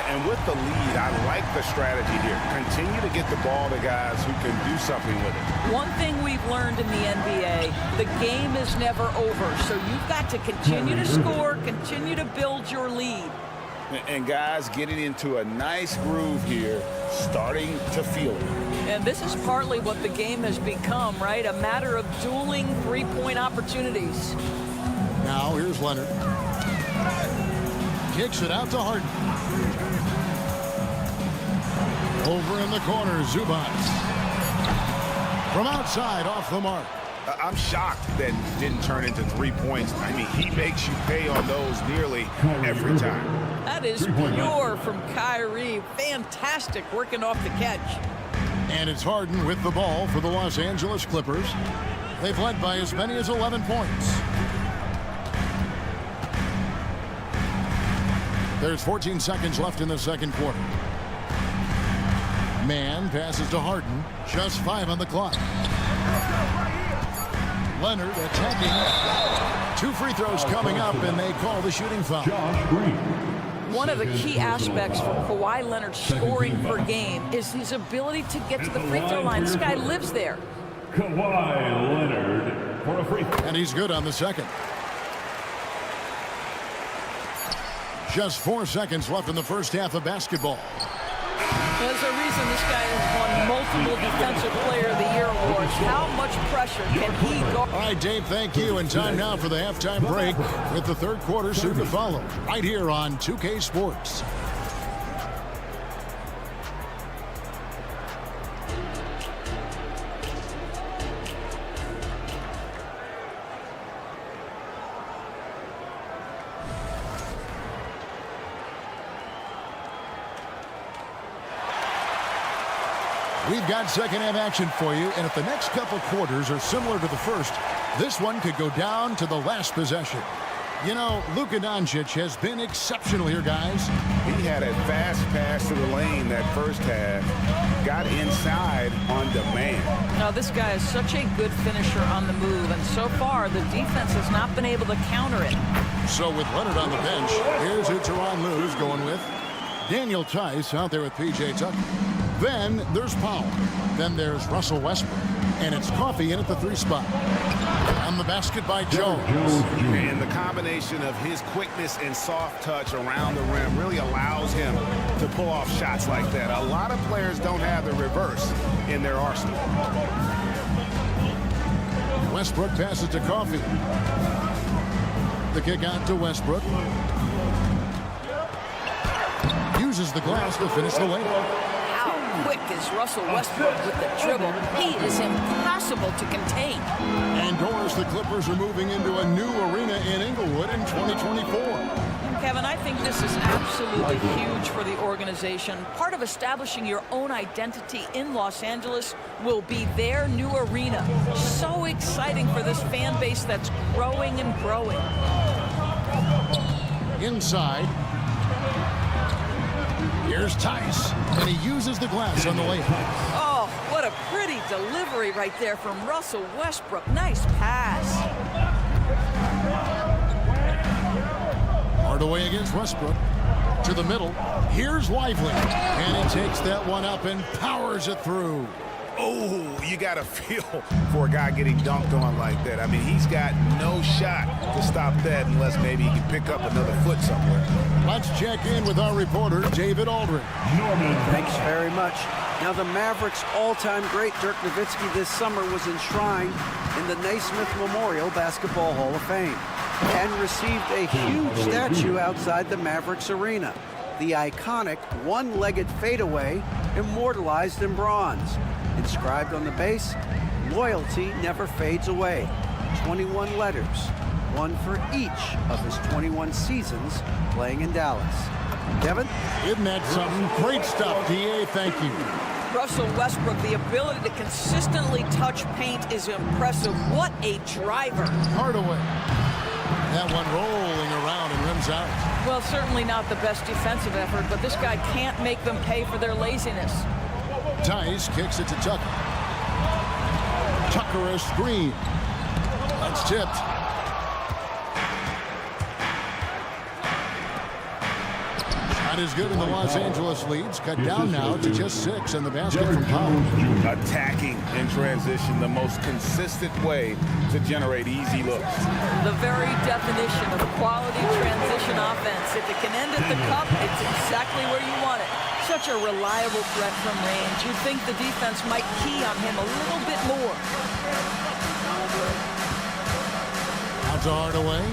And with the lead, I like the strategy here. Continue to get the ball to guys who can do something with it. One thing we've learned in the NBA, the game is never over. So you've got to continue to score, continue to build your lead. And guys getting into a nice groove here, starting to feel it. And this is partly what the game has become, right? A matter of dueling three-point opportunities. Now here's Leonard. Kicks it out to Harden. Over in the corner, Zubac. From outside, off the mark. I'm shocked that didn't turn into 3 points. I mean, he makes you pay on those nearly every time. That is pure from Kyrie. Fantastic working off the catch. And it's Harden with the ball for the Los Angeles Clippers. They've led by as many as 11 points. There's 14 seconds left in the second quarter. Man passes to Harden. Just 5 on the clock. Leonard attacking. 2 free throws coming up, and they call the shooting foul. One of the key aspects for Kawhi Leonard's scoring per game is his ability to get to the free throw line. This guy lives there. Kawhi Leonard for a free throw. And he's good on the second. Just 4 seconds left in the first half of basketball. There's a reason this guy has won multiple Defensive Player of the Year awards. How much pressure can he go? All right, Dave, thank you. And time now for the halftime break with the third quarter soon to follow. Right here on 2K Sports. We've got second half action for you, and if the next couple quarters are similar to the first, this one could go down to the last possession. You know, Luka Doncic has been exceptional here, guys. He had a fast pass to the lane that first half, got inside on demand. Now, this guy is such a good finisher on the move, and so far, the defense has not been able to counter it. So with Leonard on the bench, here's who Tyronn Lue's going with. Daniel Tice out there with P.J. Tucker. Then there's Powell. Then there's Russell Westbrook. And it's Coffey in at the 3 spot. On the basket by Jones. And the combination of his quickness and soft touch around the rim really allows him to pull off shots like that. A lot of players don't have the reverse in their arsenal. Westbrook passes to Coffey. The kick out to Westbrook. Uses the glass to finish the layup. How quick is Russell Westbrook with the dribble? He is impossible to contain. And Doris, the Clippers are moving into a new arena in Inglewood in 2024. Kevin, I think this is absolutely huge for the organization. Part of establishing your own identity in Los Angeles will be their new arena. So exciting for this fan base that's growing and growing. Inside. Here's Tice, and he uses the glass on the layup. Oh, what a pretty delivery right there from Russell Westbrook. Nice pass. Hard away against Westbrook. To the middle. Here's Lively, and he takes that one up and powers it through. Oh, you got to feel for a guy getting dunked on like that. I mean, he's got no shot to stop that unless maybe he can pick up another foot somewhere. Let's check in with our reporter, David Aldridge. Thanks very much. Now, the Mavericks' all-time great Dirk Nowitzki this summer was enshrined in the Naismith Memorial Basketball Hall of Fame. and received a huge statue outside the Mavericks arena. The iconic one-legged fadeaway immortalized in bronze. Inscribed on the base, loyalty never fades away. 21 letters, one for each of his 21 seasons playing in Dallas. Kevin? Isn't that something? Great stuff, D.A. Thank you. Russell Westbrook, the ability to consistently touch paint is impressive. What a driver. Hardaway. That one rolling around and rims out. Well, certainly not the best defensive effort, but this guy can't make them pay for their laziness. Tice kicks it to Tucker. Tucker a screen. That's tipped. Shot is good, and the Los Angeles leads cut down now to just 6, and the basket from Powell. Attacking in transition, the most consistent way to generate easy looks. The very definition of quality transition offense. If it can end at the cup, it's exactly where you want it. Such a reliable threat from range. You'd think the defense might key on him a little bit more. Out to Hardaway.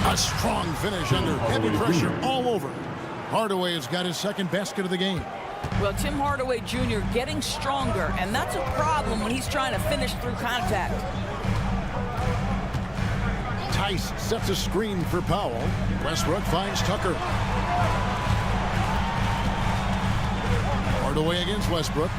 A strong finish under heavy pressure all over. Hardaway has got his second basket of the game. Well, Tim Hardaway Jr. getting stronger, and that's a problem when he's trying to finish through contact. Tice sets a screen for Powell. Westbrook finds Tucker. Hardaway against Westbrook.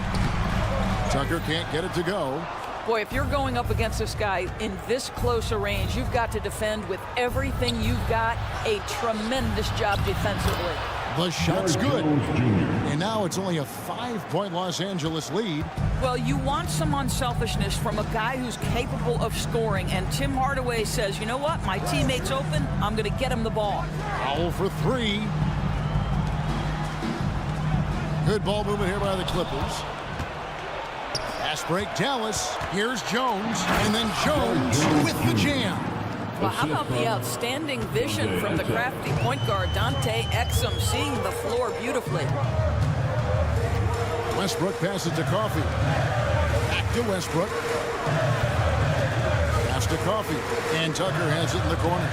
Tucker can't get it to go. Boy, if you're going up against this guy in this close a range, you've got to defend with everything you've got. A tremendous job defensively. The shot's good. And now it's only a 5-point Los Angeles lead. Well, you want some unselfishness from a guy who's capable of scoring. And Tim Hardaway says, you know what? My teammate's open. I'm going to get him the ball. Powell for 3. Good ball movement here by the Clippers. Fast break, Dallas. Here's Jones. And then Jones with the jam. Well, how about the outstanding vision from the crafty point guard, Dante Exum, seeing the floor beautifully. Westbrook passes to Coffey. Back to Westbrook. Pass to Coffey. And Tucker has it in the corner.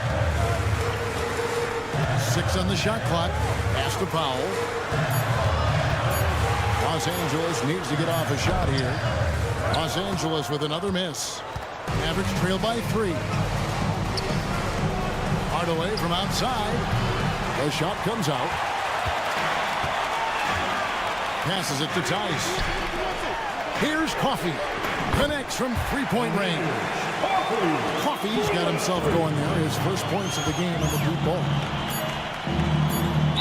6 on the shot clock. Pass to Powell. Los Angeles needs to get off a shot here. Los Angeles with another miss. Mavericks trail by 3. Hardaway from outside. The shot comes out. Passes it to Tice. Here's Coffey. Connects from 3-point range. Coffey's got himself going there. His first points of the game on the deep ball.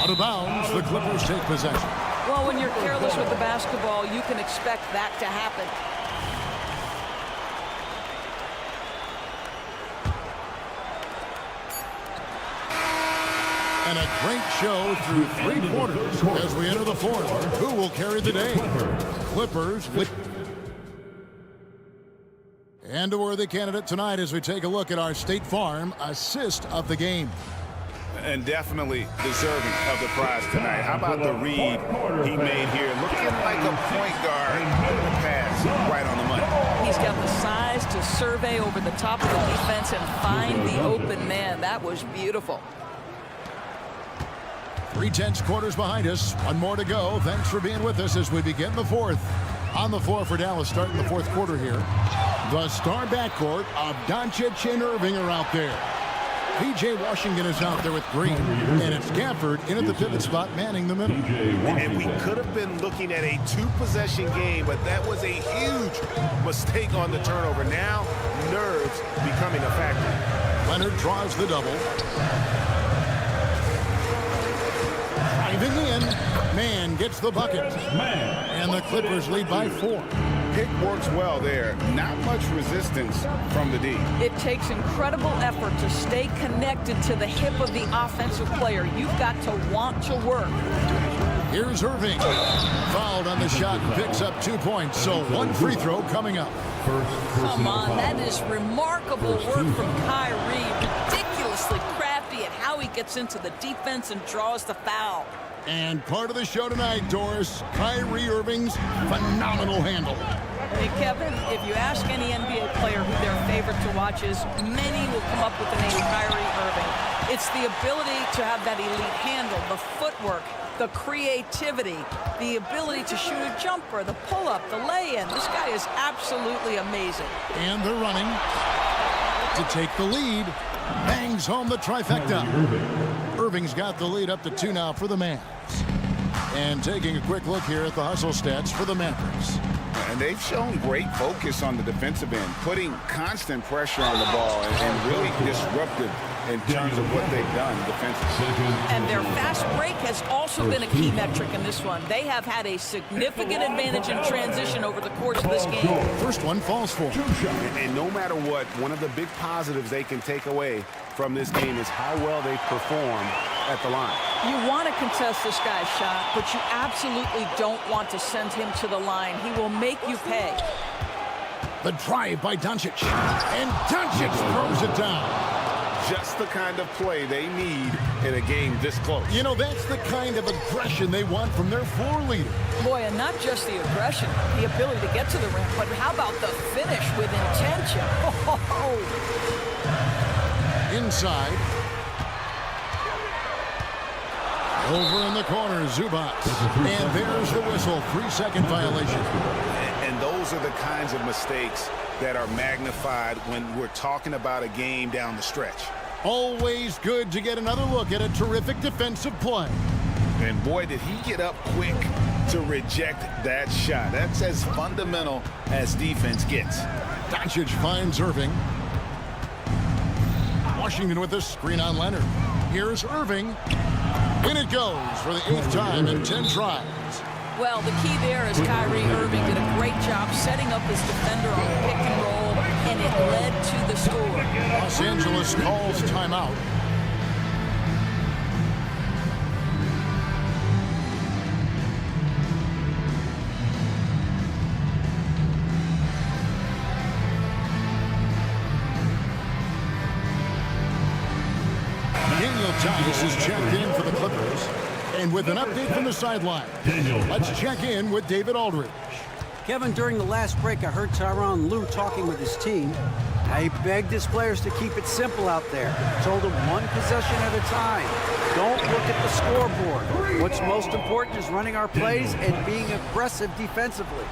Out of bounds, the Clippers take possession. Well, when you're careless with the basketball, you can expect that to happen. And a great show through 3 quarters as we enter the 4th. Who will carry the day? Clippers with... And a worthy candidate tonight as we take a look at our State Farm assist of the game. And definitely deserving of the prize tonight. How about the read he made here? Looking like a point guard with the pass right on the money. He's got the size to survey over the top of the defense and find the open man. That was beautiful. 3 tenths quarters behind us. 1 more to go. Thanks for being with us as we begin the 4th. On the floor for Dallas starting the 4th quarter here. The star backcourt of Doncic and Irving are out there. P.J. Washington is out there with Green. And it's Gafford in at the pivot spot manning the middle. And we could have been looking at a 2-possession game, but that was a huge mistake on the turnover. Now, nerves becoming a factor. Leonard draws the double. Driving in. Man gets the bucket. And the Clippers lead by 4. Pick works well there. Not much resistance from the D. It takes incredible effort to stay connected to the hip of the offensive player. You've got to want to work. Here's Irving. Fouled on the shot and picks up 2 points. So 1 free throw coming up. Come on, that is remarkable work from Kyrie. Ridiculously crafty at how he gets into the defense and draws the foul. And part of the show tonight, Doris, Kyrie Irving's phenomenal handle. Hey, Kevin, if you ask any NBA player who their favorite to watch is, many will come up with the name Kyrie Irving. It's the ability to have that elite handle, the footwork, the creativity, the ability to shoot a jumper, the pull-up, the lay-in. This guy is absolutely amazing. And they're running to take the lead. Bangs home the trifecta. Irving's got the lead up to 2 now for the Mavs. And taking a quick look here at the hustle stats for the Mavericks. And they've shown great focus on the defensive end, putting constant pressure on the ball and really disruptive in terms of what they've done defensively. And their fast break has also been a key metric in this one. They have had a significant advantage in transition over the course of this game. First one falls for them. And no matter what, one of the big positives they can take away from this game is how well they perform at the line. You want to contest this guy's shot, but you absolutely don't want to send him to the line. He will make you pay. The drive by Doncic. And Doncic throws it down. Just the kind of play they need in a game this close. You know, that's the kind of aggression they want from their floor leader. Boy, and not just the aggression, the ability to get to the rim, but how about the finish with intention? Inside. Over in the corner, Zubac. And there's the whistle. 3-second violation. And those are the kinds of mistakes that are magnified when we're talking about a game down the stretch. Always good to get another look at a terrific defensive play. And boy, did he get up quick to reject that shot. That's as fundamental as defense gets. Doncic finds Irving. Washington with a screen on Leonard. Here's Irving. In it goes for the 8th time in 10 tries. Well, the key there is Kyrie Irving did a great job setting up his defender on the pick and roll, and it led to the score. Los Angeles calls timeout. Daniel Tice is checked in for the Clippers. And with an update from the sideline, let's check in with David Aldridge. Kevin, during the last break, I heard Tyronn Lue talking with his team. He begged his players to keep it simple out there. Told them one possession at a time. Don't look at the scoreboard. What's most important is running our plays and being aggressive defensively.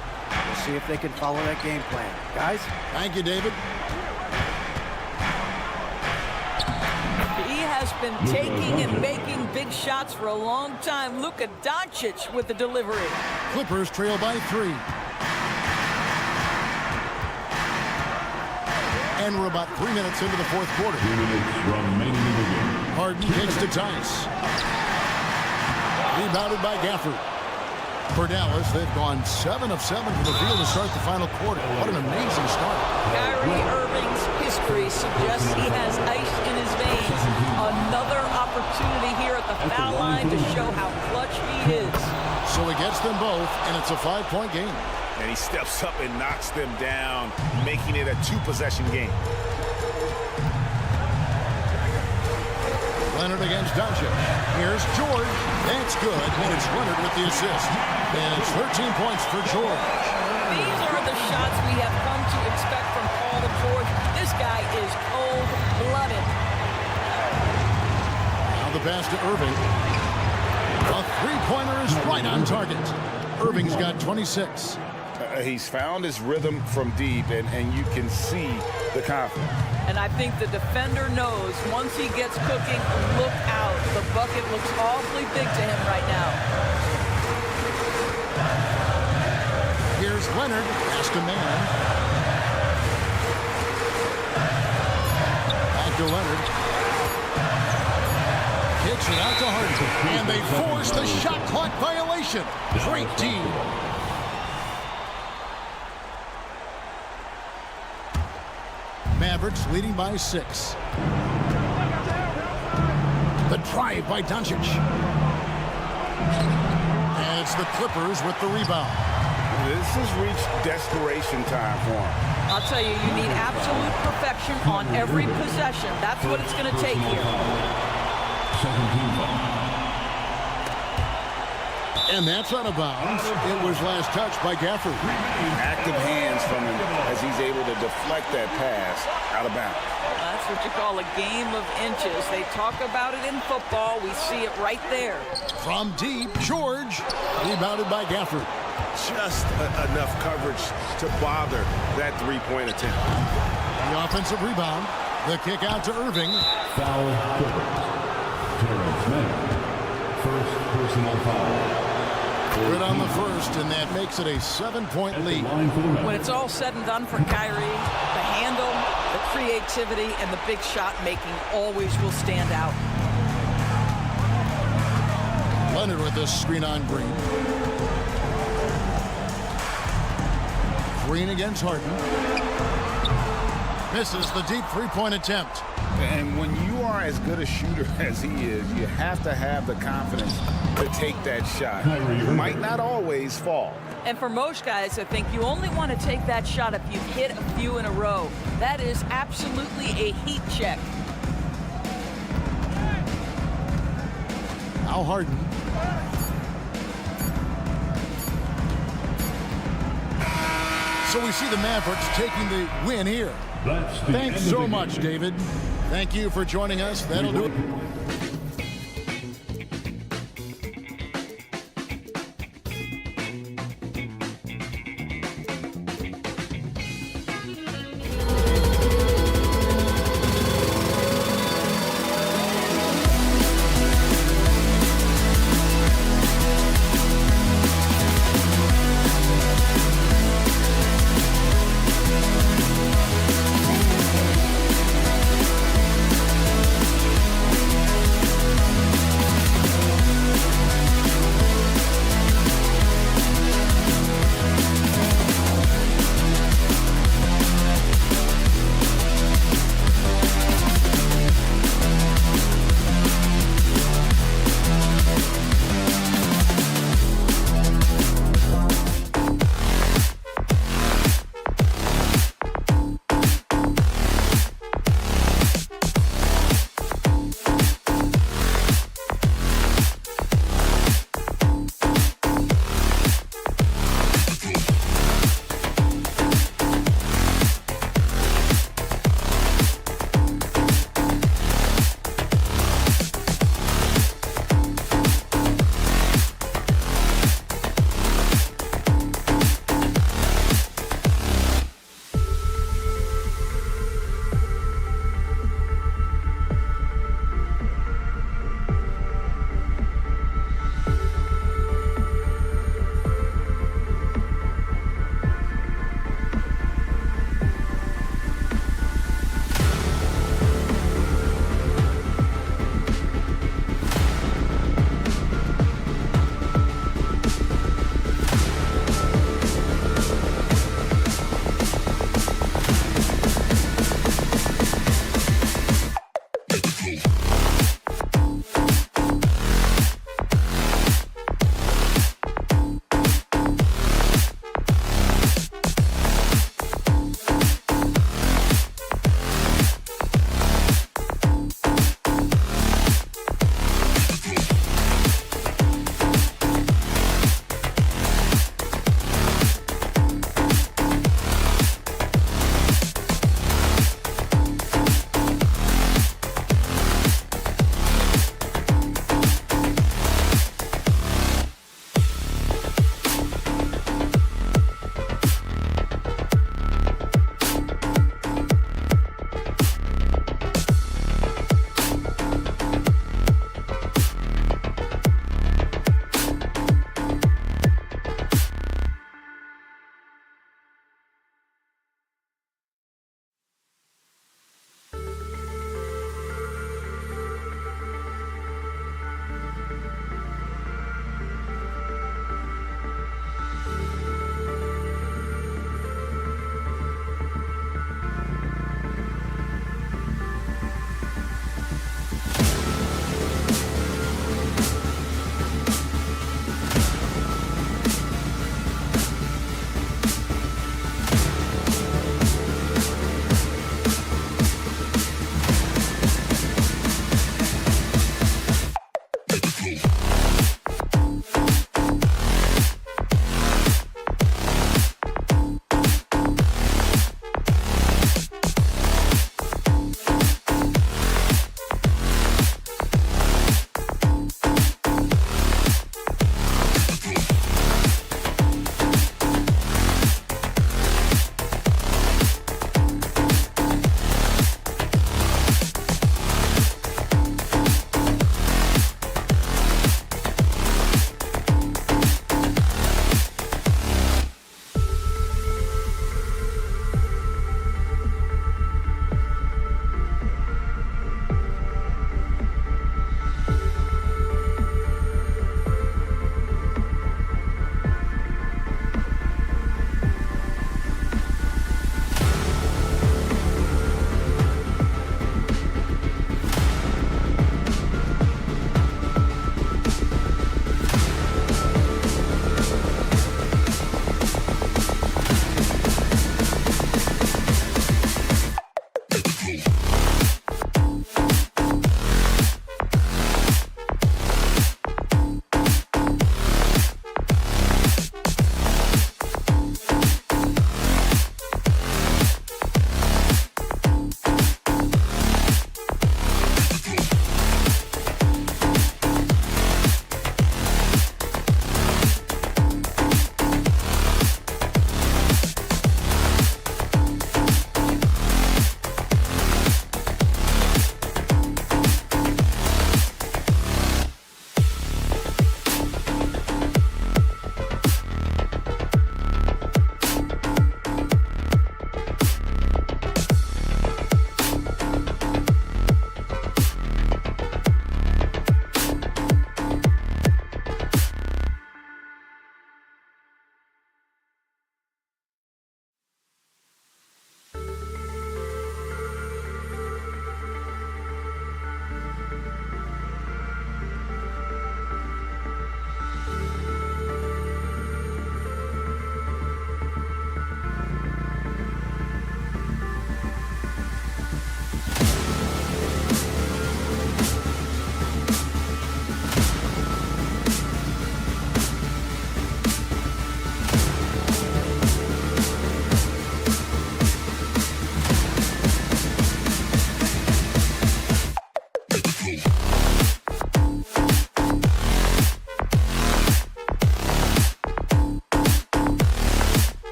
We'll see if they can follow that game plan. Guys? Thank you, David. He has been taking and making big shots for a long time. Luka Doncic with the delivery. Clippers trail by 3. And we're about 3 minutes into the 4th quarter. Harden takes to Tice. Rebounded by Gafford. For Dallas, they've gone 7 of 7 from the field to start the final quarter. What an amazing start. Kyrie Irving's history suggests he has ice in his veins. Another opportunity here at the foul line to show how clutch he is. So he gets them both, and it's a 5-point game. And he steps up and knocks them down, making it a 2-possession game. Leonard against Doncic. Here's George. That's good, and it's Leonard with the assist. And it's 13 points for George. These are the shots we have come to expect from Paul George. This guy is cold-blooded. Now the pass to Irving. A 3-pointer is right on target. Irving's got 26. He's found his rhythm from deep, and you can see the confidence. And I think the defender knows once he gets cooking, look out. The bucket looks awfully big to him right now. Here's Leonard, past a man. Back to Leonard. Kicks it out to Harden. And they force the shot clock violation. Great team. Mavericks leading by 6. The drive by Doncic. And it's the Clippers with the rebound. This has reached desperation time for him. I'll tell you, you need absolute perfection on every possession. That's what it's going to take here. And that's out of bounds. It was last touched by Gafford. Active hands from him as he's able to deflect that pass out of bounds. That's what you call a game of inches. They talk about it in football. We see it right there. From deep, George. Rebounded by Gafford. Just enough coverage to bother that three-point attempt. The offensive rebound. The kick out to Irving. Foul Clippers. Terrence Mann. First personal foul. Good on the first, and that makes it a 7-point lead. When it's all said and done for Kyrie, the handle, the creativity, and the big shot making always will stand out. Leonard with this screen on Green. Green against Harden. Misses the deep three-point attempt. And when you are as good a shooter as he is, you have to have the confidence to take that shot. You might not always fall. And for most guys, I think you only want to take that shot if you've hit a few in a row. That is absolutely a heat check. Now Harden. So we see the Mavericks taking the win here. Thanks so much, David. Thank you for joining us. That'll do it.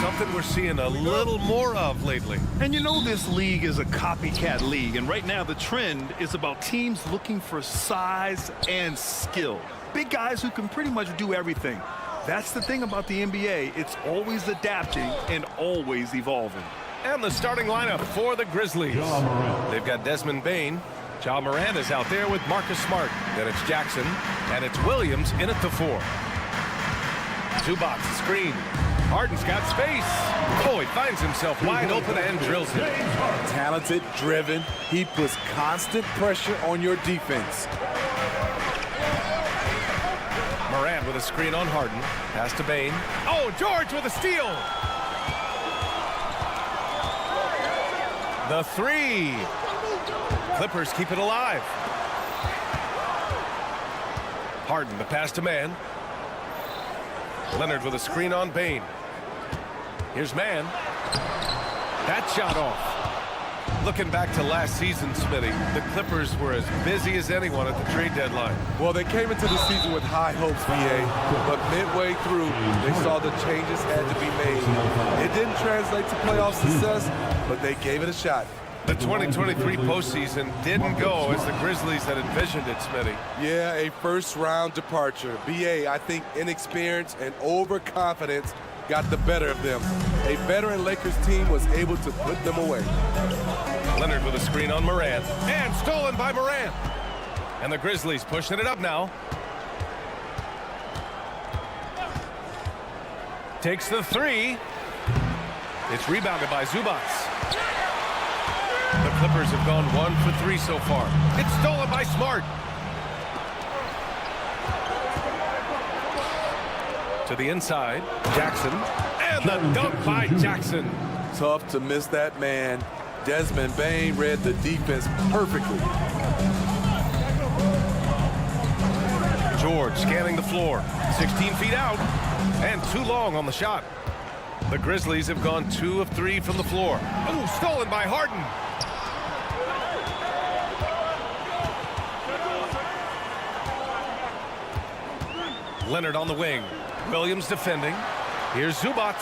Something we're seeing a little more of lately. And you know this league is a copycat league, and right now the trend is about teams looking for size and skill. Big guys who can pretty much do everything. That's the thing about the NBA. It's always adapting and always evolving. And the starting lineup for the Grizzlies. They've got Desmond Bane. Ja Morant is out there with Marcus Smart. Then it's Jackson, and it's Williams in at the 4. Zubac screen. Harden's got space. Oh, he finds himself wide open and drills it. Talented, driven. He puts constant pressure on your defense. Morant with a screen on Harden. Pass to Bane. Oh, George with a steal. The 3. Clippers keep it alive. Harden, the pass to Mann. Leonard with a screen on Bane. Here's Mann. That shot off. Looking back to last season, Smitty, the Clippers were as busy as anyone at the trade deadline. Well, they came into the season with high hopes, VA, but midway through, they saw the changes had to be made. It didn't translate to playoff success, but they gave it a shot. The 2023 postseason didn't go as the Grizzlies had envisioned it, Smitty. Yeah, a first-round departure. BA, I think inexperience and overconfidence got the better of them. A veteran Lakers team was able to put them away. Leonard with a screen on Morant. And stolen by Morant. And the Grizzlies pushing it up now. Takes the 3. It's rebounded by Zubac. The Clippers have gone 1 for 3 so far. It's stolen by Smart. To the inside, Jackson. And the dunk by Jackson. Tough to miss that man. Desmond Bane read the defense perfectly. George scanning the floor. 16 feet out. And too long on the shot. The Grizzlies have gone 2 of 3 from the floor. Oh, stolen by Harden. Leonard on the wing. Williams defending. Here's Zubac.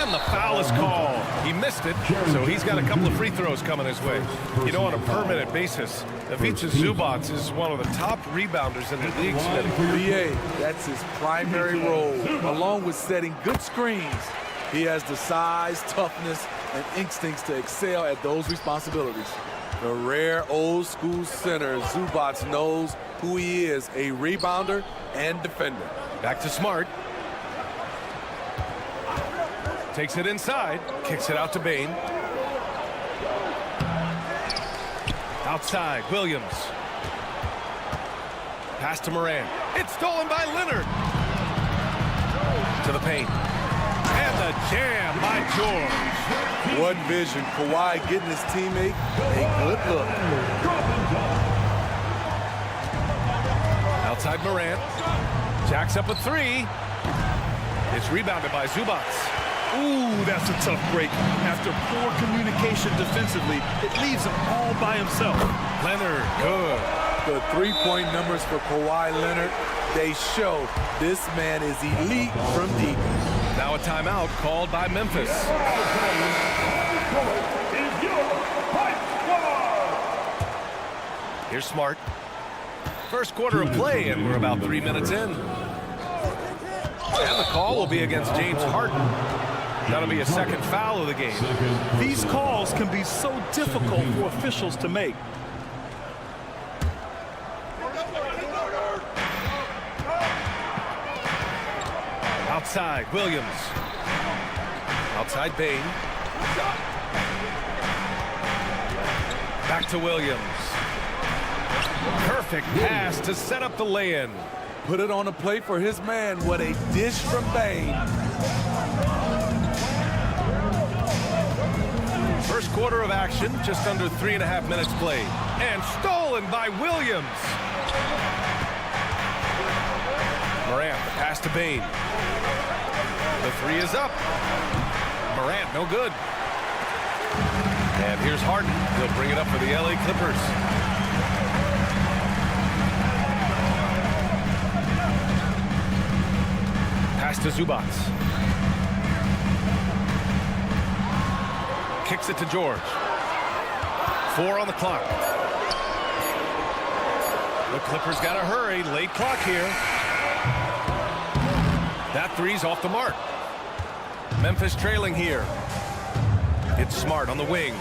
And the foul is called. He missed it, so he's got a couple of free throws coming his way. You know, on a per-minute basis, Ivica Zubac is one of the top rebounders in the league. BA, that's his primary role, along with setting good screens. He has the size, toughness, and instincts to excel at those responsibilities. The rare old-school center, Zubac knows who he is, a rebounder and defender. Back to Smart. Takes it inside, kicks it out to Bane. Outside, Williams. Pass to Morant. It's stolen by Leonard. To the paint. And the jam by George. What vision. Kawhi getting his teammate a good look. Outside Morant. Jacks up a 3. It's rebounded by Zubac. Ooh, that's a tough break. After poor communication defensively, it leaves him all by himself. Leonard, good. The three-point numbers for Kawhi Leonard, they show this man is elite from deep. Now a timeout called by Memphis. Here's Smart. First quarter of play, and we're about 3 minutes in. And the call will be against James Harden. That'll be a second foul of the game. These calls can be so difficult for officials to make. Outside, Williams. Outside, Bain. Back to Williams. Perfect pass to set up the lay-in. Put it on a plate for his man. What a dish from Bain. First quarter of action, just under 3.5 minutes played. And stolen by Williams. Morant, the pass to Bain. The three is up. Morant, no good. And here's Harden. He'll bring it up for the LA Clippers. Pass to Zubac. Kicks it to George. 4 on the clock. The Clippers got to hurry. Late clock here. That three's off the mark. Memphis trailing here. It's Smart on the wing.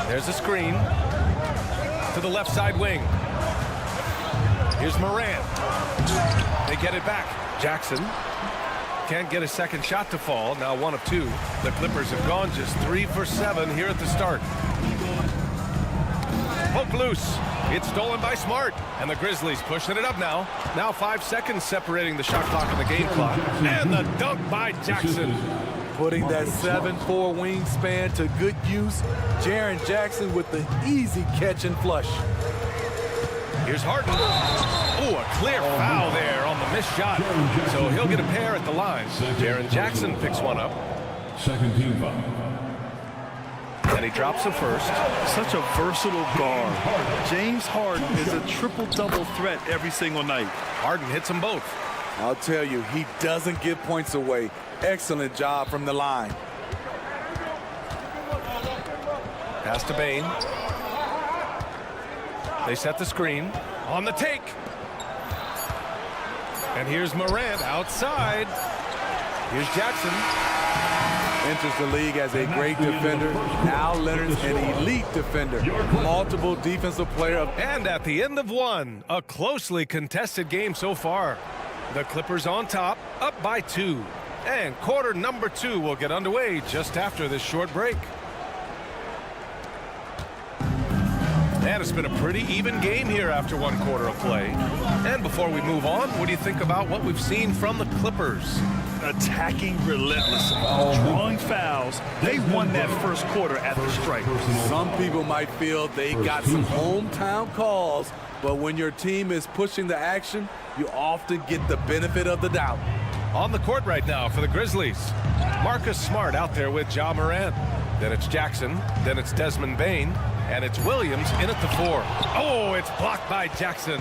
There's a screen to the left side wing. Here's Morant. They get it back. Jackson can't get a second shot to fall. Now 1 of 2. The Clippers have gone just 3 for 7 here at the start. Poke loose. It's stolen by Smart. And the Grizzlies pushing it up now. Now 5 seconds separating the shot clock and the game clock. And the dunk by Jackson. Putting that 7'4" wingspan to good use. Jaren Jackson with the easy catch and flush. Here's Harden. Oh, a clear foul there on the missed shot. So he'll get a pair at the line. Jaren Jackson picks one up. Second team foul. And he drops the first. Such a versatile guard. James Harden is a triple-double threat every single night. Harden hits them both. I'll tell you, he doesn't give points away. Excellent job from the line. Pass to Bain. They set the screen. On the take. And here's Morant outside. Here's Jackson. Enters the league as a great defender. Now Leonard's an elite defender. Multiple defensive player. And at the end of 1, a closely contested game so far. The Clippers on top, up by 2. And quarter number 2 will get underway just after this short break. And it's been a pretty even game here after 1 quarter of play. And before we move on, what do you think about what we've seen from the Clippers? Attacking relentlessly, drawing fouls. They won that first quarter at the stripe. Some people might feel they got some hometown calls, but when your team is pushing the action, you often get the benefit of the doubt. On the court right now for the Grizzlies, Marcus Smart out there with Ja Morant. Then it's Jackson, then it's Desmond Bain, and it's Williams in at the 4. Oh, it's blocked by Jackson.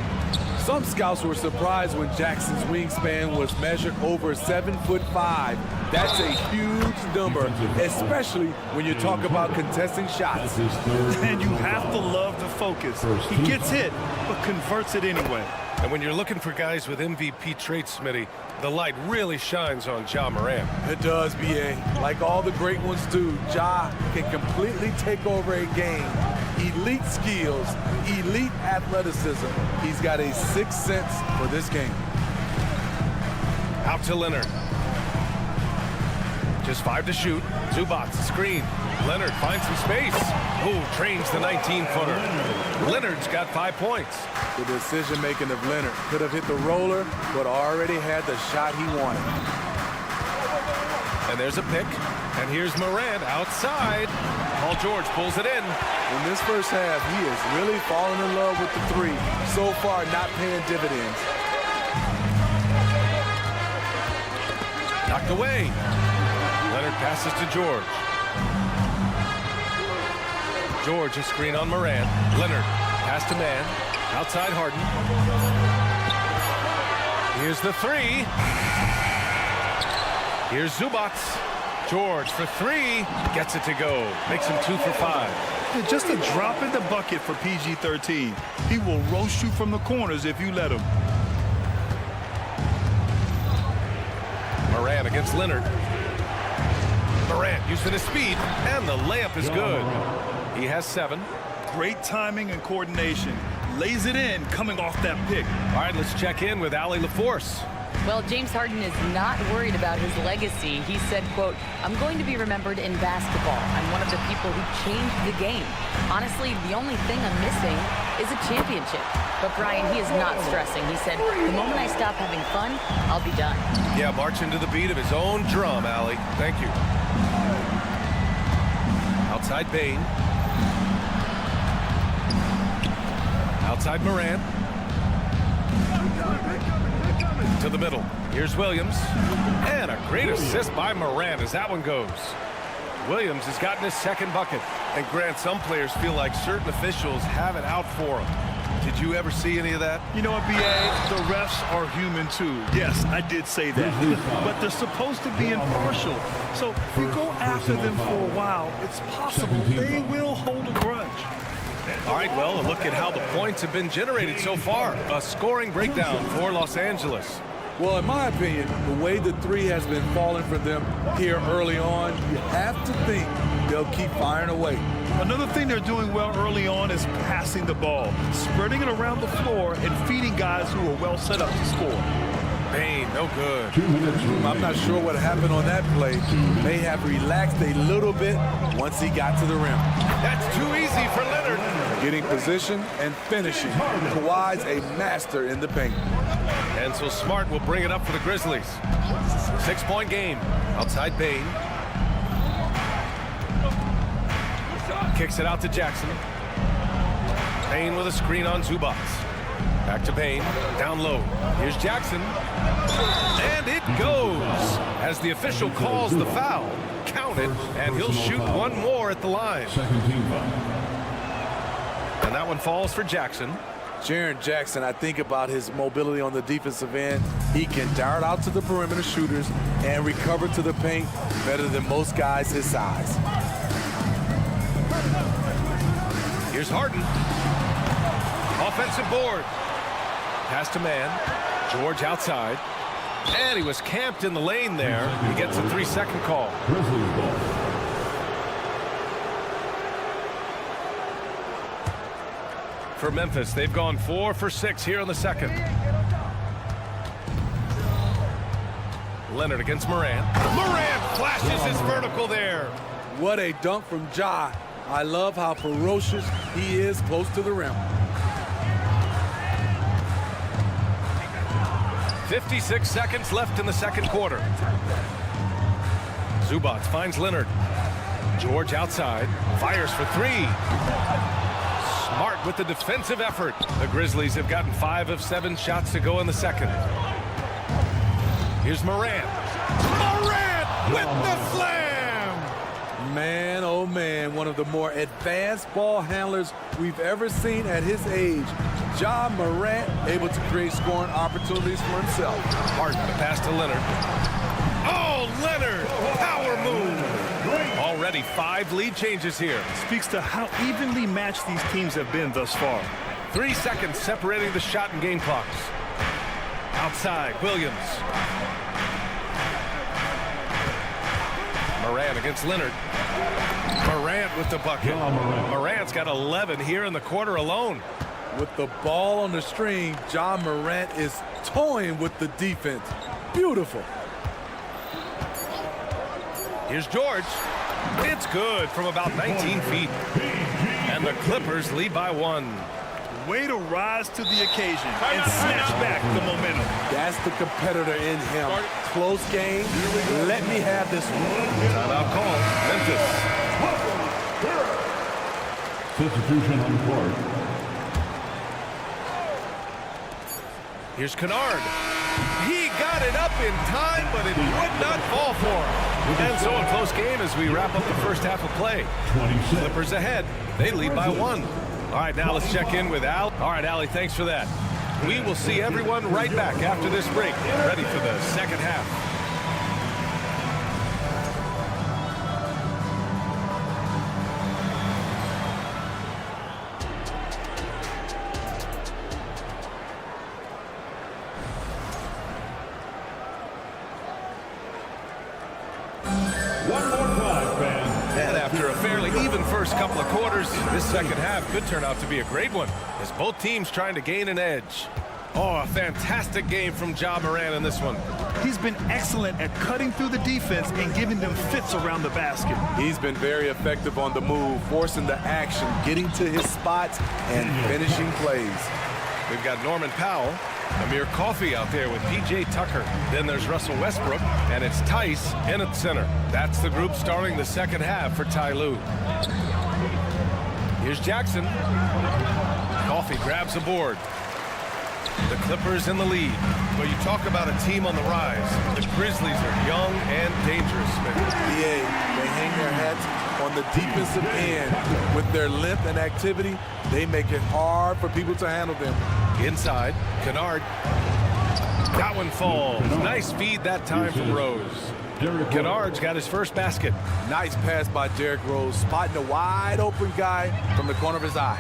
Some scouts were surprised when Jackson's wingspan was measured over 7'5". That's a huge number, especially when you talk about contesting shots. And you have to love the focus. He gets hit, but converts it anyway. And when you're looking for guys with MVP traits, Smitty, the light really shines on Ja Morant. It does, B.A. Like all the great ones do, Ja can completely take over a game. Elite skills, elite athleticism. He's got a sixth sense for this game. Out to Leonard. Just 5 to shoot. Zubac, screen. Leonard finds some space. Ooh, trains the 19-footer. Leonard's got 5 points. The decision-making of Leonard could have hit the roller, but already had the shot he wanted. And there's a pick. And here's Morant outside. Paul George pulls it in. In this first half, he is really falling in love with the 3. So far, not paying dividends. Knocked away. Leonard passes to George. George, a screen on Morant. Leonard, pass to man. Outside Harden. Here's the 3. Here's Zubac. George for 3. Gets it to go. Makes him 2 for 5. Just a drop in the bucket for PG-13. He will roast you from the corners if you let him. Morant against Leonard. Morant using his speed, and the layup is good. He has 7. Great timing and coordination. Lays it in coming off that pick. All right, let's check in with Allie LaForce. Well, James Harden is not worried about his legacy. He said, quote, "I'm going to be remembered in basketball. I'm one of the people who changed the game. Honestly, the only thing I'm missing is a championship." But Brian, he is not stressing. He said, "The moment I stop having fun, I'll be done." Yeah, marching to the beat of his own drum, Allie. Thank you. Outside Bain. Outside Morant. To the middle. Here's Williams. And a great assist by Morant as that one goes. Williams has gotten his second bucket. And Grant, some players feel like certain officials have it out for them. Did you ever see any of that? You know what, B.A.? The refs are human, too. Yes, I did say that. But they're supposed to be impartial. So if you go after them for a while, it's possible they will hold a grudge. All right, well, a look at how the points have been generated so far. A scoring breakdown for Los Angeles. Well, in my opinion, the way the three has been falling for them here early on, you have to think they'll keep firing away. Another thing they're doing well early on is passing the ball, spreading it around the floor and feeding guys who are well set up to score. Bain, no good. I'm not sure what happened on that play. May have relaxed a little bit once he got to the rim. That's too easy for Leonard. Getting position and finishing. Kawhi's a master in the paint. And so Smart will bring it up for the Grizzlies. 6-point game. Outside Bain. Kicks it out to Jackson. Bain with a screen on Zubac. Back to Bain. Down low. Here's Jackson. And it goes. As the official calls the foul. Count it. And he'll shoot one more at the line. And that one falls for Jackson. Jaren Jackson, I think about his mobility on the defensive end. He can dart out to the perimeter shooters and recover to the paint better than most guys his size. Here's Harden. Offensive board. Pass to man. George outside. And he was camped in the lane there. He gets a 3-second call. For Memphis, they've gone 4 for 6 here in the second. Leonard against Morant. Morant flashes his vertical there. What a dunk from Ja. I love how ferocious he is close to the rim. 56 seconds left in the second quarter. Zubac finds Leonard. George outside. Fires for 3. Smart with the defensive effort. The Grizzlies have gotten 5 of 7 shots to go in the second. Here's Morant. Morant with the slam! Man, oh man, one of the more advanced ball handlers we've ever seen at his age. Ja Morant able to create scoring opportunities for himself. Harden, the pass to Leonard. Oh, Leonard! Power move! Already 5 lead changes here. Speaks to how evenly matched these teams have been thus far. 3 seconds separating the shot and game clocks. Outside, Williams. Morant against Leonard. Morant with the bucket. Morant's got 11 here in the quarter alone. With the ball on the string, Ja Morant is toying with the defense. Beautiful. Here's George. It's good from about 19 feet. And the Clippers lead by 1. Way to rise to the occasion and snatch back the momentum. That's the competitor in him. Close game. Let me have this one. Timeout call. Memphis. Substitution on the court. Here's Kennard. He got it up in time, but it would not fall for him. And so a close game as we wrap up the first half of play. Clippers ahead. They lead by 1. All right, now let's check in with Al. All right, Allie, thanks for that. We will see everyone right back after this break, ready for the second half. And after a fairly even first couple of quarters, this second half could turn out to be a great one, as both teams trying to gain an edge. Oh, a fantastic game from Ja Morant in this one. He's been excellent at cutting through the defense and giving them fits around the basket. He's been very effective on the move, forcing the action, getting to his spots, and finishing plays. We've got Norman Powell, Amir Coffey out there with P.J. Tucker. Then there's Russell Westbrook, and it's Tice in at center. That's the group starting the second half for Ty Lue. Here's Jackson. Coffey grabs a board. The Clippers in the lead. Well, you talk about a team on the rise. The Grizzlies are young and dangerous, man. They hang their hats on the defensive end. With their length and activity, they make it hard for people to handle them. Inside, Kennard. That one falls. Nice feed that time from Rose. Kennard's got his first basket. Nice pass by Derrick Rose, spotting a wide open guy from the corner of his eye.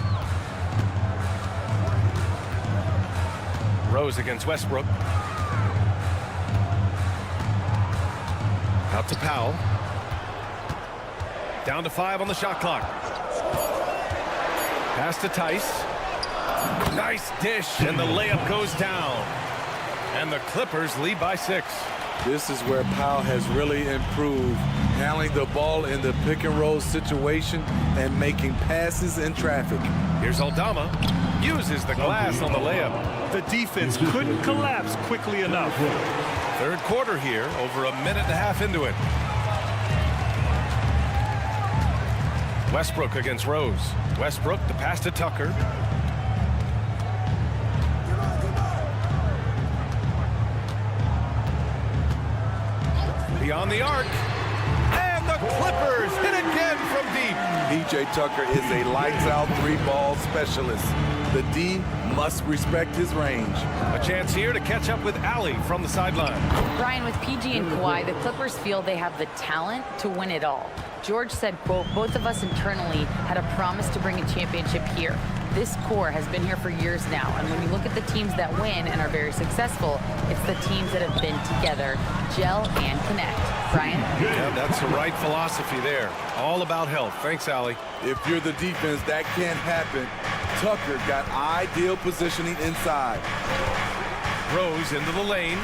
Rose against Westbrook. Out to Powell. Down to 5 on the shot clock. Pass to Tice. Nice dish, and the layup goes down. And the Clippers lead by 6. This is where Powell has really improved, handling the ball in the pick and roll situation and making passes in traffic. Here's Aldama. Uses the glass on the layup. The defense couldn't collapse quickly enough. Third quarter here, over a minute and a half into it. Westbrook against Rose. Westbrook, the pass to Tucker. Beyond the arc. And the Clippers hit again from deep. P.J. Tucker is a lights-out three-ball specialist. The D must respect his range. A chance here to catch up with Allie from the sideline. Brian, with PG and Kawhi, the Clippers feel they have the talent to win it all. George said, quote, both of us internally had a promise to bring a championship here. This core has been here for years now, and when you look at the teams that win and are very successful, it's the teams that have been together, gel and connect. Brian? Yeah, that's the right philosophy there. All about health. Thanks, Allie. If you're the defense, that can't happen. Tucker got ideal positioning inside. Rose into the lane.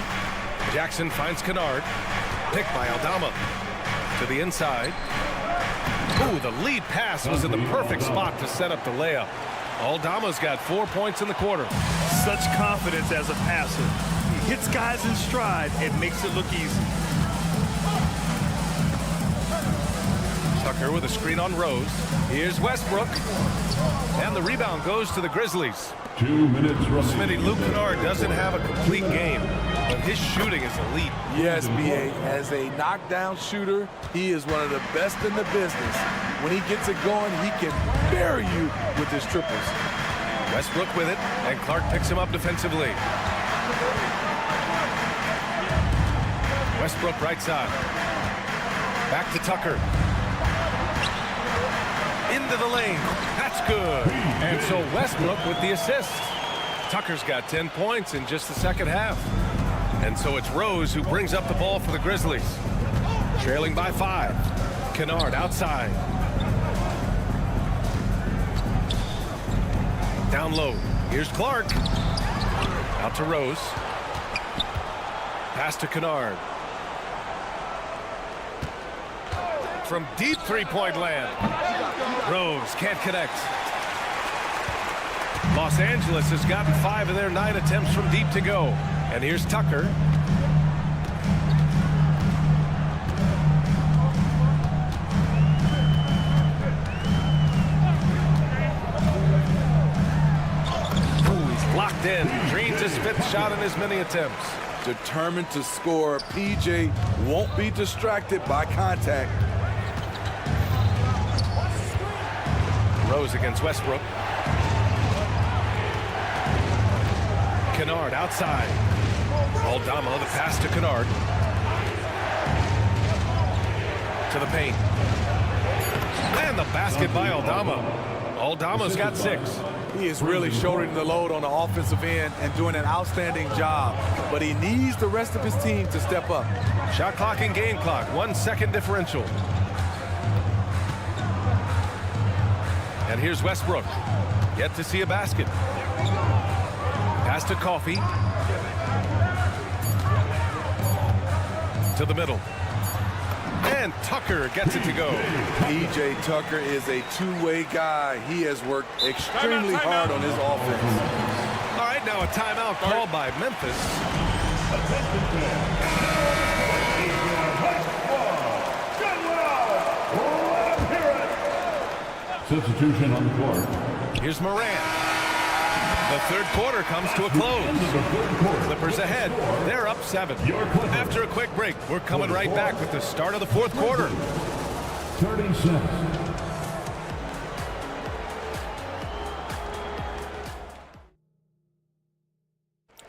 Jackson finds Kennard. Picked by Aldama. To the inside. Ooh, the lead pass was in the perfect spot to set up the layup. Aldama's got 4 points in the quarter. Such confidence as a passer. He hits guys in stride and makes it look easy. Tucker with a screen on Rose. Here's Westbrook. And the rebound goes to the Grizzlies. 2 minutes remaining. Smitty, Luke Kennard doesn't have a complete game, but his shooting is elite. Yes, B.A. As a knockdown shooter, he is one of the best in the business. When he gets it going, he can bury you with his triples. Westbrook with it, and Clark picks him up defensively. Westbrook right side. Back to Tucker. Into the lane. That's good. And so Westbrook with the assist. Tucker's got 10 points in just the second half. And so it's Rose who brings up the ball for the Grizzlies. Trailing by 5. Kennard outside. Down low. Here's Clark. Out to Rose. Pass to Kennard. From deep three-point land. Rose can't connect. Los Angeles has gotten 5 of their 9 attempts from deep to go. And here's Tucker. Ooh, he's locked in. Dreams his 5th shot in his many attempts. Determined to score, P.J. won't be distracted by contact. Rose against Westbrook. Kennard outside. Aldama, the pass to Kennard. To the paint. And the basket by Aldama. Aldama's got 6. He is really shouldering the load on the offensive end and doing an outstanding job. But he needs the rest of his team to step up. Shot clock and game clock. 1 second differential. And here's Westbrook. Yet to see a basket. Pass to Coffee. To the middle. And Tucker gets it to go. P.J. Tucker is a two-way guy. He has worked extremely hard on his offense. All right, now a timeout called by Memphis. Substitution on the court. Here's Morant. The third quarter comes to a close. Clippers ahead. They're up 7. After a quick break, we're coming right back with the start of the fourth quarter. 36.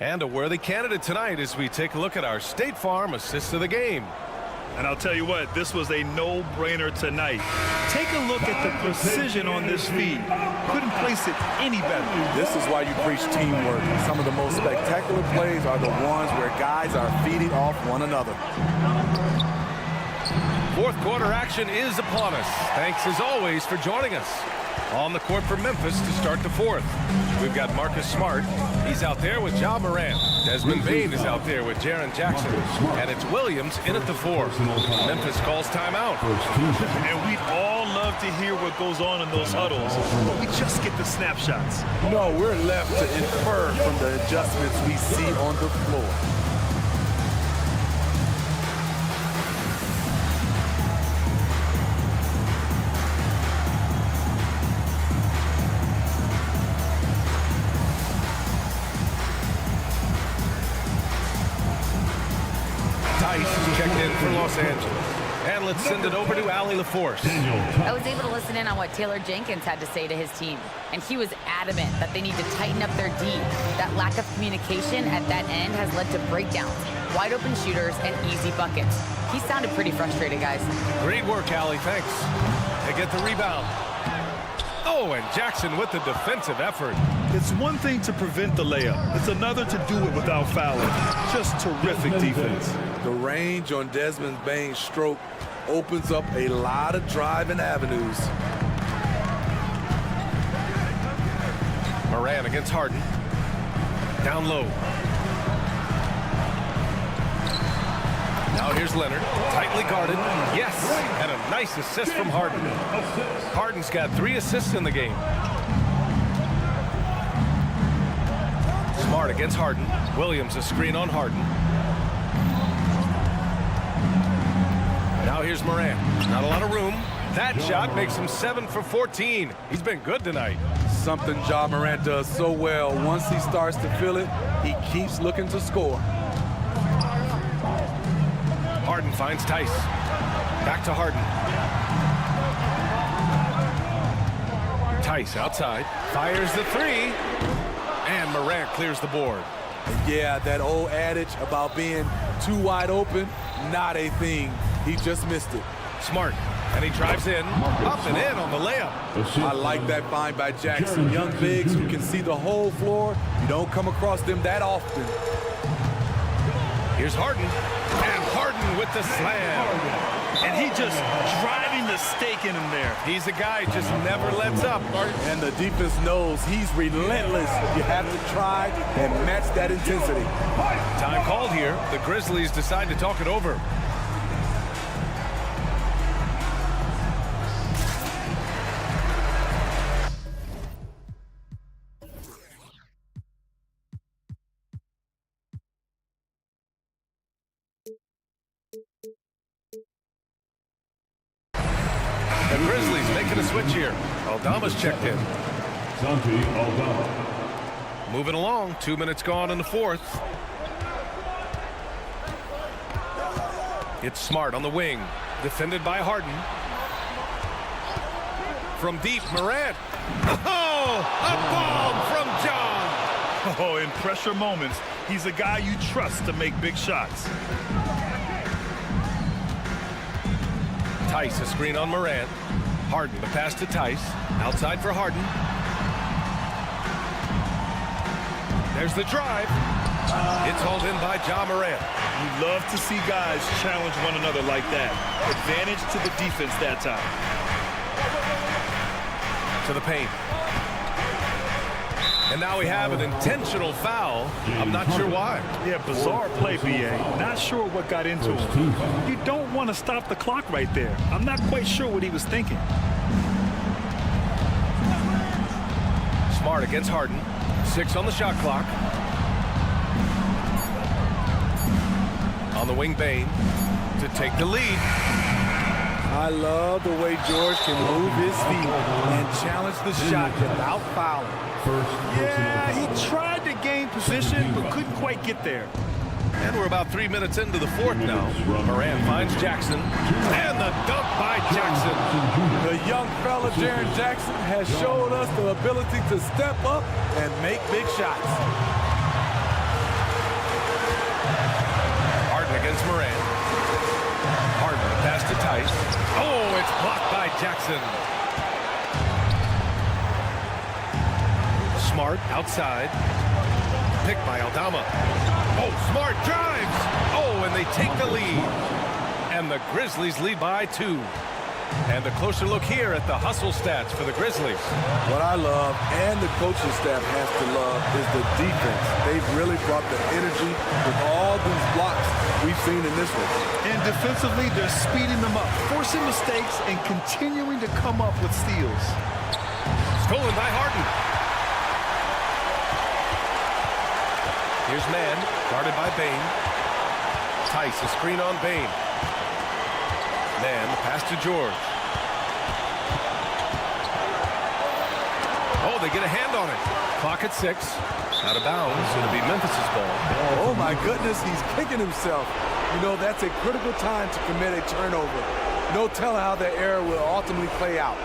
And a worthy candidate tonight as we take a look at our State Farm assist of the game. And I'll tell you what, this was a no-brainer tonight. Take a look at the precision on this feed. Couldn't place it any better. This is why you preach teamwork. Some of the most spectacular plays are the ones where guys are feeding off one another. Fourth quarter action is upon us. Thanks as always for joining us. On the court for Memphis to start the fourth. We've got Marcus Smart. He's out there with Ja Morant. Desmond Bane is out there with Jaren Jackson. And it's Williams in at the 4. Memphis calls timeout. And we'd all love to hear what goes on in those huddles, but we just get the snapshots. No, we're left to infer from the adjustments we see on the floor. Checked in for Los Angeles. And let's send it over to Allie LaForce. I was able to listen in on what Taylor Jenkins had to say to his team, and he was adamant that they need to tighten up their D. That lack of communication at that end has led to breakdowns, wide open shooters, and easy buckets. He sounded pretty frustrated, guys. Great work, Allie. Thanks. They get the rebound. Oh, and Jackson with the defensive effort. It's one thing to prevent the layup. It's another to do it without fouling. Just terrific defense. The range on Desmond Bane's stroke opens up a lot of driving avenues. Morant against Harden. Down low. Now here's Leonard, tightly guarded. Yes, and a nice assist from Harden. Harden's got 3 assists in the game. Smart against Harden. Williams a screen on Harden. Now here's Morant. Not a lot of room. That shot makes him 7 for 14. He's been good tonight. Something Ja Morant does so well. Once he starts to feel it, he keeps looking to score. Harden finds Tice. Back to Harden. Tice outside. Fires the 3. And Morant clears the board. Yeah, that old adage about being too wide open, not a thing. He just missed it. Smart. And he drives in. Up and in on the layup. I like that find by Jackson. Young bigs who can see the whole floor. You don't come across them that often. Here's Harden. And Harden with the slam. And he just driving the stake in him there. He's a guy just never lets up. And the defense knows he's relentless. You have to try and match that intensity. Time called here. The Grizzlies decide to talk it over. The Grizzlies making a switch here. Aldama's checked in. Santi Aldama. Moving along. 2 minutes gone in the fourth. It's Smart on the wing. Defended by Harden. From deep, Morant. Oh, a bomb from John. Oh, in pressure moments, he's a guy you trust to make big shots. Tice, a screen on Morant. Harden, the pass to Tice. Outside for Harden. There's the drive. It's hauled in by Ja Morant. You love to see guys challenge one another like that. Advantage to the defense that time. To the paint. And now we have an intentional foul. I'm not sure why. Yeah, bizarre play, B.A. Not sure what got into him. You don't want to stop the clock right there. I'm not quite sure what he was thinking. Smart against Harden. 6 on the shot clock. On the wing, Bane to take the lead. I love the way George can move his feet and challenge the shot without fouling. Yeah, he tried to gain position, but couldn't quite get there. And we're about 3 minutes into the fourth now. Moran finds Jackson. And the dunk by Jackson. The young fella, Jaren Jackson, has showed us the ability to step up and make big shots. Harden against Moran. Harden pass to Tice. Oh, it's blocked by Jackson. Smart outside. Picked by Aldama. Oh, Smart drives. Oh, and they take the lead. And the Grizzlies lead by 2. And a closer look here at the hustle stats for the Grizzlies. What I love, and the coaching staff has to love, is the defense. They've really brought the energy with all these blocks we've seen in this one. And defensively, they're speeding them up, forcing mistakes, and continuing to come up with steals. Stolen by Harden. Here's Mann, guarded by Bane. Tice, a screen on Bane. Mann, the pass to George. Oh, they get a hand on it. Clock at 6. Out of bounds. It'll be Memphis's ball. Oh, my goodness, he's kicking himself. You know, that's a critical time to commit a turnover. No telling how the error will ultimately play out.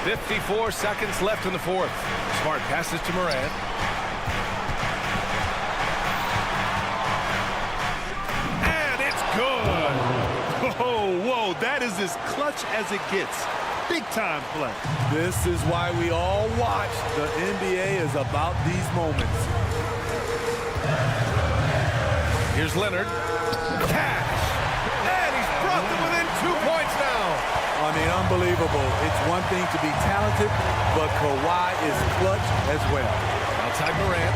.54 seconds left in the fourth. Smart passes to Moran. And it's good. Whoa, that is as clutch as it gets. Big time play. This is why we all watch. The NBA is about these moments. Here's Leonard. Cash. And he's brought them within 2 points now. I mean, unbelievable. It's one thing to be talented, but Kawhi is clutch as well. Outside Moran.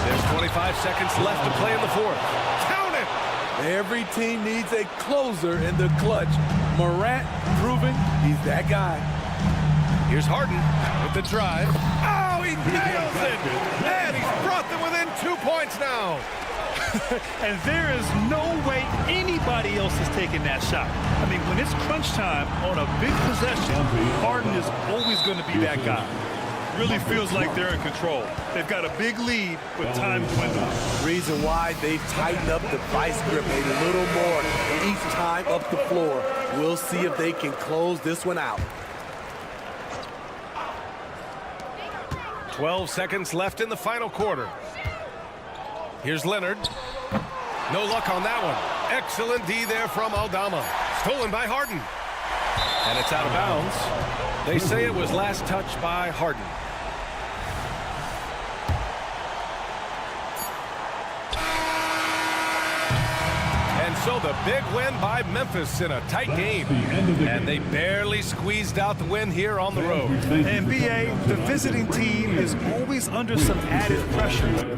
There's 25 seconds left to play in the fourth. Count it! Every team needs a closer in the clutch. Morant proving he's that guy. Here's Harden with the drive. Oh, he nails it! And he's brought them within 2 points now. And there is no way anybody else is taking that shot. I mean, when it's crunch time on a big possession, Harden is always going to be that guy. Really feels like they're in control. They've got a big lead, but time's dwindling. Reason why they've tightened up the vice grip a little more each time up the floor. We'll see if they can close this one out. 12 seconds left in the final quarter. Here's Leonard. No luck on that one. Excellent D there from Aldama. Stolen by Harden. And it's out of bounds. They say it was last touched by Harden. And so the big win by Memphis in a tight game. And they barely squeezed out the win here on the road. And B.A., the visiting team is always under some added pressure.